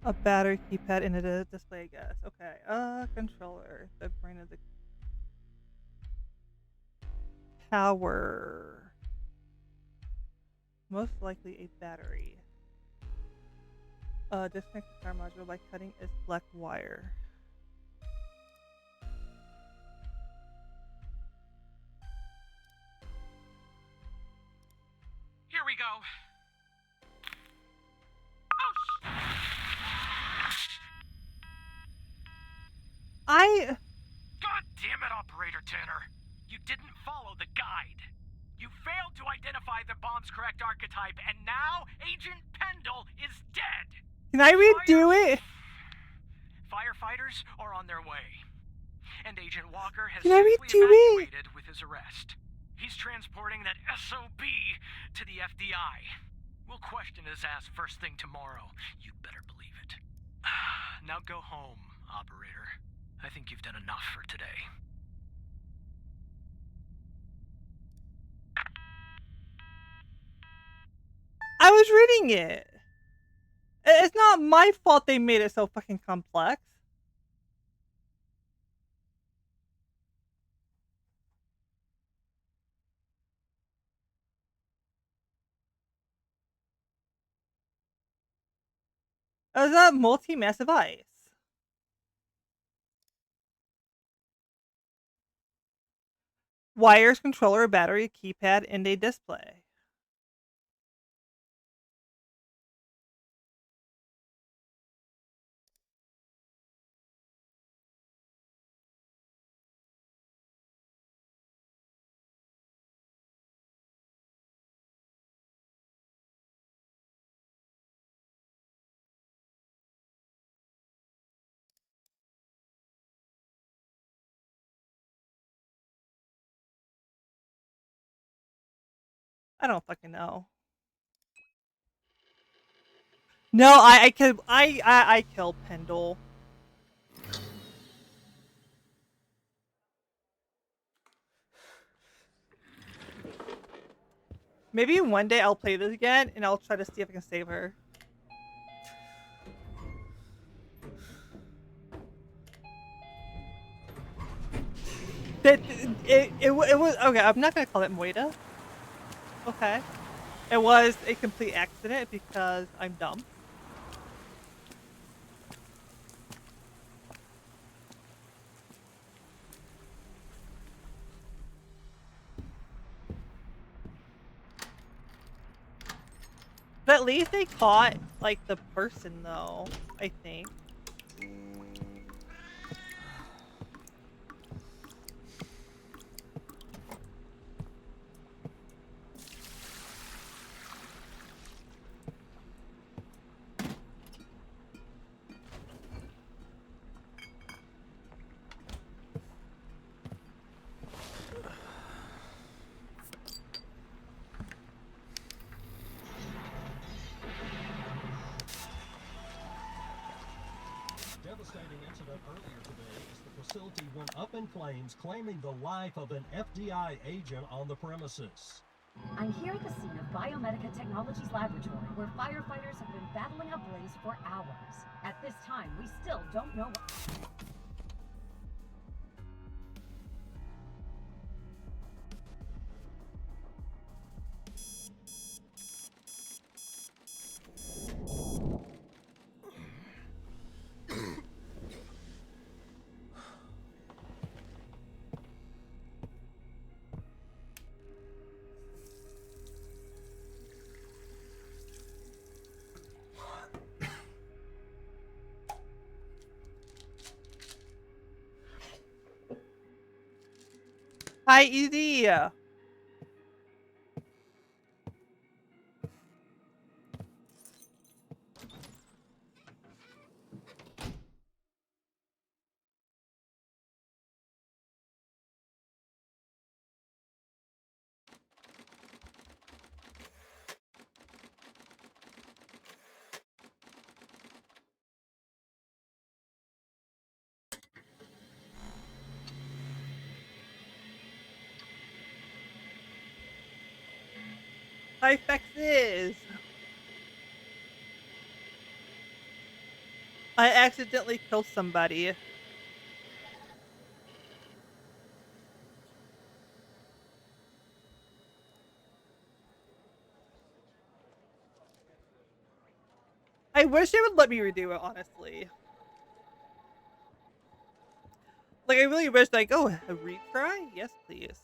A battery keypad and a display, I guess. Okay, controller. The brain of the power. Most likely a battery. Disconnect the power module by cutting its black wire. Here we go. Oh, God damn it, Operator Tanner! You didn't follow the guide. You failed to identify the bomb's correct archetype, and now Agent Pendle is dead! Can I redo it? Firefighters are on their way. And Agent Walker has Can I safely redo it? evacuated with his arrest. He's transporting that SOB to the FBI. We'll question his ass first thing tomorrow. You better believe it. Now go home, Operator. I think you've done enough for today. I was reading it. It's not my fault they made it so fucking complex. Is that multi-massive ice? Wires, controller, battery, keypad, and a display. I don't fucking know. No, I killed Pendle. Maybe one day I'll play this again and I'll try to see if I can save her. It was okay. I'm not gonna call it Moida. Okay, it was a complete accident because I'm dumb. But at least they caught like the person though, I think. Devastating incident earlier today as the facility went up in flames, claiming the life of an FDI agent on the premises. I'm here at the scene of Biomedica Technologies Laboratory, where firefighters have been battling a blaze for hours. At this time, we still don't know what... Hi, Easy. Hi, Fexes. I accidentally killed somebody. I wish they would let me redo it, honestly. Like, I really wish, like, oh, a retry? Yes, please.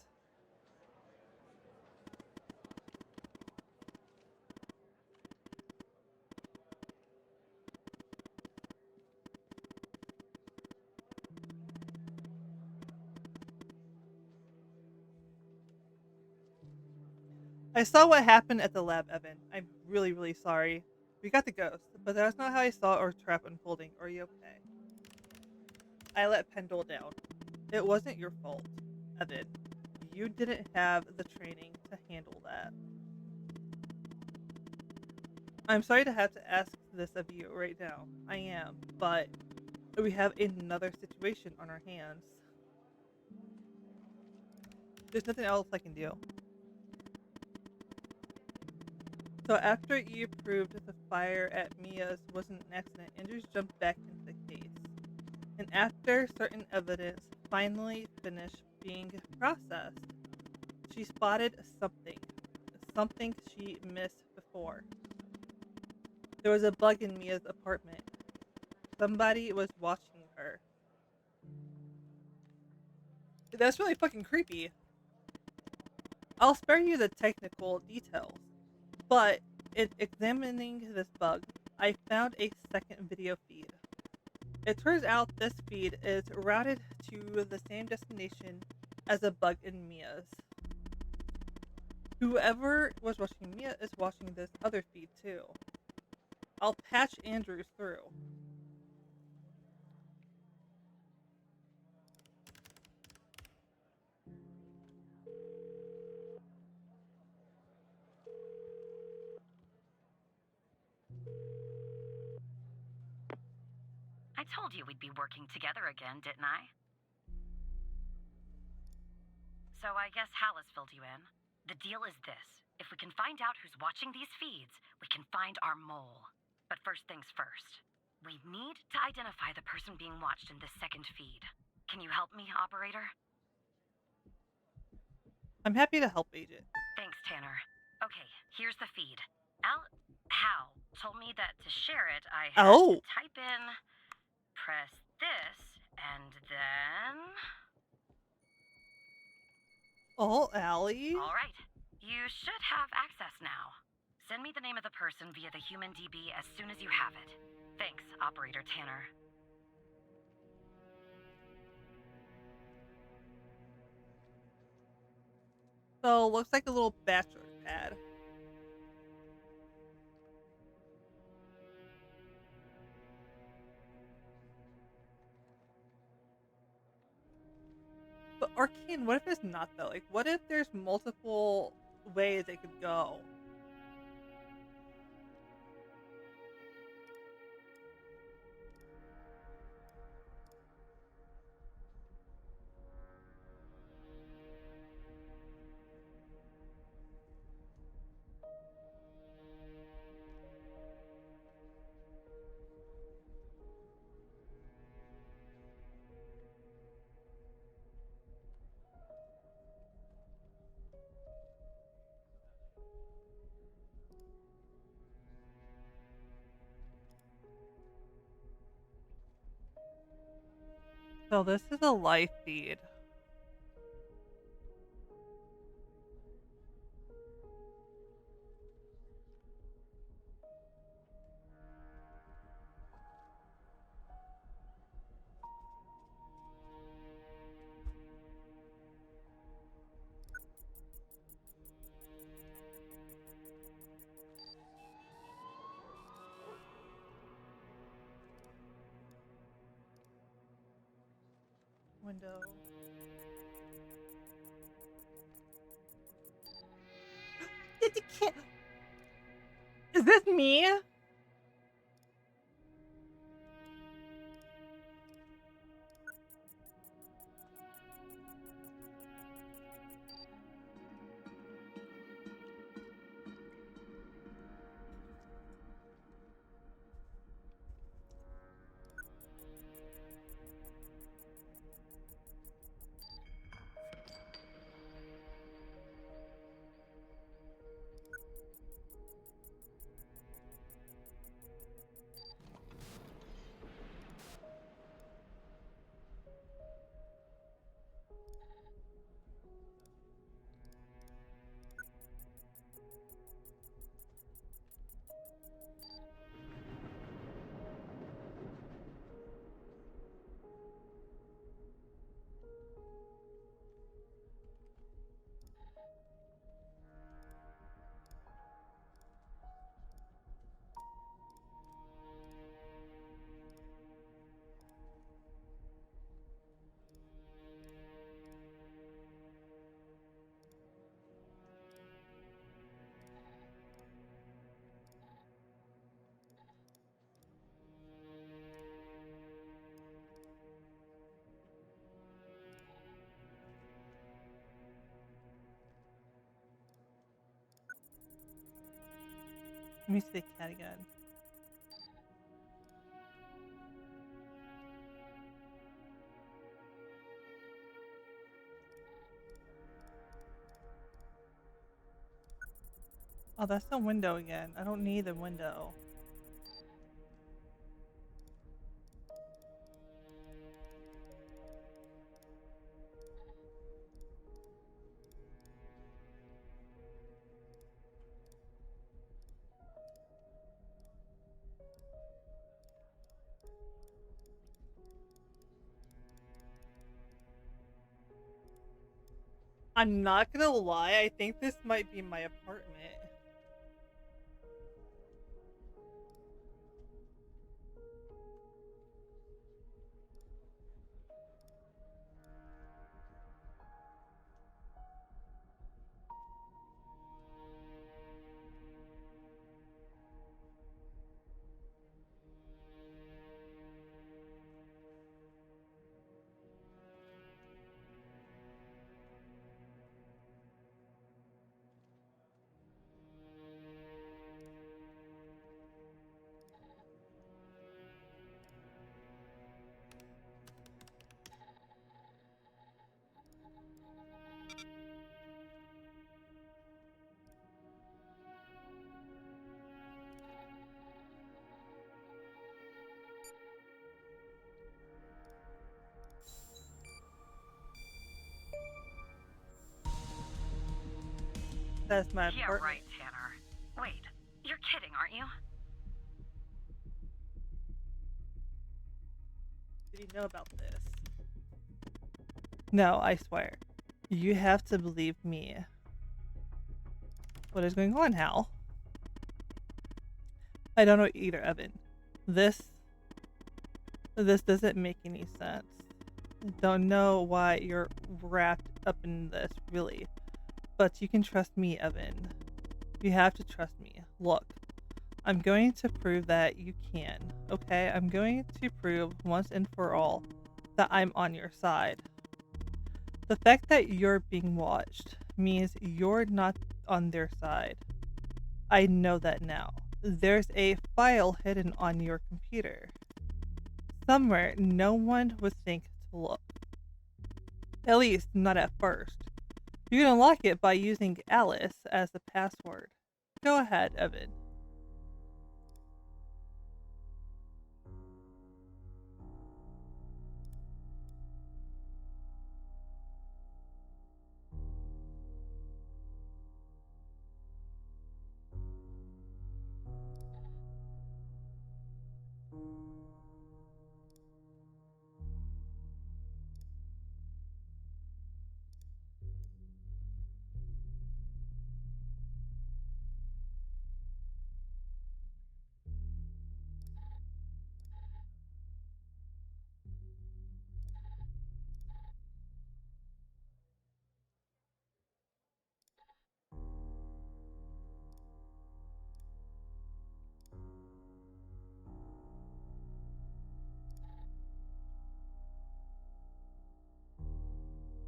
I saw what happened at the lab, Evan. I'm really, really sorry. We got the ghost, but that's not how I saw our trap unfolding. Are you okay? I let Pendle down. It wasn't your fault, Evan. You didn't have the training to handle that. I'm sorry to have to ask this of you right now. I am, but we have another situation on our hands. There's nothing else I can do. So after you proved the fire at Mia's wasn't an accident, Andrews jumped back into the case. And after certain evidence finally finished being processed, she spotted something she missed before. There was a bug in Mia's apartment. Somebody was watching her. That's really fucking creepy. I'll spare you the technical details, but in examining this bug, I found a second video feed. It turns out this feed is routed to the same destination as a bug in Mia's. Whoever was watching Mia is watching this other feed too. I'll patch Andrews through. I told you we'd be working together again, didn't I? So I guess Hal has filled you in. The deal is this. If we can find out who's watching these feeds, we can find our mole. But first things first. We need to identify the person being watched in this second feed. Can you help me, operator? I'm happy to help, Agent. Thanks, Tanner. Okay, here's the feed. Hal told me that to share it, I had to type in, press this, and then... Oh, Allie? All right. You should have access now. Send me the name of the person via the human DB as soon as you have it. Thanks, Operator Tanner. So, looks like a little bachelor pad. But Arcane, what if it's not though? Like, what if there's multiple ways it could go? So this is a live feed. Window. Is this me? Let me see the cat again. Oh, that's the window again. I don't need the window. I'm not gonna lie, I think this might be my apartment. That's my Yeah, apartment. right, Tanner. Wait, you're kidding, aren't you? Did you know about this? No, I swear. You have to believe me. What is going on, Hal? I don't know either, Evan. This doesn't make any sense. Don't know why you're wrapped up in this, really. But you can trust me, Evan. You have to trust me. Look, I'm going to prove that you can, okay? I'm going to prove once and for all that I'm on your side. The fact that you're being watched means you're not on their side. I know that now. There's a file hidden on your computer. Somewhere no one would think to look. At least, not at first. You can unlock it by using Alice as the password. Go ahead, Evan.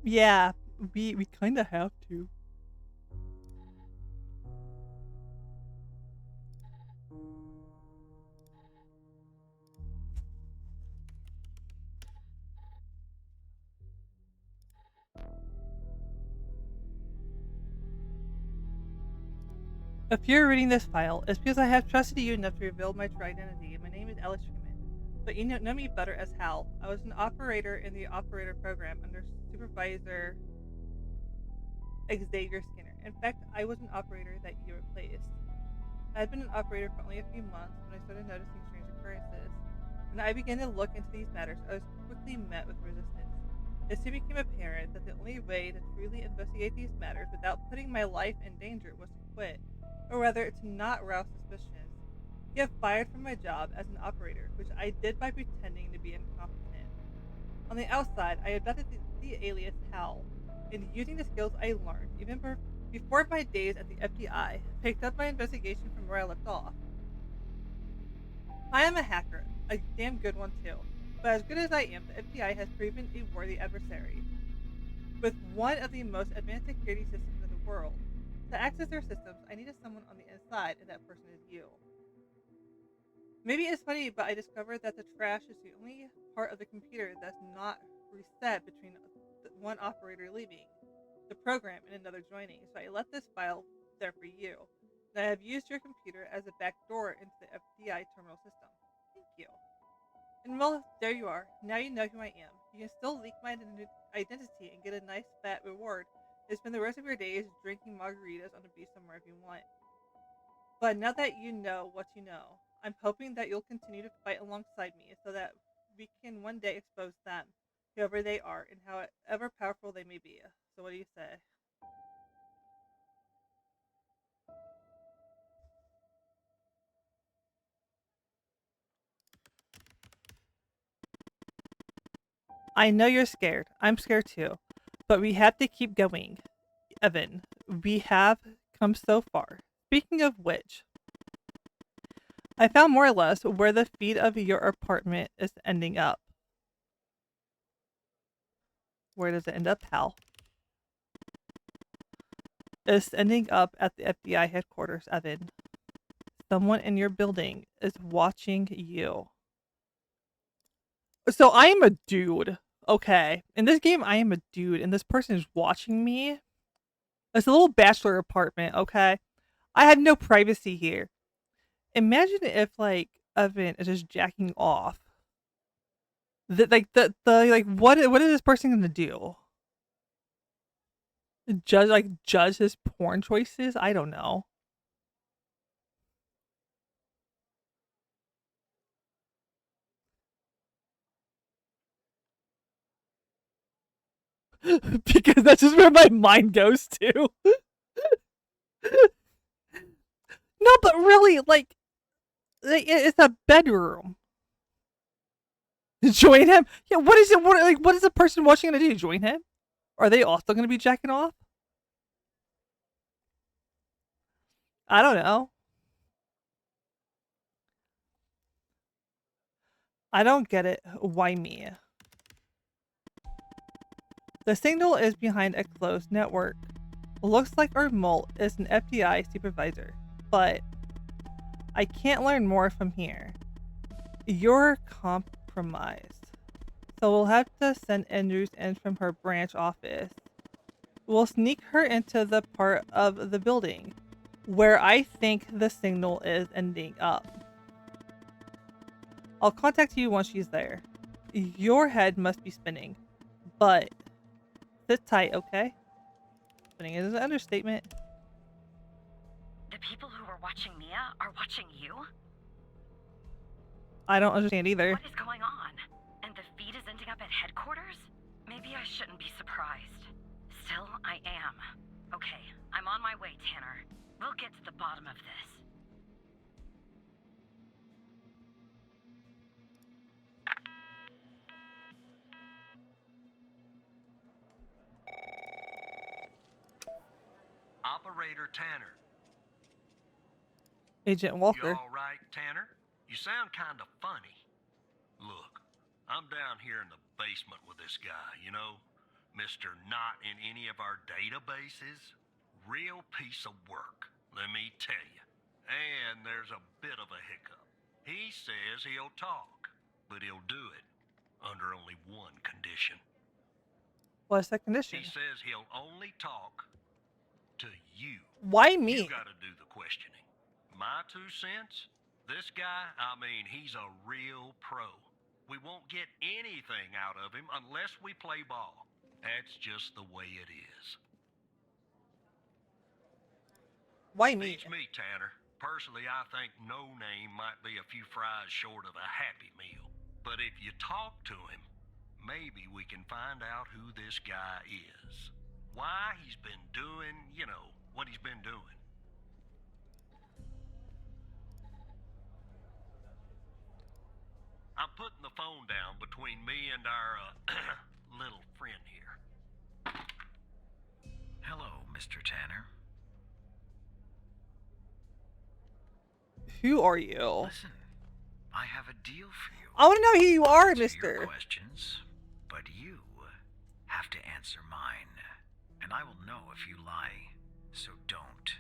Yeah, we kind of have to. If you're reading this file, it's because I have trusted you enough to reveal my true identity. My name is Alice Truman, but you know me better as Hal. I was an operator in the operator program under Supervisor Xavier Skinner. In fact, I was an operator that you replaced. I had been an operator for only a few months when I started noticing strange occurrences. When I began to look into these matters, I was quickly met with resistance. It soon became apparent that the only way to truly investigate these matters without putting my life in danger was to quit, or rather, to not rouse suspicions. Get fired from my job as an operator, which I did by pretending to be incompetent. On the outside, I adopted the alias Hal, and using the skills I learned, even before my days at the FBI, picked up my investigation from where I left off. I am a hacker, a damn good one too, but as good as I am, the FBI has proven a worthy adversary. With one of the most advanced security systems in the world, To access their systems, I needed someone on the inside, and that person is you. Maybe it's funny, but I discovered that the trash is the only part of the computer that's not reset between one operator leaving the program and another joining. So I left this file there for you. And I have used your computer as a backdoor into the FDI terminal system. Thank you. And well, there you are. Now you know who I am. You can still leak my identity and get a nice fat reward and spend the rest of your days drinking margaritas on the beach somewhere if you want. But now that you know what you know, I'm hoping that you'll continue to fight alongside me so that we can one day expose them, whoever they are, and however powerful they may be. So what do you say? I know you're scared. I'm scared too. But we have to keep going. Evan, we have come so far. Speaking of which, I found more or less where the feed of your apartment is ending up. Where does it end up, pal? It's ending up at the FBI headquarters, Evan. Someone in your building is watching you. So I am a dude. Okay. In this game, I am a dude, and this person is watching me. It's a little bachelor apartment, okay? I have no privacy here. Imagine if, like, Evan is just jacking off. What is this person gonna do? Judge his porn choices? I don't know. Because that's just where my mind goes to. No, but really, like, it's a bedroom. Join him? Yeah, what is it? What is the person watching gonna do? Join him? Are they also gonna be jacking off? I don't know. I don't get it. Why me? The signal is behind a closed network. Looks like our mole is an FBI supervisor, but I can't learn more from here. You're compromised. So we'll have to send Andrews in from her branch office. We'll sneak her into the part of the building where I think the signal is ending up. I'll contact you once she's there. Your head must be spinning, but sit tight, okay? Spinning is an understatement. The people who were watching Mia are watching you? I don't understand either. What is going on? And the feed is ending up at headquarters? Maybe I shouldn't be surprised. Still, I am. Okay, I'm on my way, Tanner. We'll get to the bottom of this. Operator Tanner. Agent Walker. You all right, Tanner? You sound kind of funny. Look, I'm down here in the basement with this guy, you know? Mr. Not in any of our databases. Real piece of work, let me tell you. And there's a bit of a hiccup. He says he'll talk, but he'll do it under only one condition. What's that condition? He says he'll only talk to you. Why me? You gotta do the questioning. My 2 cents? This guy, I mean, he's a real pro. We won't get anything out of him unless we play ball. That's just the way it is. Why me? Beats me, Tanner. Personally, I think No Name might be a few fries short of a Happy Meal. But if you talk to him, maybe we can find out who this guy is. Why he's been doing, you know, what he's been doing. I'm putting the phone down between me and our little friend here. Hello, Mr. Tanner. Who are you? Listen, I have a deal for you. I want to know who you are, Answer mister. your questions, but you have to answer mine, and I will know if you lie so don't.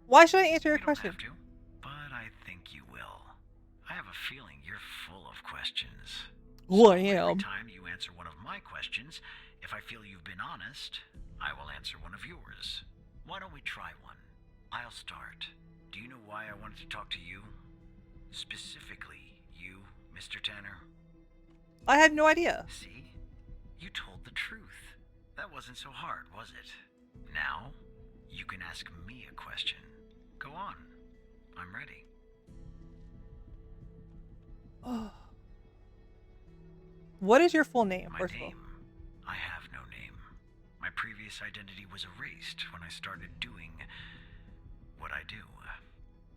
Why should I answer your You don't question? have to, but I think you will. I have a feeling you're full of questions. Oh, I Every am. time you answer one of my questions, if I feel you've been honest, I will answer one of yours. Why don't we try one? I'll start. Do you know why I wanted to talk to you? Specifically, you, Mr. Tanner? I have no idea. See? You told the truth. That wasn't so hard, was it? Now, you can ask me a question. Go on. I'm ready. What is your full name, My first of all? name? I have no name. My previous identity was erased when I started doing what I do.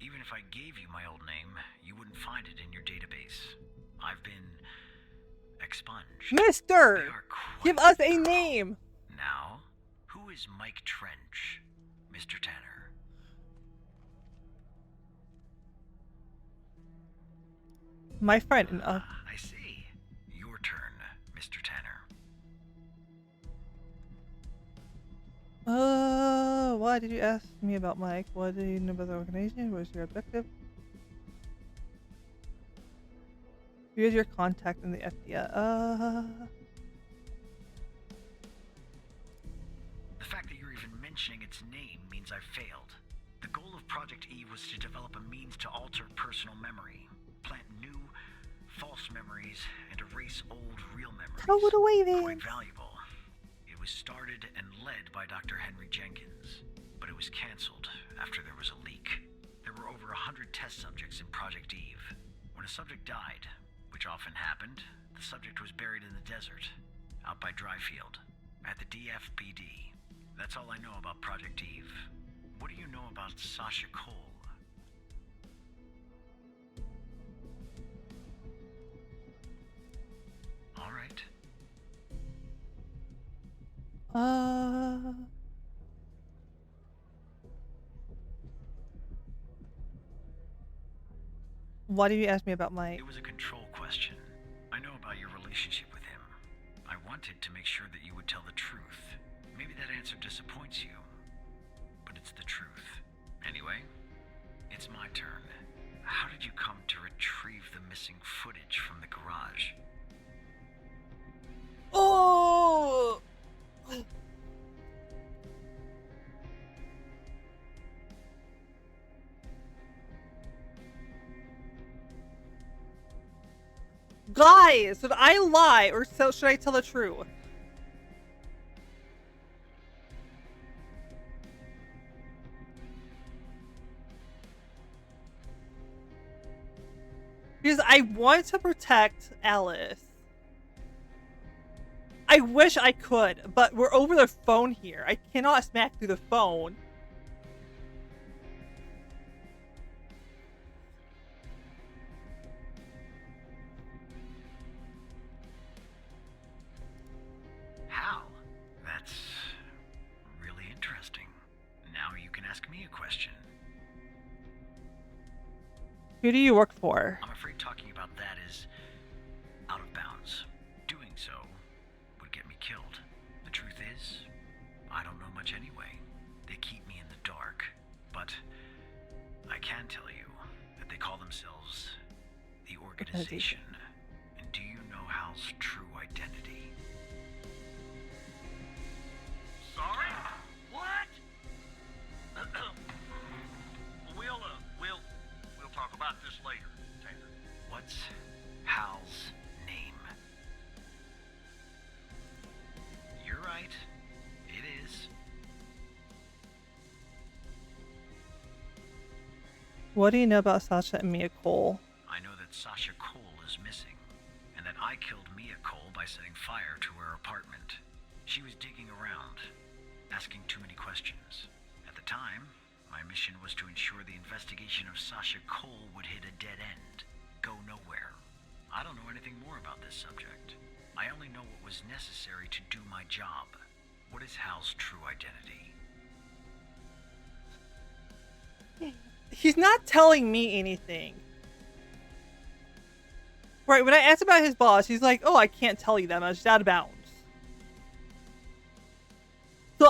Even if I gave you my old name, you wouldn't find it in your database. I've been expunged. Mister! Give us a name! Now, who is Mike Trench, Mr. Tanner? My friend. I see. Your turn, Mr. Tanner. Why did you ask me about Mike? What do you know about the organization? What is your objective? Who is your contact in the FBI? The fact that you're even mentioning its name means I failed. The goal of Project Eve was to develop a means to alter personal memory, plant new, false memories, and erase old, real memories. Throw it away, Quite Vance. valuable. It was started and led by Dr. Henry Jenkins, but it was cancelled after there was a leak. There were over 100 test subjects in Project Eve. When a subject died, which often happened, the subject was buried in the desert, out by Dryfield, at the DFPD. That's all I know about Project Eve. What do you know about Sasha Cole? All right. Why did you ask me about Mike? It was a control question. I know about your relationship with him. I wanted to make sure that you would tell the truth. Maybe that answer disappoints you, but it's the truth. Anyway, it's my turn. How did you come to retrieve the missing footage from the garage? Oh! Guys, did I lie or so should I tell the truth? Because I want to protect Alice. I wish I could, but we're over the phone here. I cannot smack through the phone. How? That's really interesting. Now you can ask me a question. Who do you work for? I'm afraid talking about that is out of bounds. Doing so would get me killed. The truth is, I don't know much anyway. They keep me in the dark. But I can tell you that they call themselves the Organization. And do you know Hal's true identity? Sorry? What? We'll talk about this later, Tanner. What's Hal's name? You're right. It is. What do you know about Sasha and Mia Cole? I know that Sasha Cole is missing, and that I killed Mia Cole by setting fire to her apartment. She was digging around, asking too many questions. At the time, my mission was to ensure the investigation of Sasha Cole would hit a dead end, go nowhere. I don't know anything more about this subject. I only know what was necessary to do my job. What is Hal's true identity? He's not telling me anything. Right, when I asked about his boss, he's like, oh, I can't tell you that much. It's out of bounds.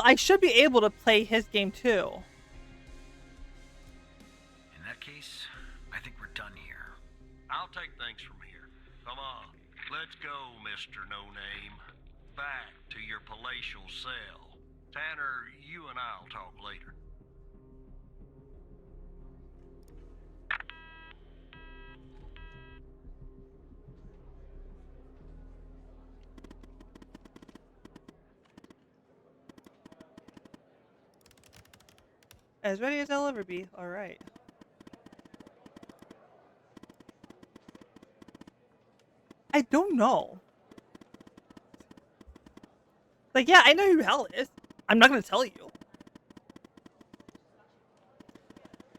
Well, I should be able to play his game too. In that case, I think we're done here. I'll take things from here. Come on, let's go, Mr. No Name. Back to your palatial cell. Tanner, you and I'll talk later. As ready as I'll ever be. Alright. I don't know. Like, yeah, I know who Hell is. I'm not gonna tell you.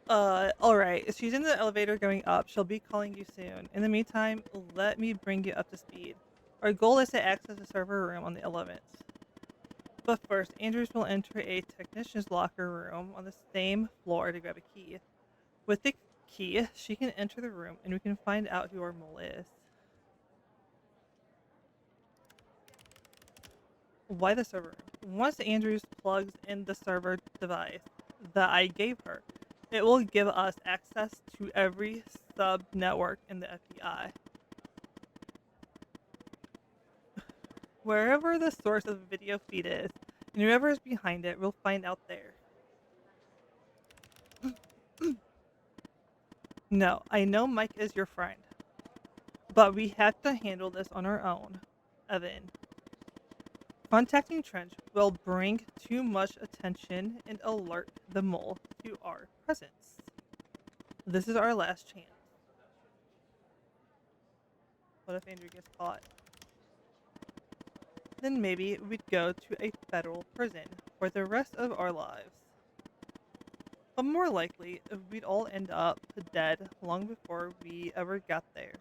Alright. She's in the elevator going up. She'll be calling you soon. In the meantime, let me bring you up to speed. Our goal is to access the server room on the 11th. But first, Andrews will enter a technician's locker room on the same floor to grab a key. With the key, she can enter the room and we can find out who our mole is. Why the server room? Once Andrews plugs in the server device that I gave her, it will give us access to every sub-network in the FBI. Wherever the source of the video feed is, and whoever is behind it, we'll find out there. No, I know Mike is your friend, but we have to handle this on our own, Evan. Contacting Trench will bring too much attention and alert the mole to our presence. This is our last chance. What if Andrew gets caught? Then maybe we'd go to a federal prison for the rest of our lives. But more likely, we'd all end up dead long before we ever got there.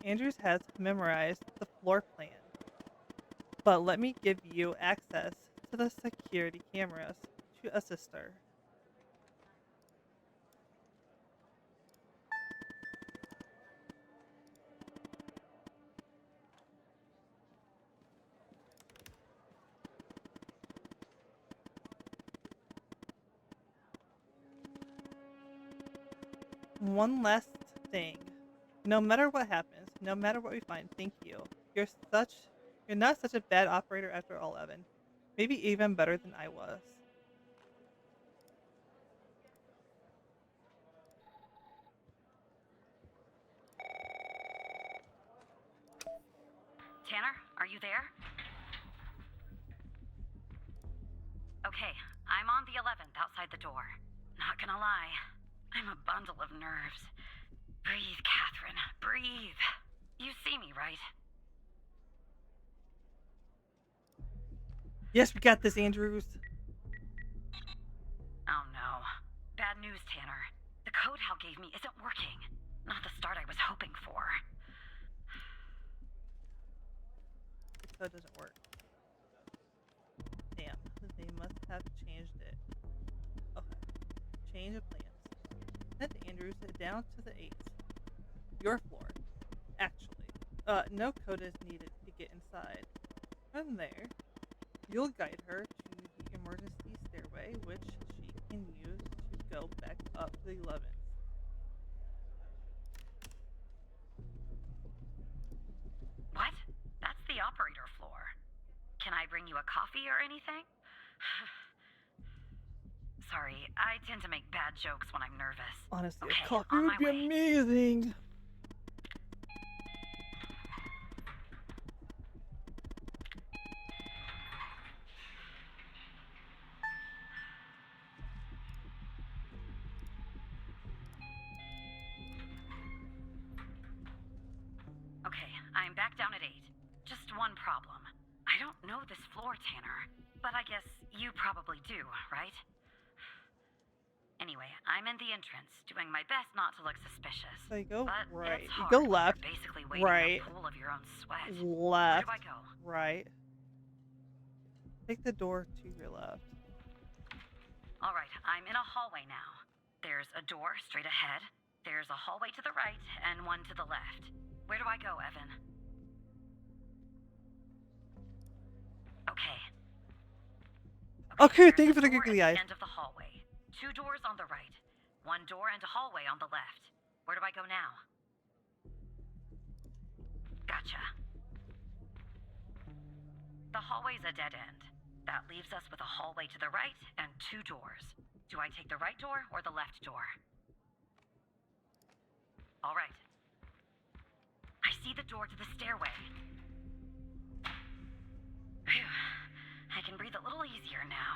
Andrews has memorized the floor plan. But let me give you access to the security cameras to assist her. One last thing. No matter what happens, no matter what we find, thank you. You're not such a bad operator after all, Evan. Maybe even better than I was. Tanner, are you there? Okay, I'm on the 11th outside the door. Not gonna lie, I'm a bundle of nerves. Breathe, Catherine, breathe. You see me, right? Yes, we got this, Andrews. Oh no. Bad news, Tanner. The code Hal gave me isn't working. Not the start I was hoping for. The code doesn't work. Damn, they must have changed it. Okay. Change of plans. Send Andrews down to the 8th. Your floor. Actually. No code is needed to get inside. From there, you'll guide her to the emergency stairway, which she can use to go back up to the 11th. What? That's the operator floor. Can I bring you a coffee or anything? Sorry, I tend to make bad jokes when I'm nervous. Honestly, okay, a coffee on would my be way. amazing. Okay, I'm back down at 8. Just one problem. I don't know this floor, Tanner. But I guess you probably do, right? Anyway, I'm in the entrance, doing my best not to look suspicious. So you go but right. it's You hard go when left. You're basically waiting Right. in a pool of your own sweat. Left. Where do I go? Right. Take the door to your left. All right, I'm in a hallway now. There's a door straight ahead. There's a hallway to the right and one to the left. Where do I go, Evan? Okay. Okay, thank you for the Door at googly the eyes. end of the hallway. 2 doors on the right. 1 door and a hallway on the left. Where do I go now? Gotcha. The hallway's a dead end. That leaves us with a hallway to the right and 2 doors. Do I take the right door or the left door? All right. I see the door to the stairway. Phew. I can breathe a little easier now.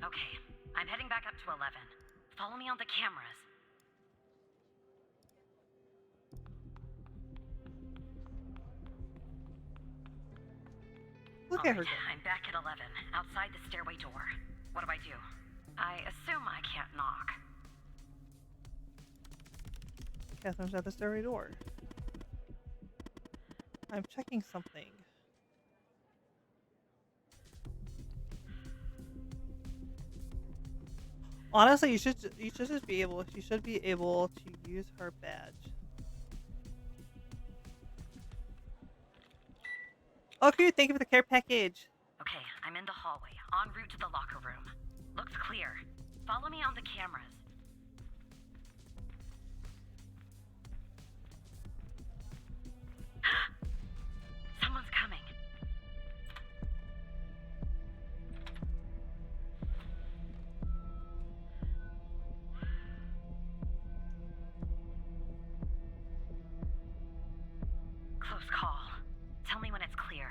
Okay, I'm heading back up to 11. Follow me on the cameras. Look at her. I'm back at 11, outside the stairway door. What do I do? I assume I can't knock. Catherine's at the stairway door. I'm checking something. Honestly, you should just be able. She should be able to use her badge. Okay, thank you for the care package. Okay, I'm in the hallway, en route to the locker room. Looks clear. Follow me on the cameras. Someone's coming. Close call. Tell me when it's clear.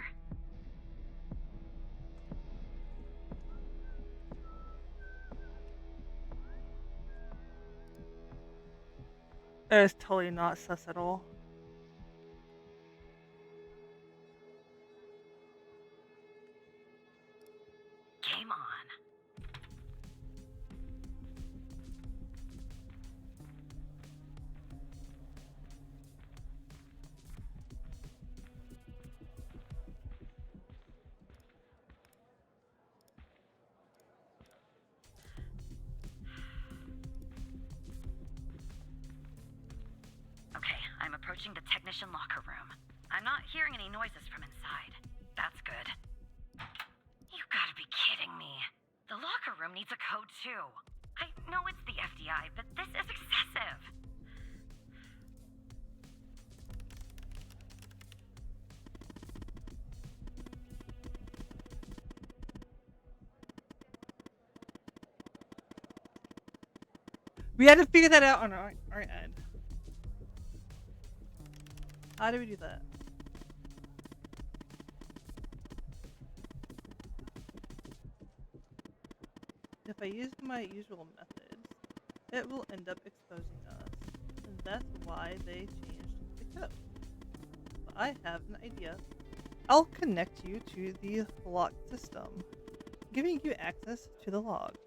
That is totally not sus at all. Game on. Okay, I'm approaching the technician locker room. I'm not hearing any noises from inside. That's good. You gotta be kidding me. The locker room needs a code too. I know it's the FDI, but this is excessive. We had to figure that out on our end. How do we do that? If I use my usual methods, it will end up exposing us. And that's why they changed the code. But I have an idea. I'll connect you to the lock system, giving you access to the logs.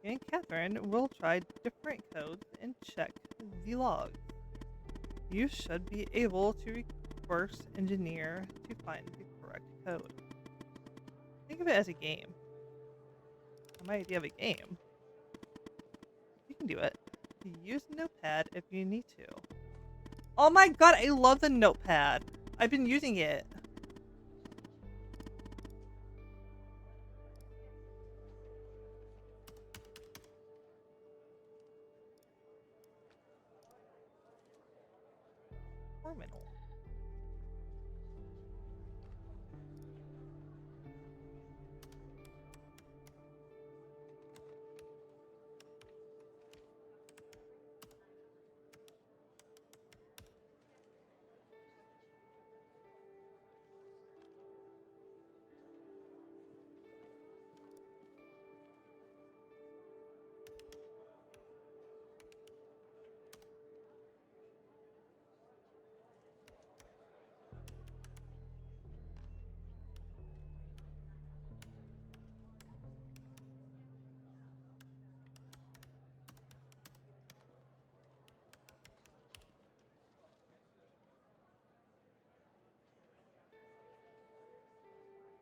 And Catherine will try different codes and check the logs. You should be able to reverse engineer to find the correct code. Think of it as a game. My idea of a game. You can do it. Use Notepad if you need to. Oh my god, I love the Notepad. I've been using it. Terminal.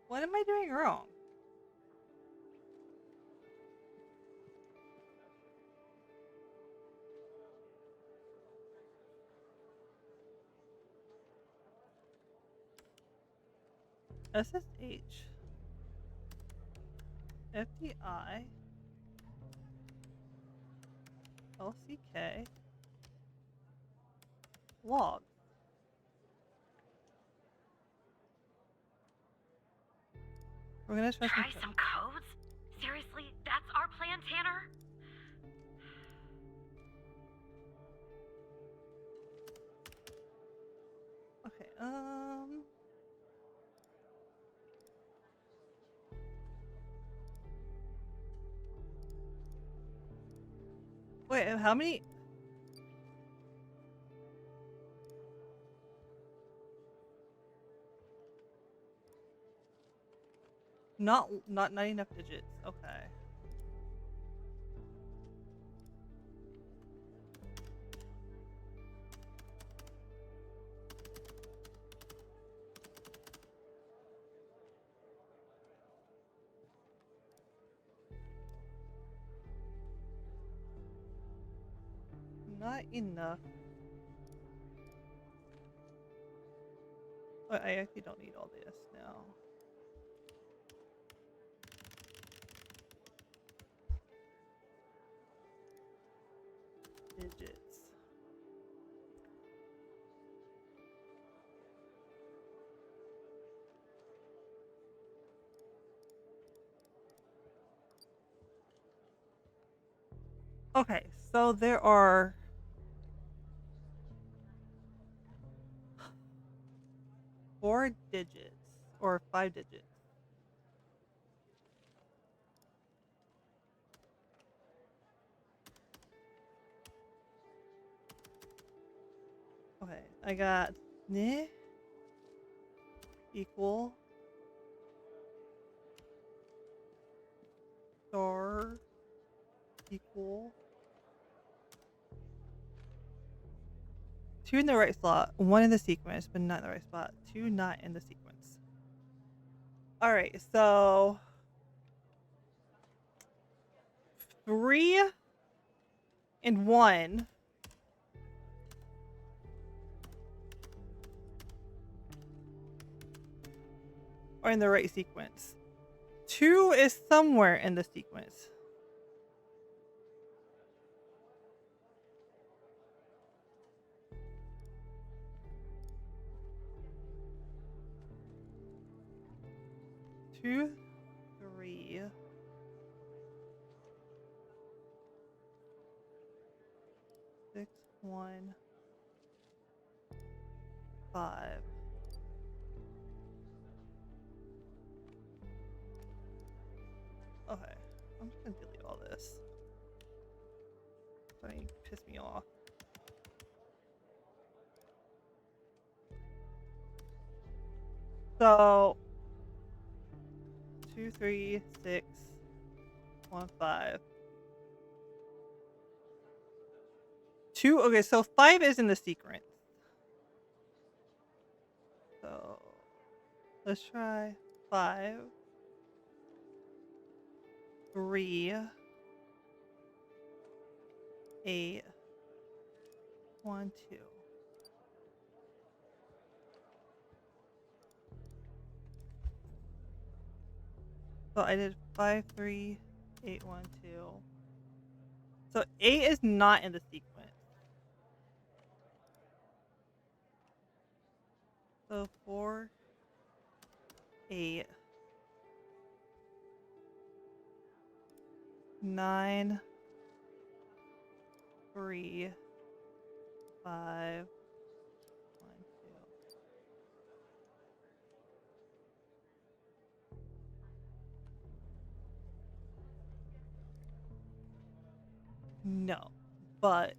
What am I doing wrong? SSH, FDI, LCK, log. We're gonna try some codes? Seriously, that's our plan, Tanner? Okay, wait, how many? Not enough digits. Okay. Not enough. Oh, I actually don't need all this now. Digits. Okay, so there are 4 digits or 5 digits. Okay, I got ne equal star equal 2 in the right slot, 1 in the sequence, but not in the right spot. 2 not in the sequence. Alright, so 3 and 1 are in the right sequence. 2 is somewhere in the sequence. Two, 3. 6, 1, 5. Okay, I'm just gonna delete all this. Don't piss me off. So 2, 3, 6, 1, 5. 2. Okay, so 5 is in the sequence. So let's try 5, 3, 8, 1, 2. So I did 5, 3, 8, 1, 2. So 8 is not in the sequence. So 4, 8, 9, 3, 5, 1, 2. No, but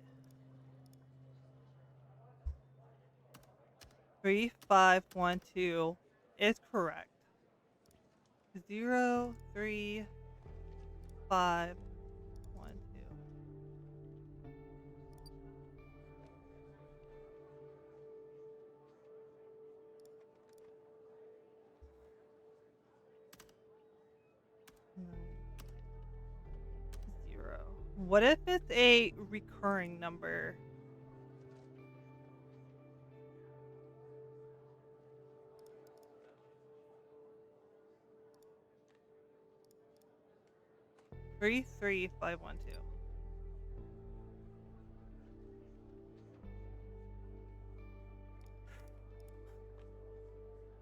3, 5, 1, 2 is correct. 0, 3, 5, 1, 2. Zero. What if it's a recurring number? 33512.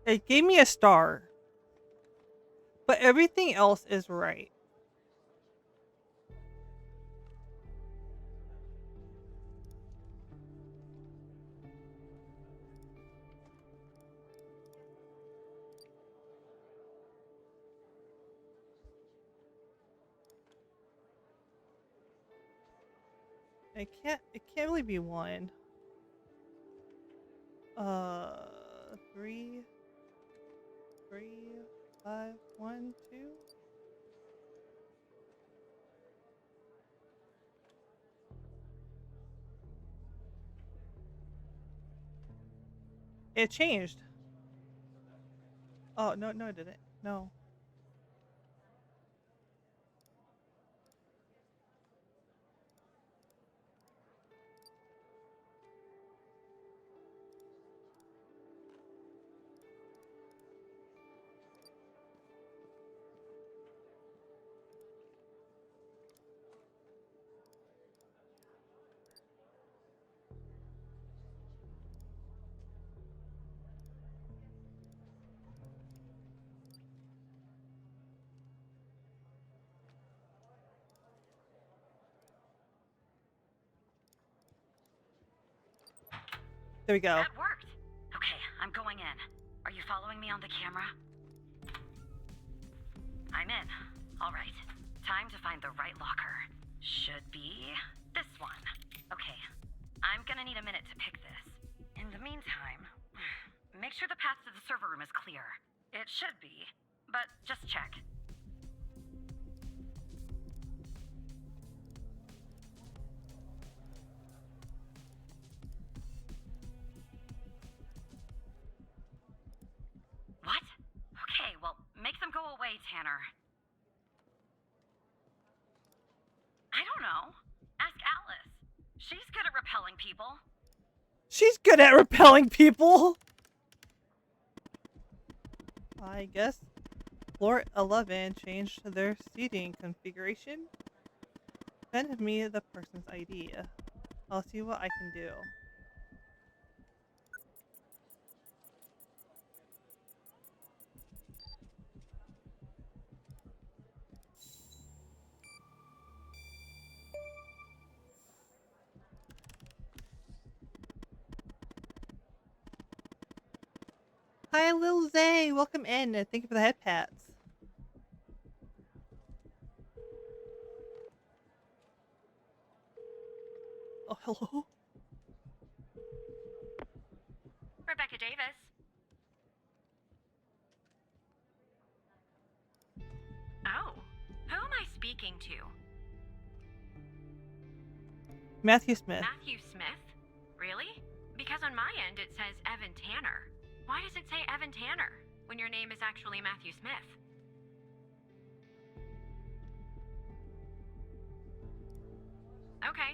It gave me a star, but everything else is right. It can't really be 1. 3, 5, 1, 2. It changed. Oh, no, it didn't. No. There we go. That worked. Okay, I'm going in. Are you following me on the camera? I'm in. All right. Time to find the right locker. Should be this one. Okay. I'm gonna need a minute to pick this. In the meantime, make sure the path to the server room is clear. It should be, but just check. What? Okay, well, make them go away, Tanner. I don't know. Ask Alice. She's good at repelling people. She's good at repelling people. I guess floor 11 changed their seating configuration. Send me the person's ID. I'll see what I can do. Hi, Lil Zay. Welcome in. Thank you for the head pats. Oh, hello. Rebecca Davis. Oh, who am I speaking to? Matthew Smith. Matthew Smith? Really? Because on my end it says Evan Tanner. Why does it say Evan Tanner when your name is actually Matthew Smith? Okay,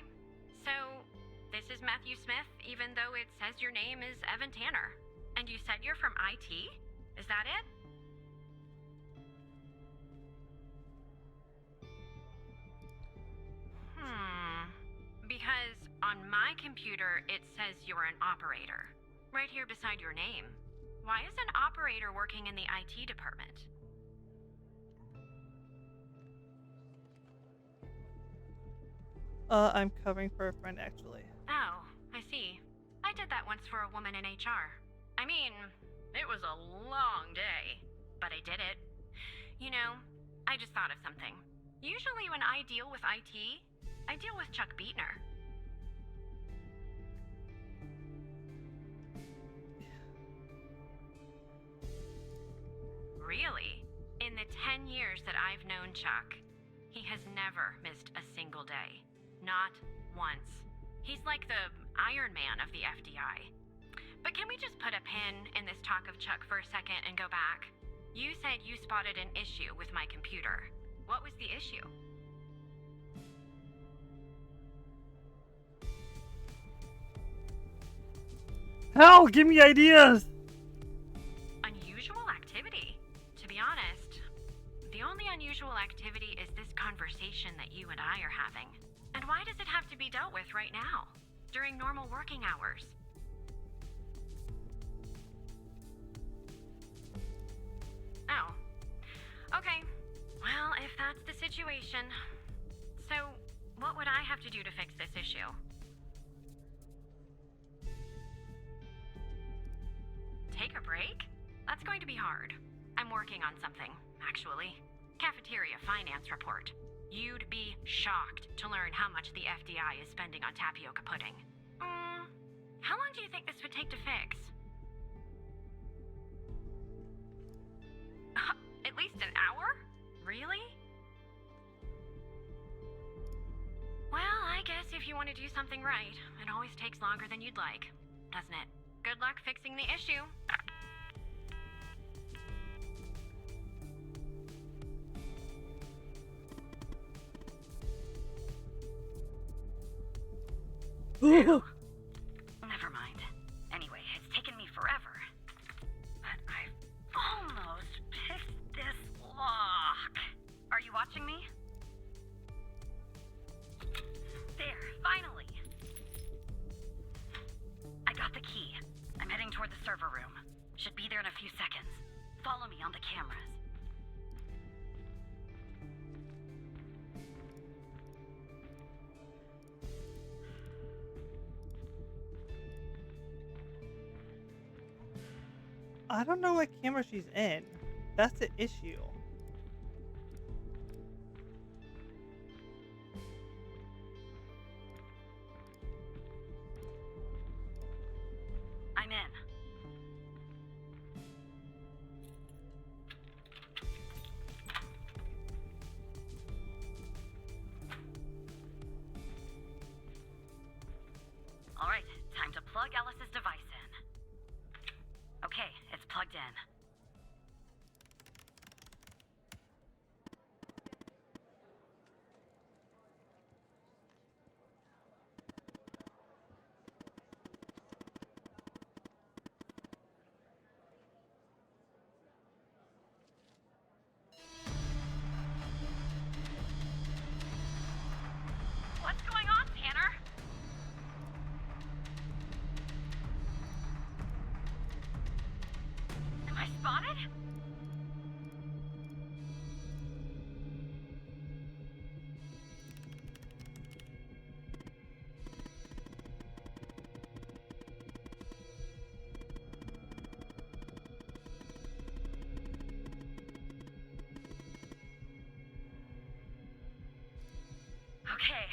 so this is Matthew Smith even though it says your name is Evan Tanner. And you said you're from IT? Is that it? Because on my computer it says you're an operator. Right here beside your name. Why is an operator working in the IT department? I'm covering for a friend actually. Oh, I see. I did that once for a woman in HR. I mean, it was a long day, but I did it. You know, I just thought of something. Usually when I deal with IT, I deal with Chuck Beatner. Really? In the 10 years that I've known Chuck, he has never missed a single day. Not once. He's like the Iron Man of the FDI. But can we just put a pin in this talk of Chuck for a second and go back? You said you spotted an issue with my computer. What was the issue? Hell, give me ideas! Unusual activity? To be honest, the only unusual activity is this conversation that you and I are having. And why does it have to be dealt with right now, during normal working hours? Oh. Okay. Well, if that's the situation. So, what would I have to do to fix this issue? Take a break? That's going to be hard. I'm working on something, actually. Cafeteria finance report. You'd be shocked to learn how much the FDI is spending on tapioca pudding. How long do you think this would take to fix? At least an hour? Really? Well, I guess if you want to do something right, it always takes longer than you'd like, doesn't it? Good luck fixing the issue. Never mind. Anyway, it's taken me forever. But I've almost picked this lock. Are you watching me? There, finally. I got the key. I'm heading toward the server room. Should be there in a few seconds. Follow me on the cameras. I don't know what camera she's in. That's the issue. I'm in. All right, time to plug Alice's device in. Okay, it's plugged in. What's going on, Tanner? Am I spotted? Okay.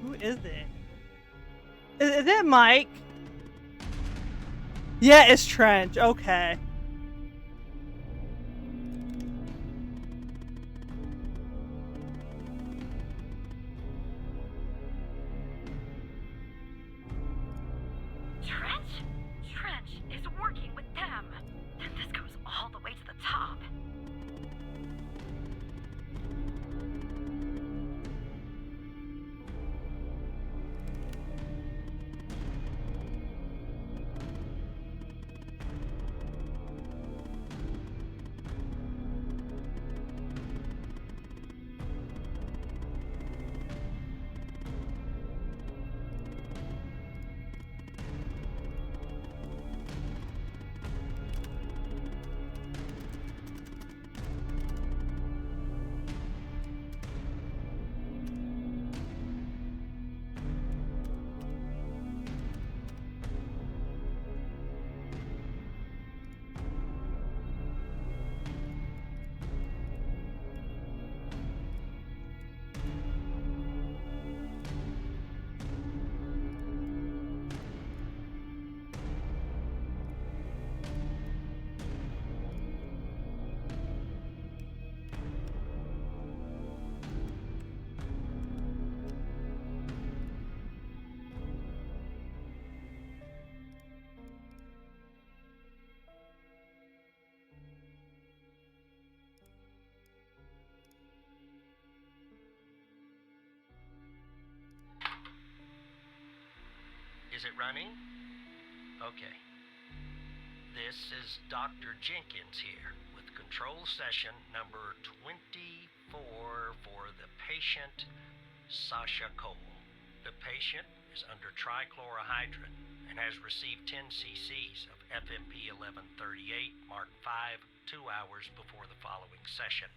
Who is it? Is it Mike? Yeah, it's Trench. Okay. Trench? Trench is working with them. And this goes all the way to the top. running? Okay. This is Dr. Jenkins here with control session number 24 for the patient, Sasha Cole. The patient is under trichlorohydrin and has received 10 cc's of FMP 1138 Mark V 2 hours before the following session.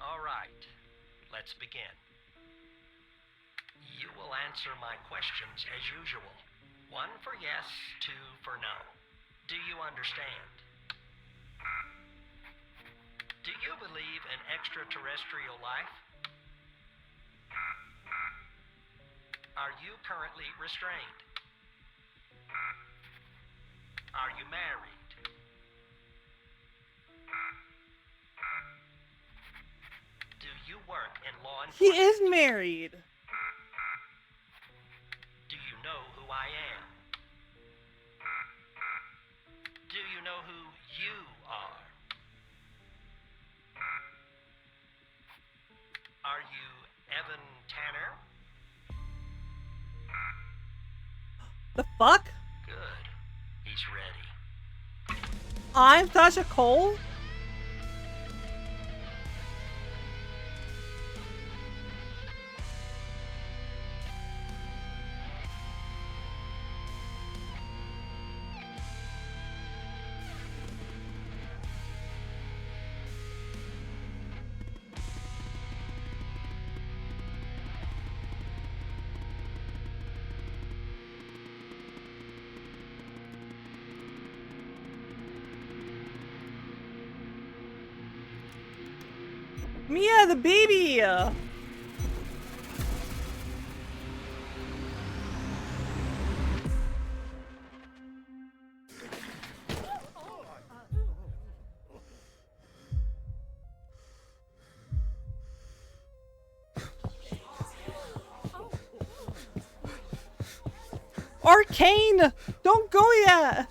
All right, let's begin. You will answer my questions as usual. 1 for yes, 2 for no. Do you understand? Do you believe in extraterrestrial life? Are you currently restrained? Are you married? Do you work in law He enforcement? is married. Do you know who I am? Do you know who you are? Are you Evan Tanner? The fuck? Good. He's ready. I'm Sasha Cole? Mia, the baby! Arcane! Don't go yet!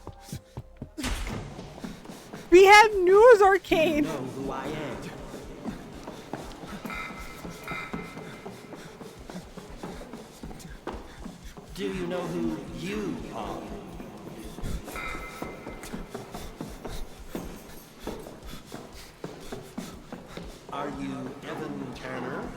We have news, Arcane! You know who I am. Do you know who you are? Are you Evan Turner?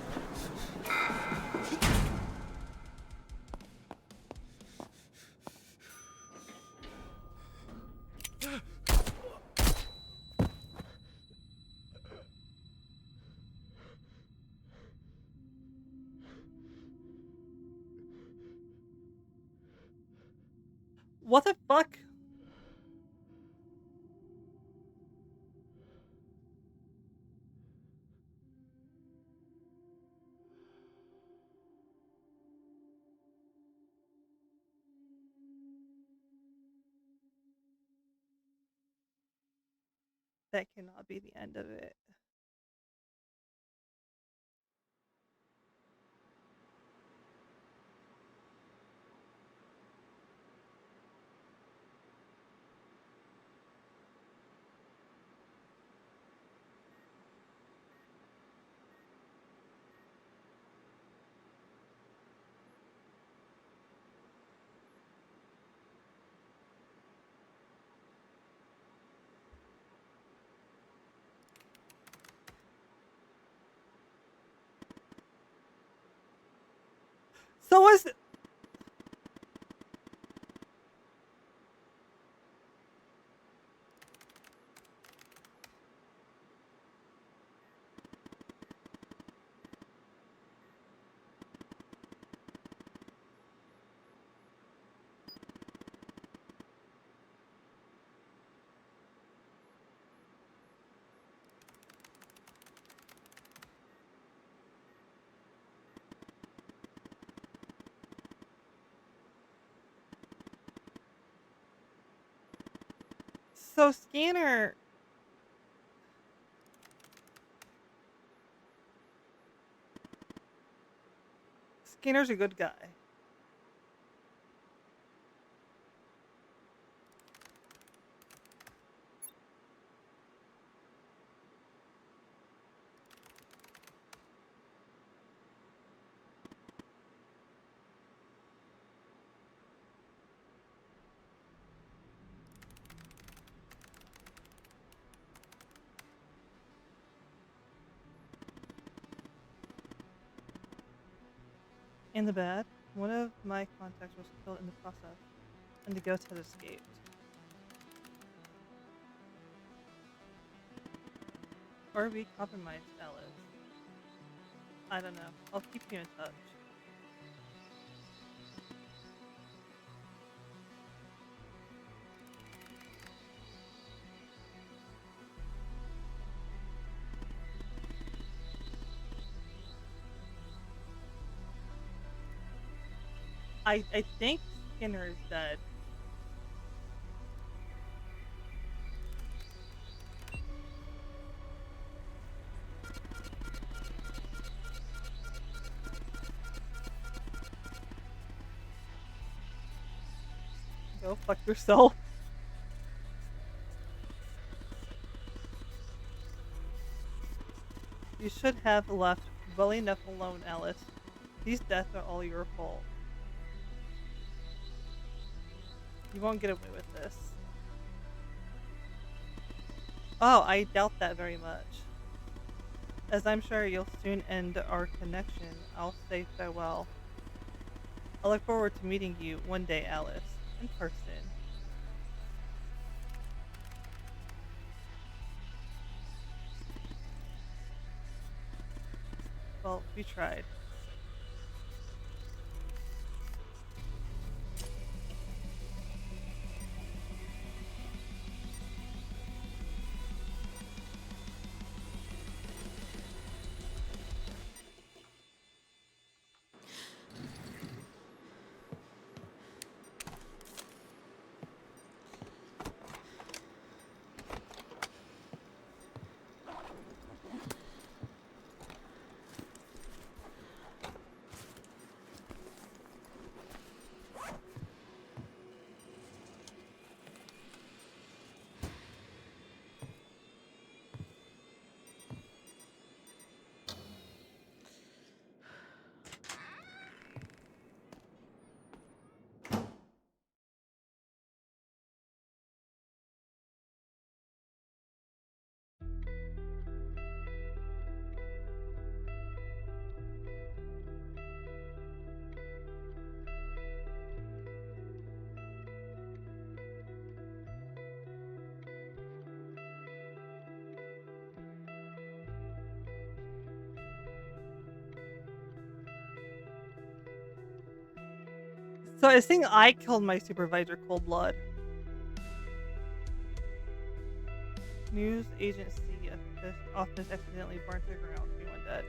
What the fuck? That cannot be the end of it. So was so Scanner. Scanner's a good guy. In the bad, one of my contacts was killed in the process, and the ghost has escaped. Or we compromised Alice. I don't know. I'll keep you in touch. I think Skinner is dead. Go fuck yourself. You should have left well enough alone, Alice. These deaths are all your fault. You won't get away with this. Oh, I doubt that very much. As I'm sure you'll soon end our connection, I'll say farewell. I look forward to meeting you one day, Alice, in person. Well, we tried. So I think I killed my supervisor, Cold Blood. News agency office accidentally burnt to the ground. Everyone dead.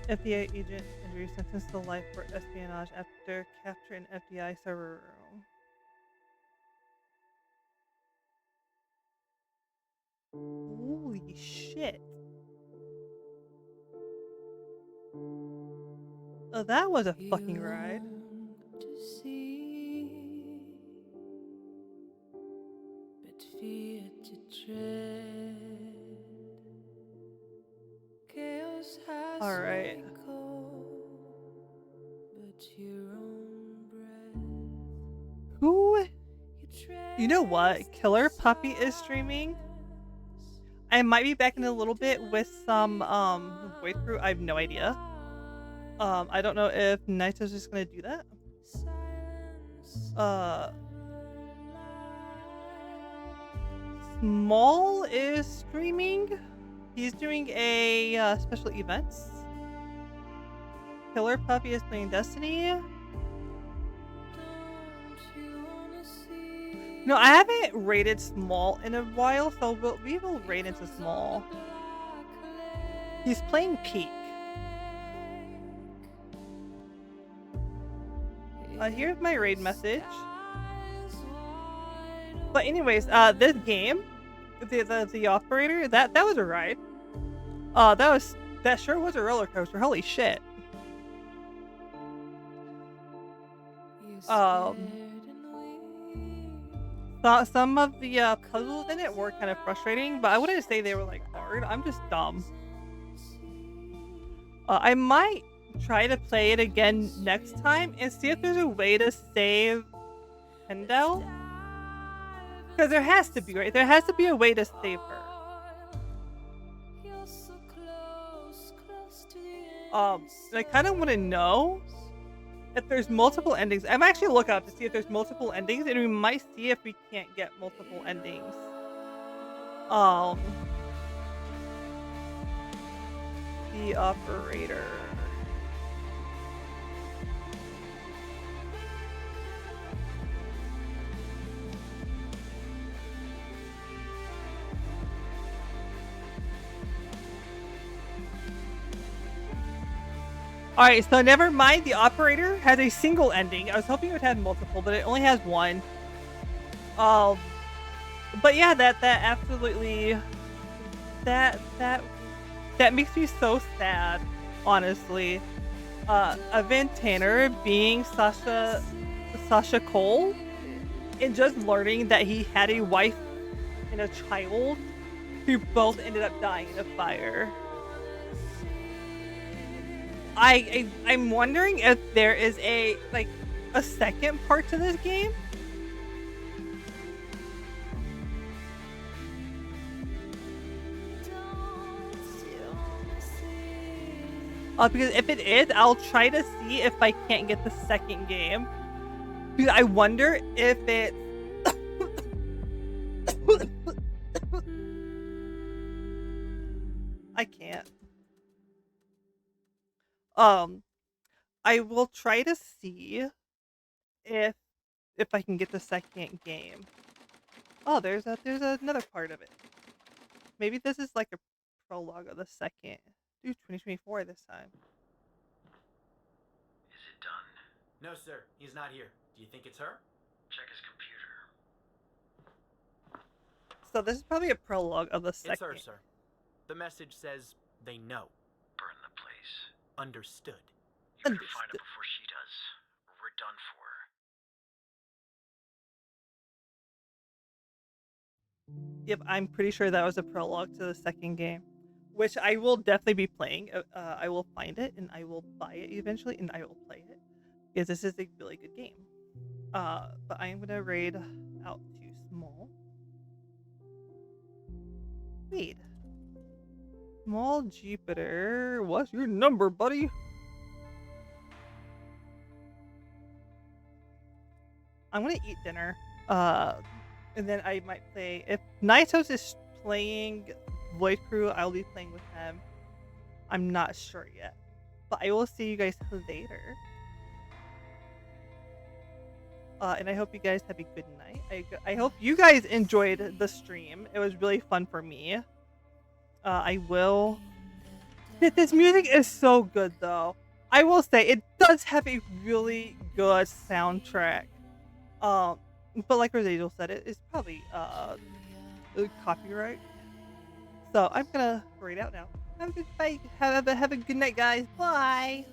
FBI agent Andrew sentenced to life for espionage after capture in FBI server room. Holy shit. Oh, that was a fucking ride. Alright. Who? You know what? Killer Puppy is streaming. I might be back in a little bit with some Void Crew. I have no idea. I don't know if Naito's just gonna do that. Small is streaming. He's doing a special events. Killer Puppy is playing Destiny. No, I haven't raided Small in a while, so we will raid into Small. He's playing Peak. Here's my raid message. But anyways, this game, the operator, that was a ride. That sure was a roller coaster. Holy shit. some of the puzzles in it were kind of frustrating, but I wouldn't say they were like hard. I'm just dumb. I might try to play it again next time and see if there's a way to save Kendall. Because there has to be, right? There has to be a way to save her. And I kind of want to know if there's multiple endings. I'm actually looking up to see if there's multiple endings, and we might see if we can't get multiple endings. The operator. Alright, so never mind. The operator has a single ending. I was hoping it would have multiple, but it only has one. But yeah, that absolutely that makes me so sad, honestly. Evan Tanner being Sasha Cole and just learning that he had a wife and a child who both ended up dying in a fire. I'm wondering if there is a second part to this game. Because if it is, I'll try to see if I can't get the second game. Because I wonder if it I can't. I will try to see if I can get the second game. Oh, there's another part of it. Maybe this is like a prologue of the second. Dude, 2024 this time. Is it done? No, sir. He's not here. Do you think it's her? Check his computer. So this is probably a prologue of the second. It's her, sir. The message says they know. Burn the place. Understood. You better find her before she does, or we're done for. Yep, I'm pretty sure that was a prologue to the second game, which I will definitely be playing. I will find it and I will buy it eventually and I will play it because this is a really good game. But I am gonna raid out to Small. Wait, Small Jupiter, what's your number, buddy? I'm gonna eat dinner. And then I might play. If Naitos is playing Void Crew, I'll be playing with him. I'm not sure yet. But I will see you guys later. And I hope you guys have a good night. I hope you guys enjoyed the stream. It was really fun for me. I will... This music is so good, though. I will say, it does have a really good soundtrack. But like Rosangel said, it's probably copyright. So I'm gonna read out now. Have a good night, guys. Bye.